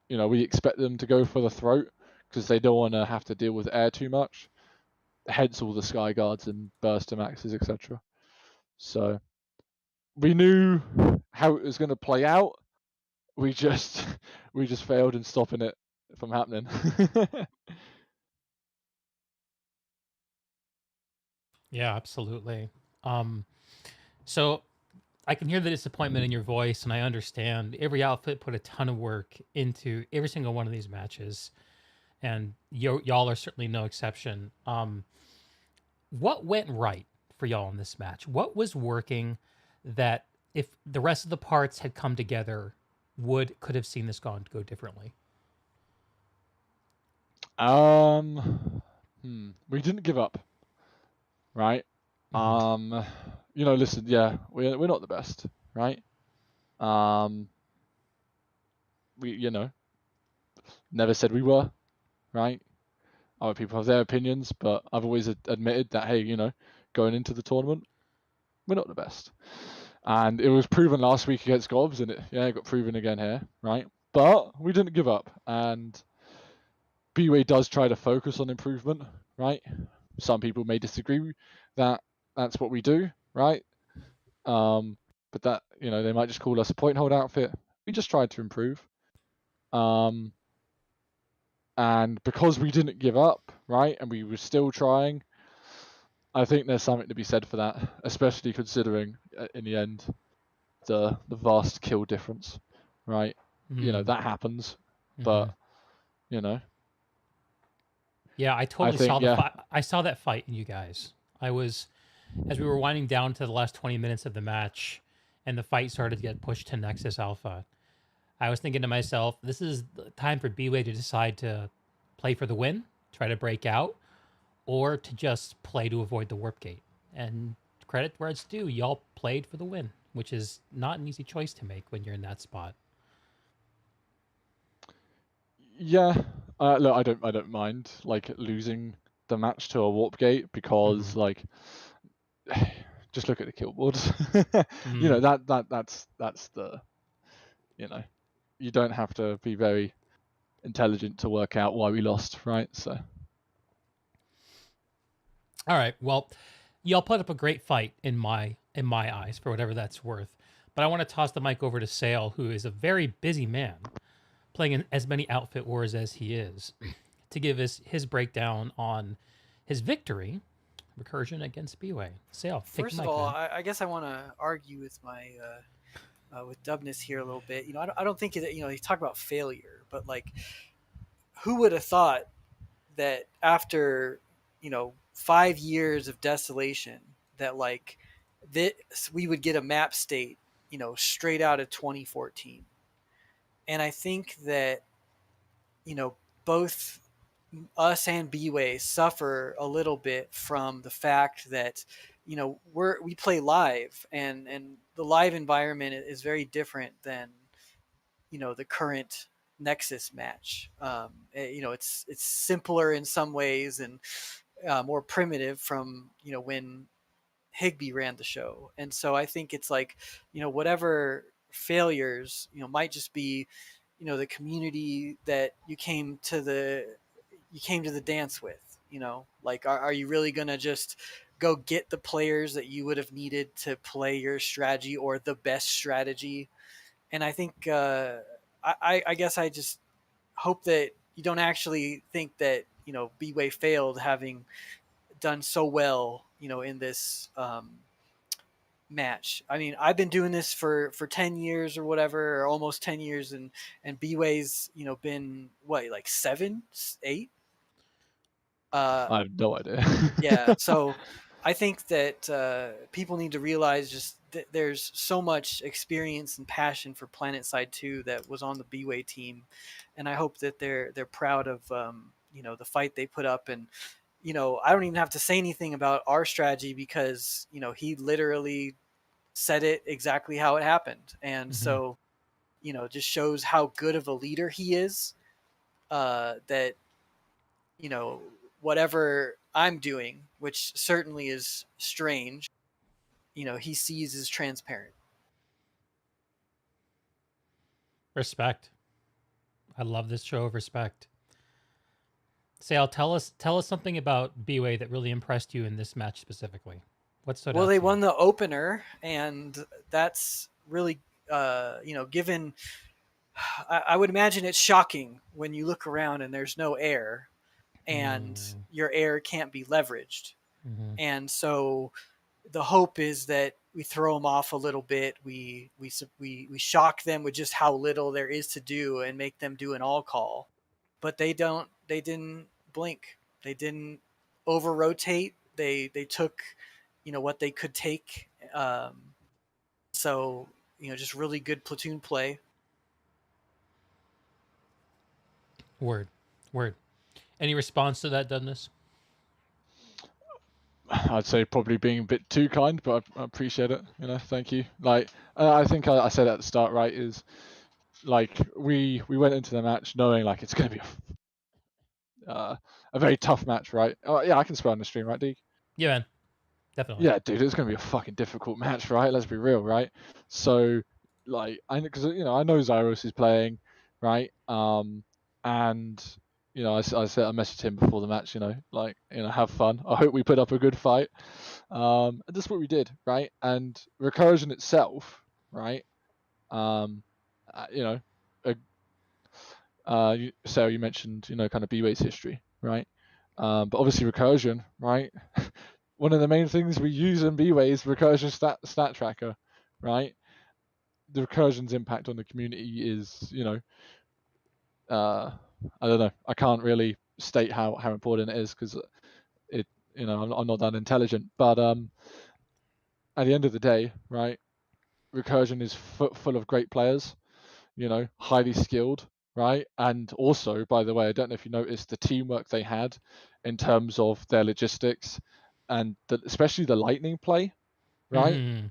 we expect them to go for the throat because they don't want to have to deal with air too much. Hence all the sky guards and burster maxes, etc. So we knew how it was going to play out. We just failed in stopping it from happening. Yeah, absolutely. So I can hear the disappointment in your voice, and I understand. Every outfit put a ton of work into every single one of these matches, and y'all are certainly no exception. What went right for y'all in this match? What was working that, if the rest of the parts had come together, could have seen this go differently? We didn't give up, right? Listen, yeah, we're not the best, right? We never said we were, right? Other people have their opinions, but I've always admitted that, hey, going into the tournament, we're not the best. And it was proven last week against Gobs, and it got proven again here, right? But we didn't give up, and BWAE does try to focus on improvement, right? Some people may disagree that that's what we do, right? But that, they might just call us a point hold outfit. We just tried to improve. And because we didn't give up, right, and we were still trying, I think there's something to be said for that, especially considering in the end the vast kill difference, right? That happens, but Yeah, I totally saw I saw that fight in you guys. As we were winding down to the last 20 minutes of the match, and the fight started to get pushed to Nexus Alpha, I was thinking to myself, this is the time for BWAE to decide to play for the win, try to break out, or to just play to avoid the warp gate. And credit where it's due, y'all played for the win, which is not an easy choice to make when you're in that spot. Yeah, look, I don't mind like losing the match to a warp gate because like just look at the kill boards. That's the you don't have to be very intelligent to work out why we lost, right? So all right, well, y'all put up a great fight in my eyes, for whatever that's worth. But I want to toss the mic over to Sayl, who is a very busy man, playing in as many outfit wars as he is, to give us his breakdown on his victory, Recursion against BWAE. Sayl, first of all, I guess I want to argue with my with Dubnus here a little bit. I don't think that you talk about failure, but like, who would have thought that after 5 years of desolation that like this we would get a map state straight out of 2014. And I think that both us and BWAE suffer a little bit from the fact that we play live, and the live environment is very different than the current Nexus match. It's simpler in some ways and more primitive from when Higby ran the show. And so I think it's like whatever failures might just be the community that you came to the dance with. Like, are you really gonna just go get the players that you would have needed to play your strategy or the best strategy? And I think I guess I just hope that you don't actually think that BWAE failed, having done so well in this match. I mean, I've been doing this for 10 years or whatever, or almost 10 years, and BWAE's been what, like 7, 8. I have no idea. Yeah, so I think that people need to realize just that there's so much experience and passion for PlanetSide 2 that was on the BWAE team, and I hope that they're proud of the fight they put up. And I don't even have to say anything about our strategy because he literally said it exactly how it happened, and so just shows how good of a leader he is. That whatever I'm doing, which certainly is strange, he sees as transparent. Respect. I love this show of respect. Sayl, tell us something about BWAE that really impressed you in this match specifically. What stood Well, out they to you? won the opener, and that's really, given. I would imagine it's shocking when you look around and there's no air, and your air can't be leveraged. And so the hope is that we throw them off a little bit. We shock them with just how little there is to do and make them do an all call. But they didn't blink. They didn't over rotate. They took, what they could take. So, just really good platoon play. Word. Any response to that, Dubnus? I'd say probably being a bit too kind, but I appreciate it. Thank you. Like, I think I said at the start, right? Is like we went into the match knowing like it's going to be a very tough match, right? Oh yeah, I can swear on the stream, right, Deke? Yeah, man. Definitely. Yeah, dude, it's going to be a fucking difficult match, right? Let's be real, right? So, like, because I know Zyros is playing, right? And I said I messaged him before the match, have fun. I hope we put up a good fight. And that's what we did, right? And Recursion itself, right? Sayl, you mentioned, kind of BWAE's history, right? But obviously Recursion, right? One of the main things we use in BWAE is Recursion stat tracker, right? The Recursion's impact on the community is, I don't know. I can't really state how important it is because I'm not that intelligent. But at the end of the day, right? Recursion is full of great players, highly skilled, right? And also, by the way, I don't know if you noticed the teamwork they had in terms of their logistics and especially the lightning play, right?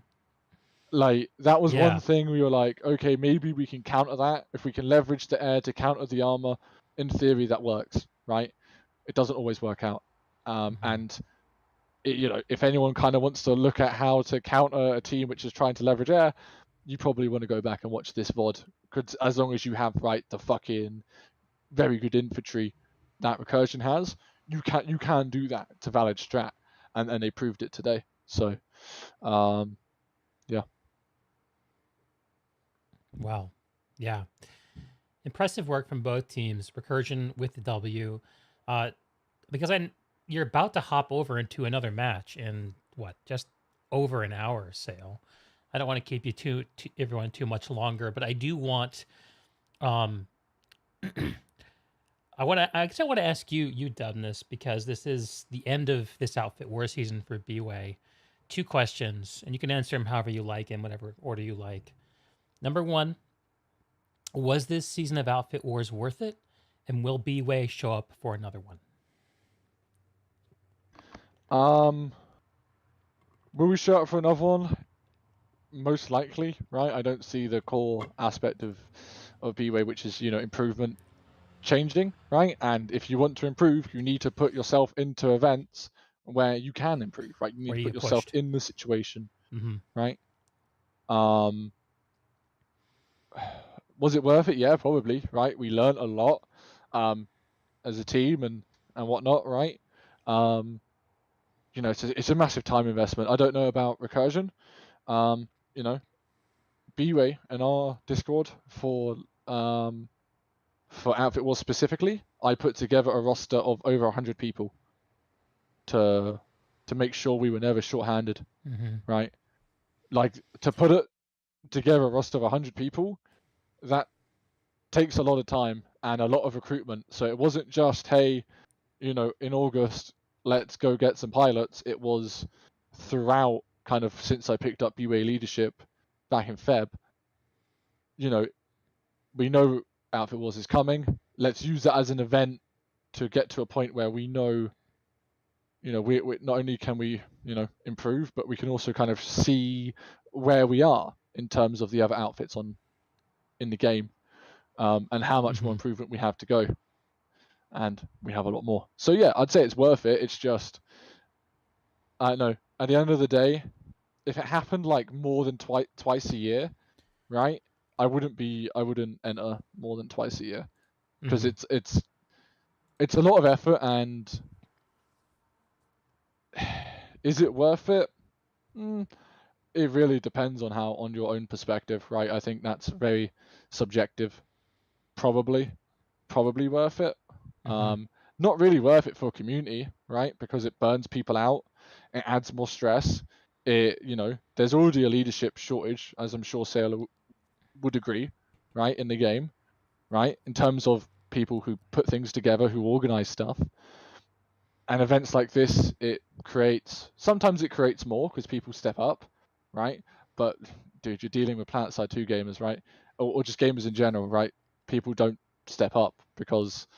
Like that was one thing we were like, okay, maybe we can counter that. If we can leverage the air to counter the armor, in theory that works, right? It doesn't always work out. And if anyone kind of wants to look at how to counter a team which is trying to leverage air, you probably want to go back and watch this VOD. Because as long as you have the fucking very good infantry that Recursion has, you can do that to valid strat, and they proved it today. So, yeah. Wow. Yeah. Impressive work from both teams. Recursion with the W. Because you're about to hop over into another match in just over an hour, Sayl. I don't want to keep you everyone too much longer, but I do want I guess I want to ask you Dubnus, because this is the end of this Outfit War season for BWAE. 2 questions, and you can answer them however you like in whatever order you like. Number 1, was this season of Outfit Wars worth it? And will BWAE show up for another one? Will we show up for another one? Most likely, right? I don't see the core aspect of BWAE, which is improvement, changing, right? And if you want to improve, you need to put yourself into events where you can improve, right? You need to put yourself in the situation, right? Was it worth it? Yeah, probably, right? We learned a lot as a team and whatnot, right? It's a massive time investment. I don't know about Recursion. BWAE in our Discord for Outfit Wars specifically, I put together a roster of over 100 people to make sure we were never short-handed, right? Like, to put it together a roster of 100 people, that takes a lot of time and a lot of recruitment. So it wasn't just, hey, in August, let's go get some pilots. It was throughout, kind of since I picked up BWAE leadership back in Feb. We know Outfit Wars is coming. Let's use that as an event to get to a point where we know, we not only can we, improve, but we can also kind of see where we are in terms of the other outfits in the game, and how much more improvement we have to go. And we have a lot more. So yeah, I'd say it's worth it. It's just, I don't know. At the end of the day, if it happened like more than twice a year, right? I wouldn't enter more than twice a year, because it's a lot of effort. And is it worth it? It really depends on your own perspective, right? I think that's very subjective. Probably worth it. Not really worth it for a community, right? Because it burns people out, it adds more stress. There's already a leadership shortage, as I'm sure Sayl would agree, right, in the game, right? In terms of people who put things together, who organize stuff. And events like this, sometimes it creates more because people step up, right? But dude, you're dealing with PlanetSide 2 gamers, right? Or just gamers in general, right? People don't step up because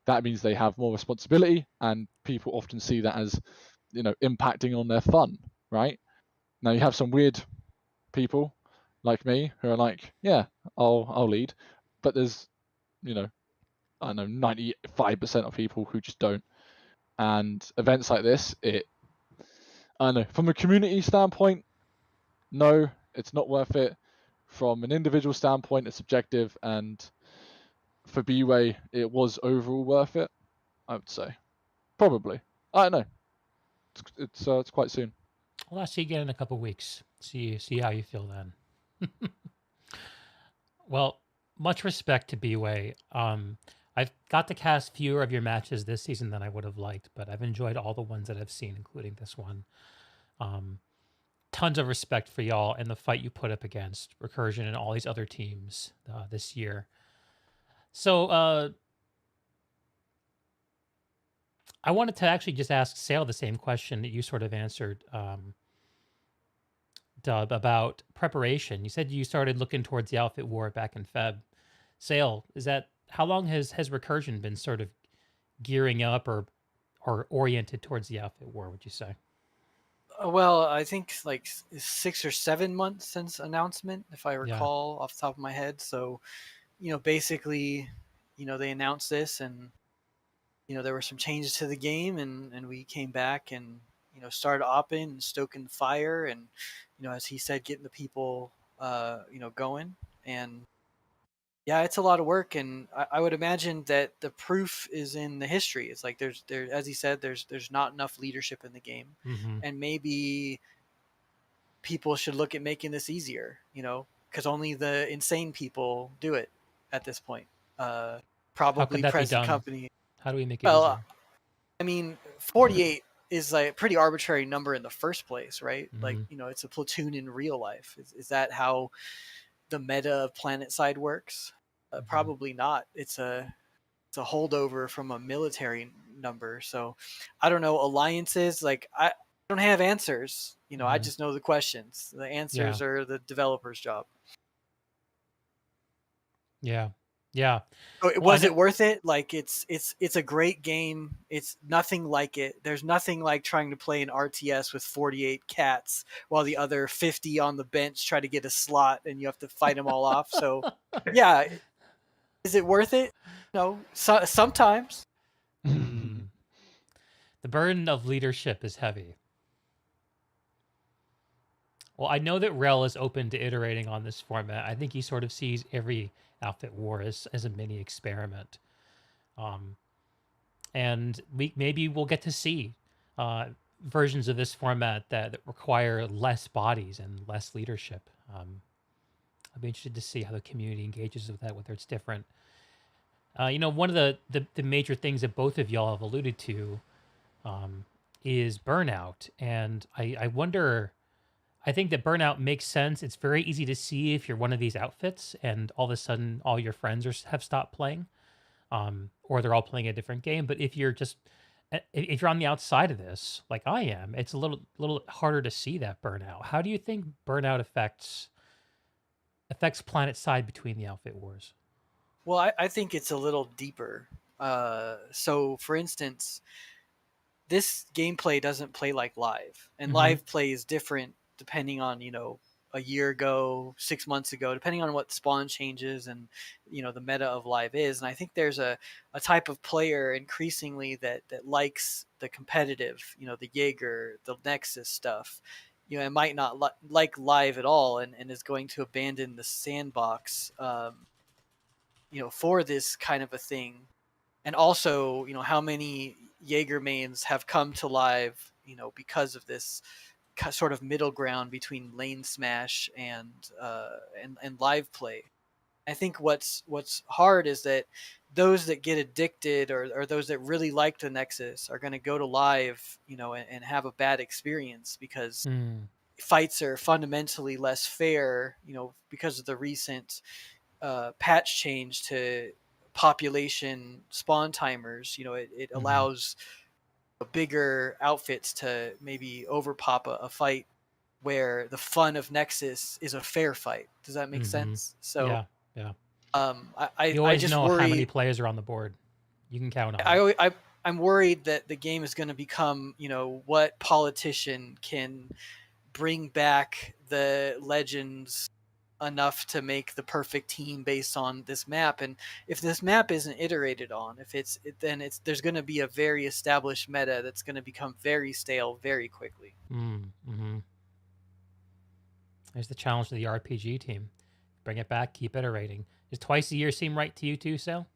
that means they have more responsibility, and people often see that as, impacting on their fun, right? Now you have some weird people like me who are like, yeah, I'll lead, but there's, I don't know, 95% of people who just don't. And events like this, I don't know, from a community standpoint, no, it's not worth it. From an individual standpoint, it's subjective, and for BWAE, it was overall worth it, I would say. Probably. I don't know. It's quite soon. Well, I'll see you again in a couple weeks. See how you feel then. Well, much respect to BWAE. I've got to cast fewer of your matches this season than I would have liked, but I've enjoyed all the ones that I've seen, including this one. Tons of respect for y'all and the fight you put up against Recursion and all these other teams this year. So I wanted to actually just ask Sayl the same question that you sort of answered, Dub, about preparation. You said you started looking towards the outfit war back in Feb. Sayl, how long has Recursion been sort of gearing up or oriented towards the outfit war, would you say? Well, I think like 6 or 7 months since announcement, if I recall off the top of my head. So, basically, they announced this, and there were some changes to the game, and we came back and started opping and stoking the fire, and as he said, getting the people going. And yeah, it's a lot of work, and I would imagine that the proof is in the history. It's like there, as he said, there's not enough leadership in the game, and maybe people should look at making this easier. Because only the insane people do it at this point. Probably present company. How do we make it easier? I mean, 48 is like a pretty arbitrary number in the first place, right? Like, it's a platoon in real life. Is that how the meta of PlanetSide works? Probably not. It's a holdover from a military number. So I don't know. Alliances, like I don't have answers. I just know the questions. The answers are the developer's job. Yeah. Yeah. So was it worth it? Like it's a great game. It's nothing like it. There's nothing like trying to play an RTS with 48 cats while the other 50 on the bench try to get a slot and you have to fight them all off. So yeah, is it worth it? No, sometimes. The burden of leadership is heavy. Well, I know that Rel is open to iterating on this format. I think he sort of sees every outfit war as a mini experiment. And maybe we'll get to see versions of this format that require less bodies and less leadership. I'll be interested to see how the community engages with that, whether it's different. One of the major things that both of y'all have alluded to is burnout. And I wonder... I think that burnout makes sense. It's very easy to see if you're one of these outfits and all of a sudden all your friends have stopped playing, or they're all playing a different game. But if you're on the outside of this, like I am, it's a little harder to see that burnout. How do you think burnout affects PlanetSide between the outfit wars? Well, I think it's a little deeper. So, for instance, this gameplay doesn't play like live, and live play is different depending on, a year ago, 6 months ago, depending on what spawn changes and, the meta of live is. And I think there's a type of player increasingly that likes the competitive, the Jaeger, the Nexus stuff, and might not like live at all and is going to abandon the sandbox, for this kind of a thing. And also, how many Jaeger mains have come to live, because of this sort of middle ground between lane smash and live play. I think what's hard is that those that get addicted or those that really like the Nexus are going to go to live, and have a bad experience because fights are fundamentally less fair, because of the recent patch change to population spawn timers. It allows bigger outfits to maybe overpop a fight where the fun of Nexus is a fair fight. Does that make sense? So yeah. I You always just know worry, how many players are on the board. You can count on it. I'm worried that the game is going to become, what politician can bring back the legends enough to make the perfect team based on this map. And if this map isn't iterated on, then there's going to be a very established meta that's going to become very stale very quickly. There's the challenge to the RPG team. Bring it back, keep iterating. Does twice a year seem right to you too, Sayl?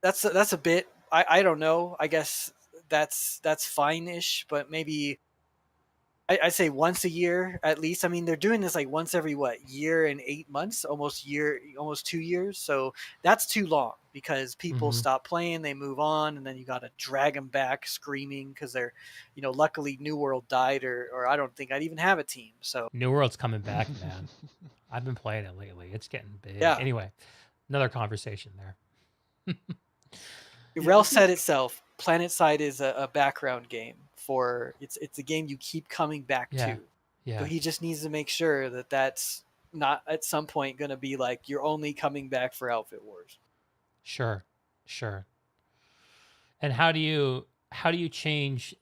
That's a bit. I don't know. I guess that's fine-ish, but maybe I say once a year at least. I mean, they're doing this like once every year and 8 months, almost 2 years. So that's too long because people stop playing, they move on, and then you got to drag them back screaming because they're, luckily New World died, or I don't think I'd even have a team. So New World's coming back, man. I've been playing it lately. It's getting big. Yeah. Anyway, another conversation there. Rel said itself, PlanetSide is a background game for it's a game you keep coming back to. Yeah. So he just needs to make sure that that's not at some point going to be like you're only coming back for Outfit Wars. Sure. And how do you change?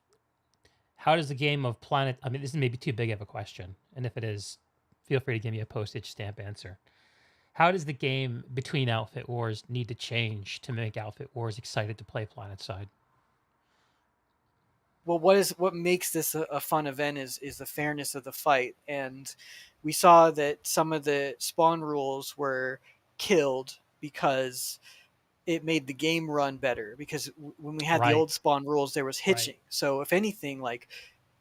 How does the game of Planet? I mean, this is maybe too big of a question, and if it is, feel free to give me a postage stamp answer. How does the game between Outfit Wars need to change to make Outfit Wars excited to play PlanetSide? Well, what makes this a fun event is the fairness of the fight, and we saw that some of the spawn rules were killed because it made the game run better. Because when we had the old spawn rules, there was hitching. So if anything, like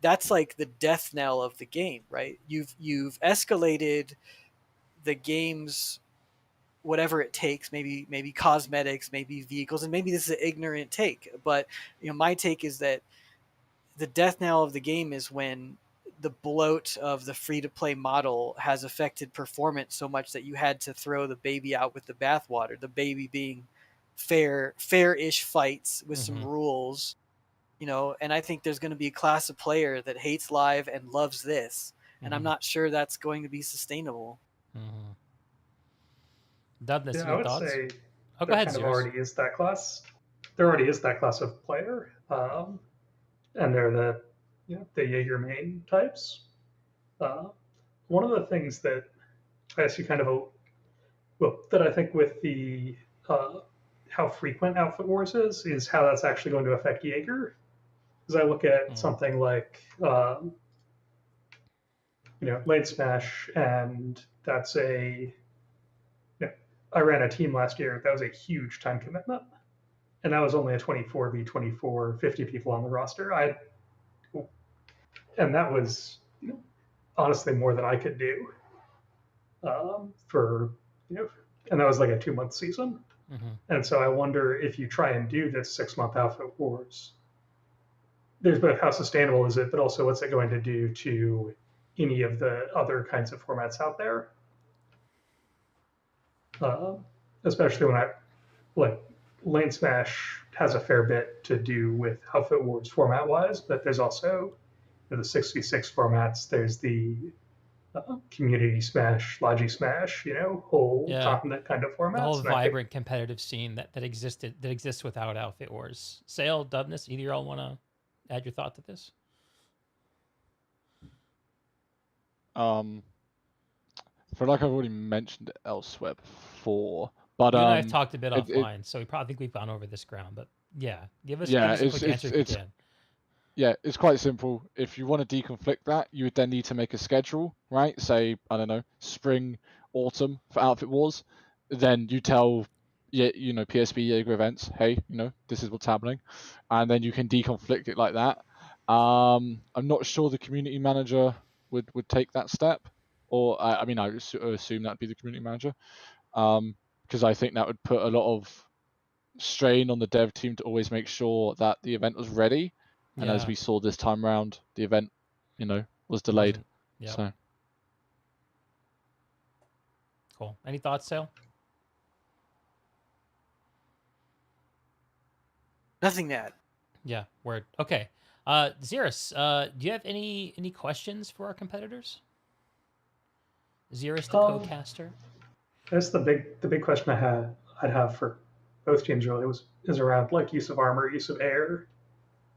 that's like the death knell of the game, right? You've escalated the game's whatever it takes, maybe cosmetics, maybe vehicles, and maybe this is an ignorant take, but my take is that the death knell of the game is when the bloat of the free-to-play model has affected performance so much that you had to throw the baby out with the bathwater. The baby being fair-ish fights with some rules, and I think there's going to be a class of player that hates live and loves this, and I'm not sure that's going to be sustainable. Dubnus, I your would thoughts? say Go there ahead, kind of Zeus. already is that class. There already is that class of player, and they're the Jaeger main types. One of the things that I see that I think with the how frequent Outfit Wars is how that's actually going to affect Jaeger. Because I look at something like Lane Smash, and that's I ran a team last year. That was a huge time commitment, and that was only a 24v24, 50 people on the roster. And that was honestly more than I could do and that was like a 2-month season. And so I wonder if you try and do this 6-month Outfit Wars, there's both how sustainable is it, but also what's it going to do to any of the other kinds of formats out there. Especially when Lane Smash has a fair bit to do with Outfit Wars format wise, but there's also the 6v6 formats. There's the community Smash, Logi Smash, whole continent kind of formats. The whole vibrant competitive scene that exists without Outfit Wars. Sayl, Dubnus, either y'all want to add your thought to this? I feel like I've already mentioned it elsewhere before, but you and I have talked a bit offline, so we probably think we've gone over this ground. But give us a quick answer if you can. Yeah, it's quite simple. If you want to deconflict that, you would then need to make a schedule, right? Say, I don't know, spring, autumn for Outfit Wars. Then you tell PSB Jaeger events. Hey, this is what's happening, and then you can deconflict it like that. I'm not sure the community manager would take that step, or I assume that'd be the community manager, because I think that would put a lot of strain on the dev team to always make sure that the event was ready. And as we saw this time around, the event, was delayed. Yeah. So cool. Any thoughts, Sayl? Nothing to add. Yeah, word. Okay. Xerus, do you have any questions for our competitors? Xerus, the co-caster. I guess the big question I'd have for both teams really is around like use of armor, use of air,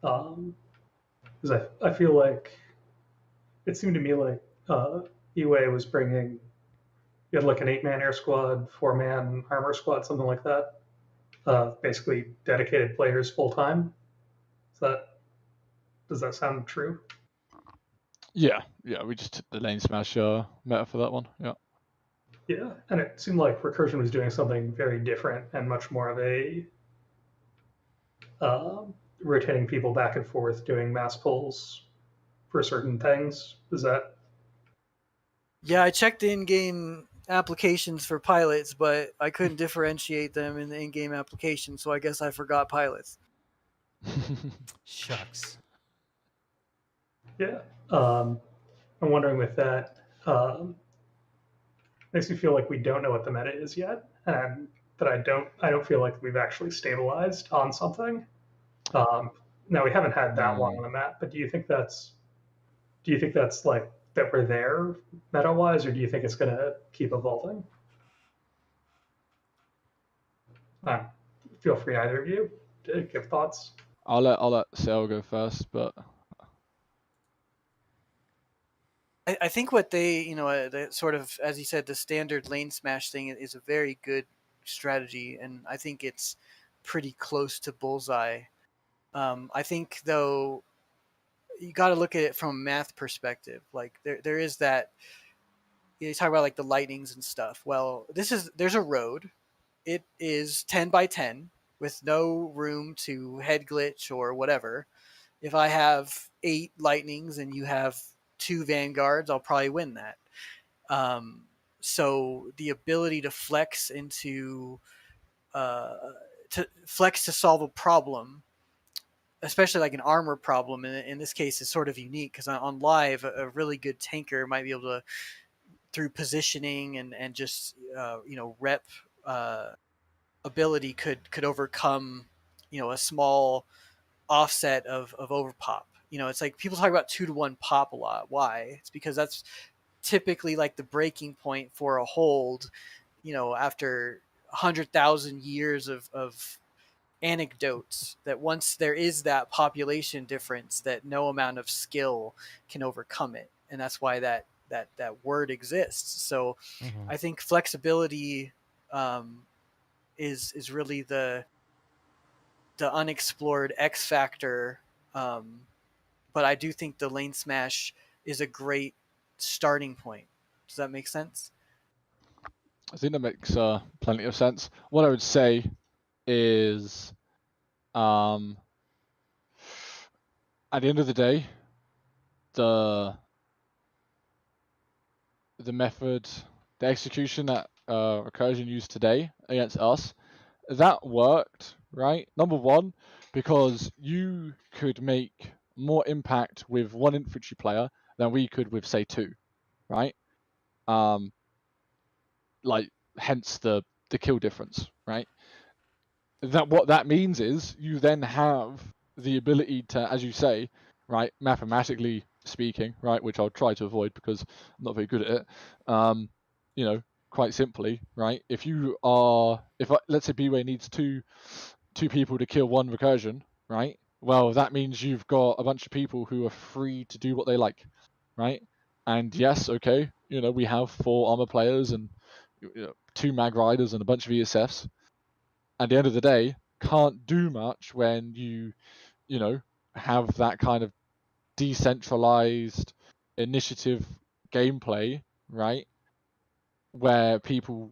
because I feel like it seemed to me like BWAE was bringing, you had like an 8-man air squad, 4-man armor squad, something like that, basically dedicated players full time. Does that sound true? Yeah, we just took the lane smash meta for that one. Yeah, and it seemed like Recursion was doing something very different and much more of a rotating people back and forth, doing mass pulls for certain things. Is that? Yeah, I checked the in-game applications for pilots, but I couldn't differentiate them in the in-game application, so I guess I forgot pilots. Shucks. Yeah. I'm wondering with that, makes me feel like we don't know what the meta is yet, and that I don't feel like we've actually stabilized on something. Now we haven't had that long on the map, but do you think that's like that we're there meta wise, or do you think it's going to keep evolving? Feel free, either of you, to give thoughts. I'll let Sayl go first, but I think what they, the sort of, as you said, the standard lane smash thing is a very good strategy, and I think it's pretty close to bullseye. I think, though, you got to look at it from a math perspective. Like there is that, you talk about like the lightnings and stuff. Well, there's a road. It is 10 by 10 with no room to head glitch or whatever. If I have 8 lightnings and you have 2 vanguards, I'll probably win that. So the ability to flex to solve a problem, especially like an armor problem, in this case, is sort of unique because on live, a really good tanker might be able to, through positioning and just rep ability, could overcome a small offset of overpop. It's like people talk about 2-to-1 pop a lot. Why? It's because that's typically like the breaking point for a hold, after 100,000 years of anecdotes, that once there is that population difference, that no amount of skill can overcome it. And that's why that word exists. So I think flexibility is really the unexplored X factor. But I do think the lane smash is a great starting point. Does that make sense? I think that makes plenty of sense. What I would say is, at the end of the day, the method, the execution that Recursion used today against us, that worked, right? Number one, because you could make more impact with 1 infantry player than we could with, say, 2, right? Like, hence the kill difference, right? What that means is you then have the ability to, as you say, right, mathematically speaking, right, which I'll try to avoid because I'm not very good at it. Quite simply, right, if let's say BWAE needs two people to kill 1 recursion, right, well, that means you've got a bunch of people who are free to do what they like, right? And yes, okay, we have 4 armor players and 2 mag riders and a bunch of ESFs. At the end of the day, can't do much when you have that kind of decentralized initiative gameplay, right? Where people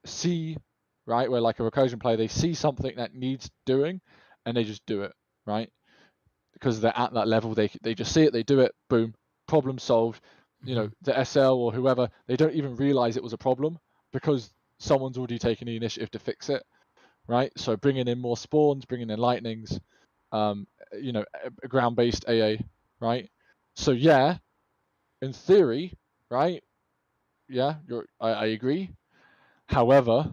see right? Where like a recursion player, they see something that needs doing, and they just do it, right? Because they're at that level, they just see it, they do it, boom, problem solved. You know, the SL or whoever, they don't even realize it was a problem because someone's already taken the initiative to fix it, right? So bringing in more spawns, bringing in lightnings, you know, a ground-based AA, right? So yeah, in theory, right? Yeah, I agree. However,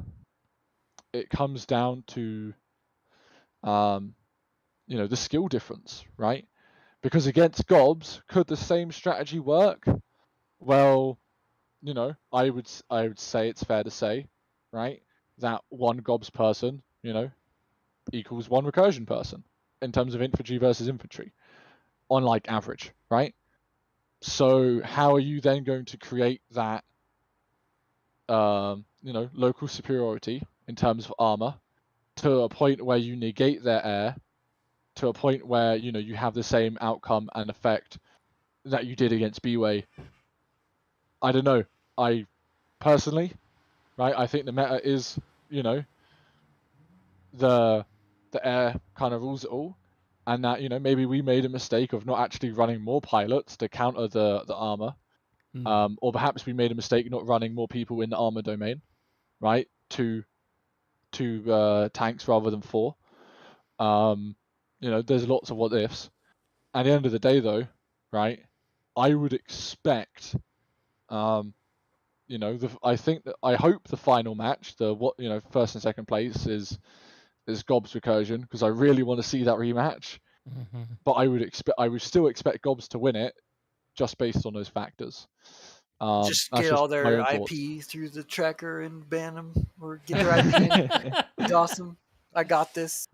it comes down to you know, the skill difference, right? Because against gobs, could the same strategy work? Well, you know, I would say it's fair to say, right, that one gobs person, you know, equals one recursion person in terms of infantry versus infantry on like average, right? So how are you then going to create that you know, local superiority in terms of armor to a point where you negate their air, to a point where, you know, you have the same outcome and effect that you did against BWAE? I don't know. I personally, right, I think the meta is, you know, the air kind of rules it all, and that, you know, maybe we made a mistake of not actually running more pilots to counter the armor, or perhaps we made a mistake not running more people in the armor domain, right? Two tanks rather than 4. You know, there's lots of what ifs. At the end of the day, though, right, I would expect, you know, I hope the final match, you know, first and second place is Gob's recursion, because I really want to see that rematch. But I would still expect Gobs to win it, just based on those factors. Just get all their IP through the tracker and ban them, or get their IP in. It's awesome. I got this.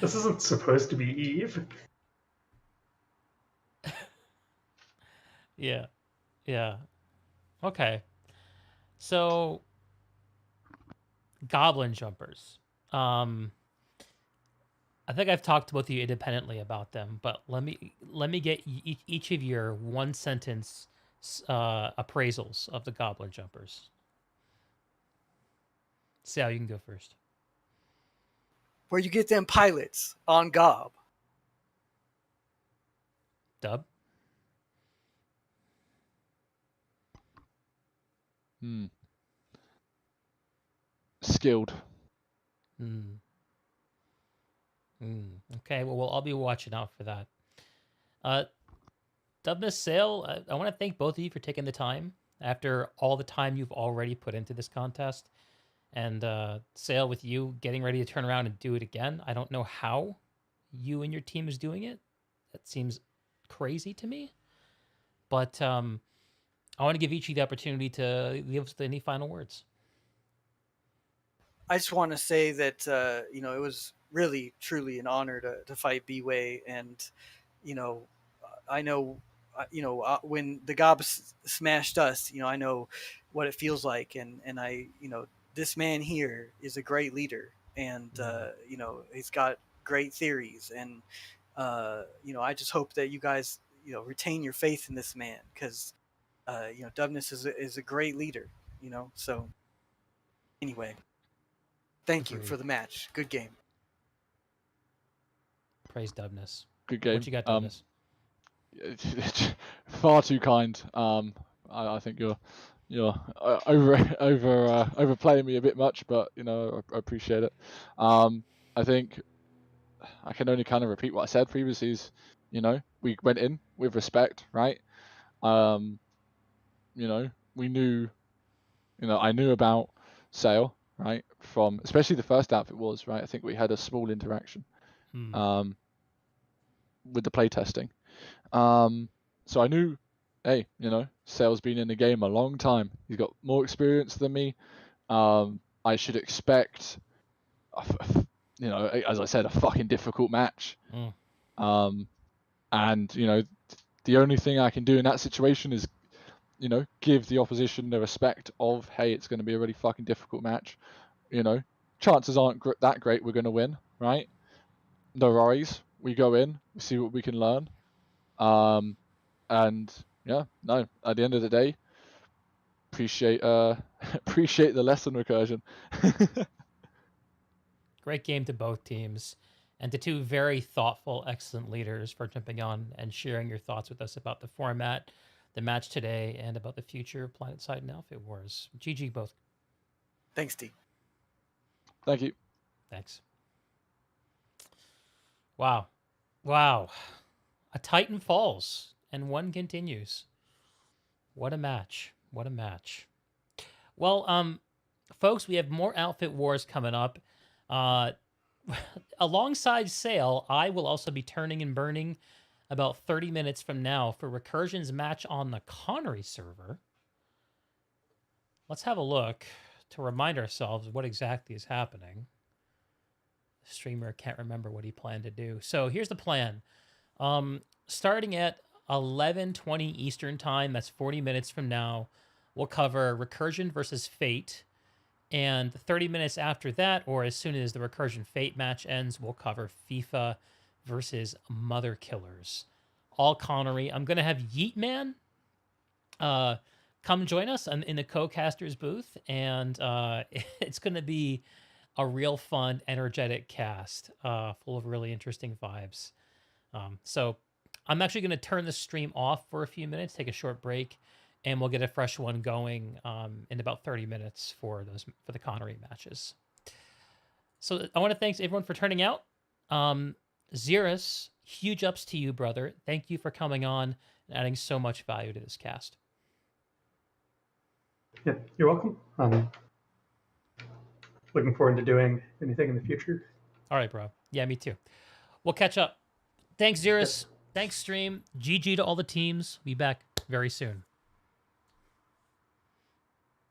This isn't supposed to be Eve. Yeah. Okay. So, goblin jumpers. I think I've talked to both of you independently about them, but let me get each of your one sentence appraisals of the goblin jumpers. Sayl, you can go first. Where you get them pilots on Gob. Dub? Skilled. Okay, well, I'll be watching out for that. Dubnus, Sayl, I want to thank both of you for taking the time after all the time you've already put into this contest. And Sayl, with you getting ready to turn around and do it again, I don't know how you and your team is doing it. That seems crazy to me. But I want to give each of you the opportunity to give us any final words. I just want to say that you know, it was really truly an honor to fight BWAE, and you know, I know, you know, when the Gobs smashed us, you know, I know what it feels like, and I, you know, this man here is a great leader, and you know, he's got great theories, and you know, I just hope that you guys, you know, retain your faith in this man, because you know, Dubnus is a great leader, you know. So anyway, thank you for the match. Good game. Praise Dubnus. Good game. What you got, Dubnus? Far too kind. I think you're overplaying me a bit much, but you know, I appreciate it. I think I can only kind of repeat what I said previously. Is, you know, we went in with respect, right? You know, we knew, you know, I knew about Sayl, right? From especially the first outfit was, right? I think we had a small interaction with the playtesting. So I knew, hey, you know, Sayl's been in the game a long time. He's got more experience than me. I should expect, you know, as I said, a fucking difficult match. And, you know, the only thing I can do in that situation is, you know, give the opposition the respect of, hey, it's going to be a really fucking difficult match. You know, chances aren't that great we're going to win, right? No worries. We go in, we see what we can learn. And yeah, no, at the end of the day, appreciate Appreciate the lesson, Recursion. Great game to both teams, and to two very thoughtful, excellent leaders for jumping on and sharing your thoughts with us about the format, the match today, and about the future of PlanetSide and Outfit Wars. GG both. Thanks, D. Thank you. Thanks. Wow. Wow. A Titan falls, and one continues. What a match. What a match. Well, folks, we have more Outfit Wars coming up. Alongside Sayl, I will also be turning and burning about 30 minutes from now for Recursion's match on the Connery server. Let's have a look to remind ourselves what exactly is happening. The streamer can't remember what he planned to do. So here's the plan. Starting at 11:20 Eastern Time, that's 40 minutes from now, we'll cover Recursion versus Fate. And 30 minutes after that, or as soon as the Recursion Fate match ends, we'll cover FIFA versus Mother Killers. All Connery. I'm going to have Yeetman come join us in the co-casters booth, and it's going to be a real fun, energetic cast full of really interesting vibes. So I'm actually going to turn the stream off for a few minutes, take a short break, and we'll get a fresh one going in about 30 minutes for the Connery matches. So I want to thank everyone for turning out. Zerus, huge ups to you, brother. Thank you for coming on and adding so much value to this cast. Yeah, you're welcome. Looking forward to doing anything in the future. All right, bro. Yeah, me too. We'll catch up. Thanks, Zerus. Thanks, stream. GG to all the teams. Be back very soon.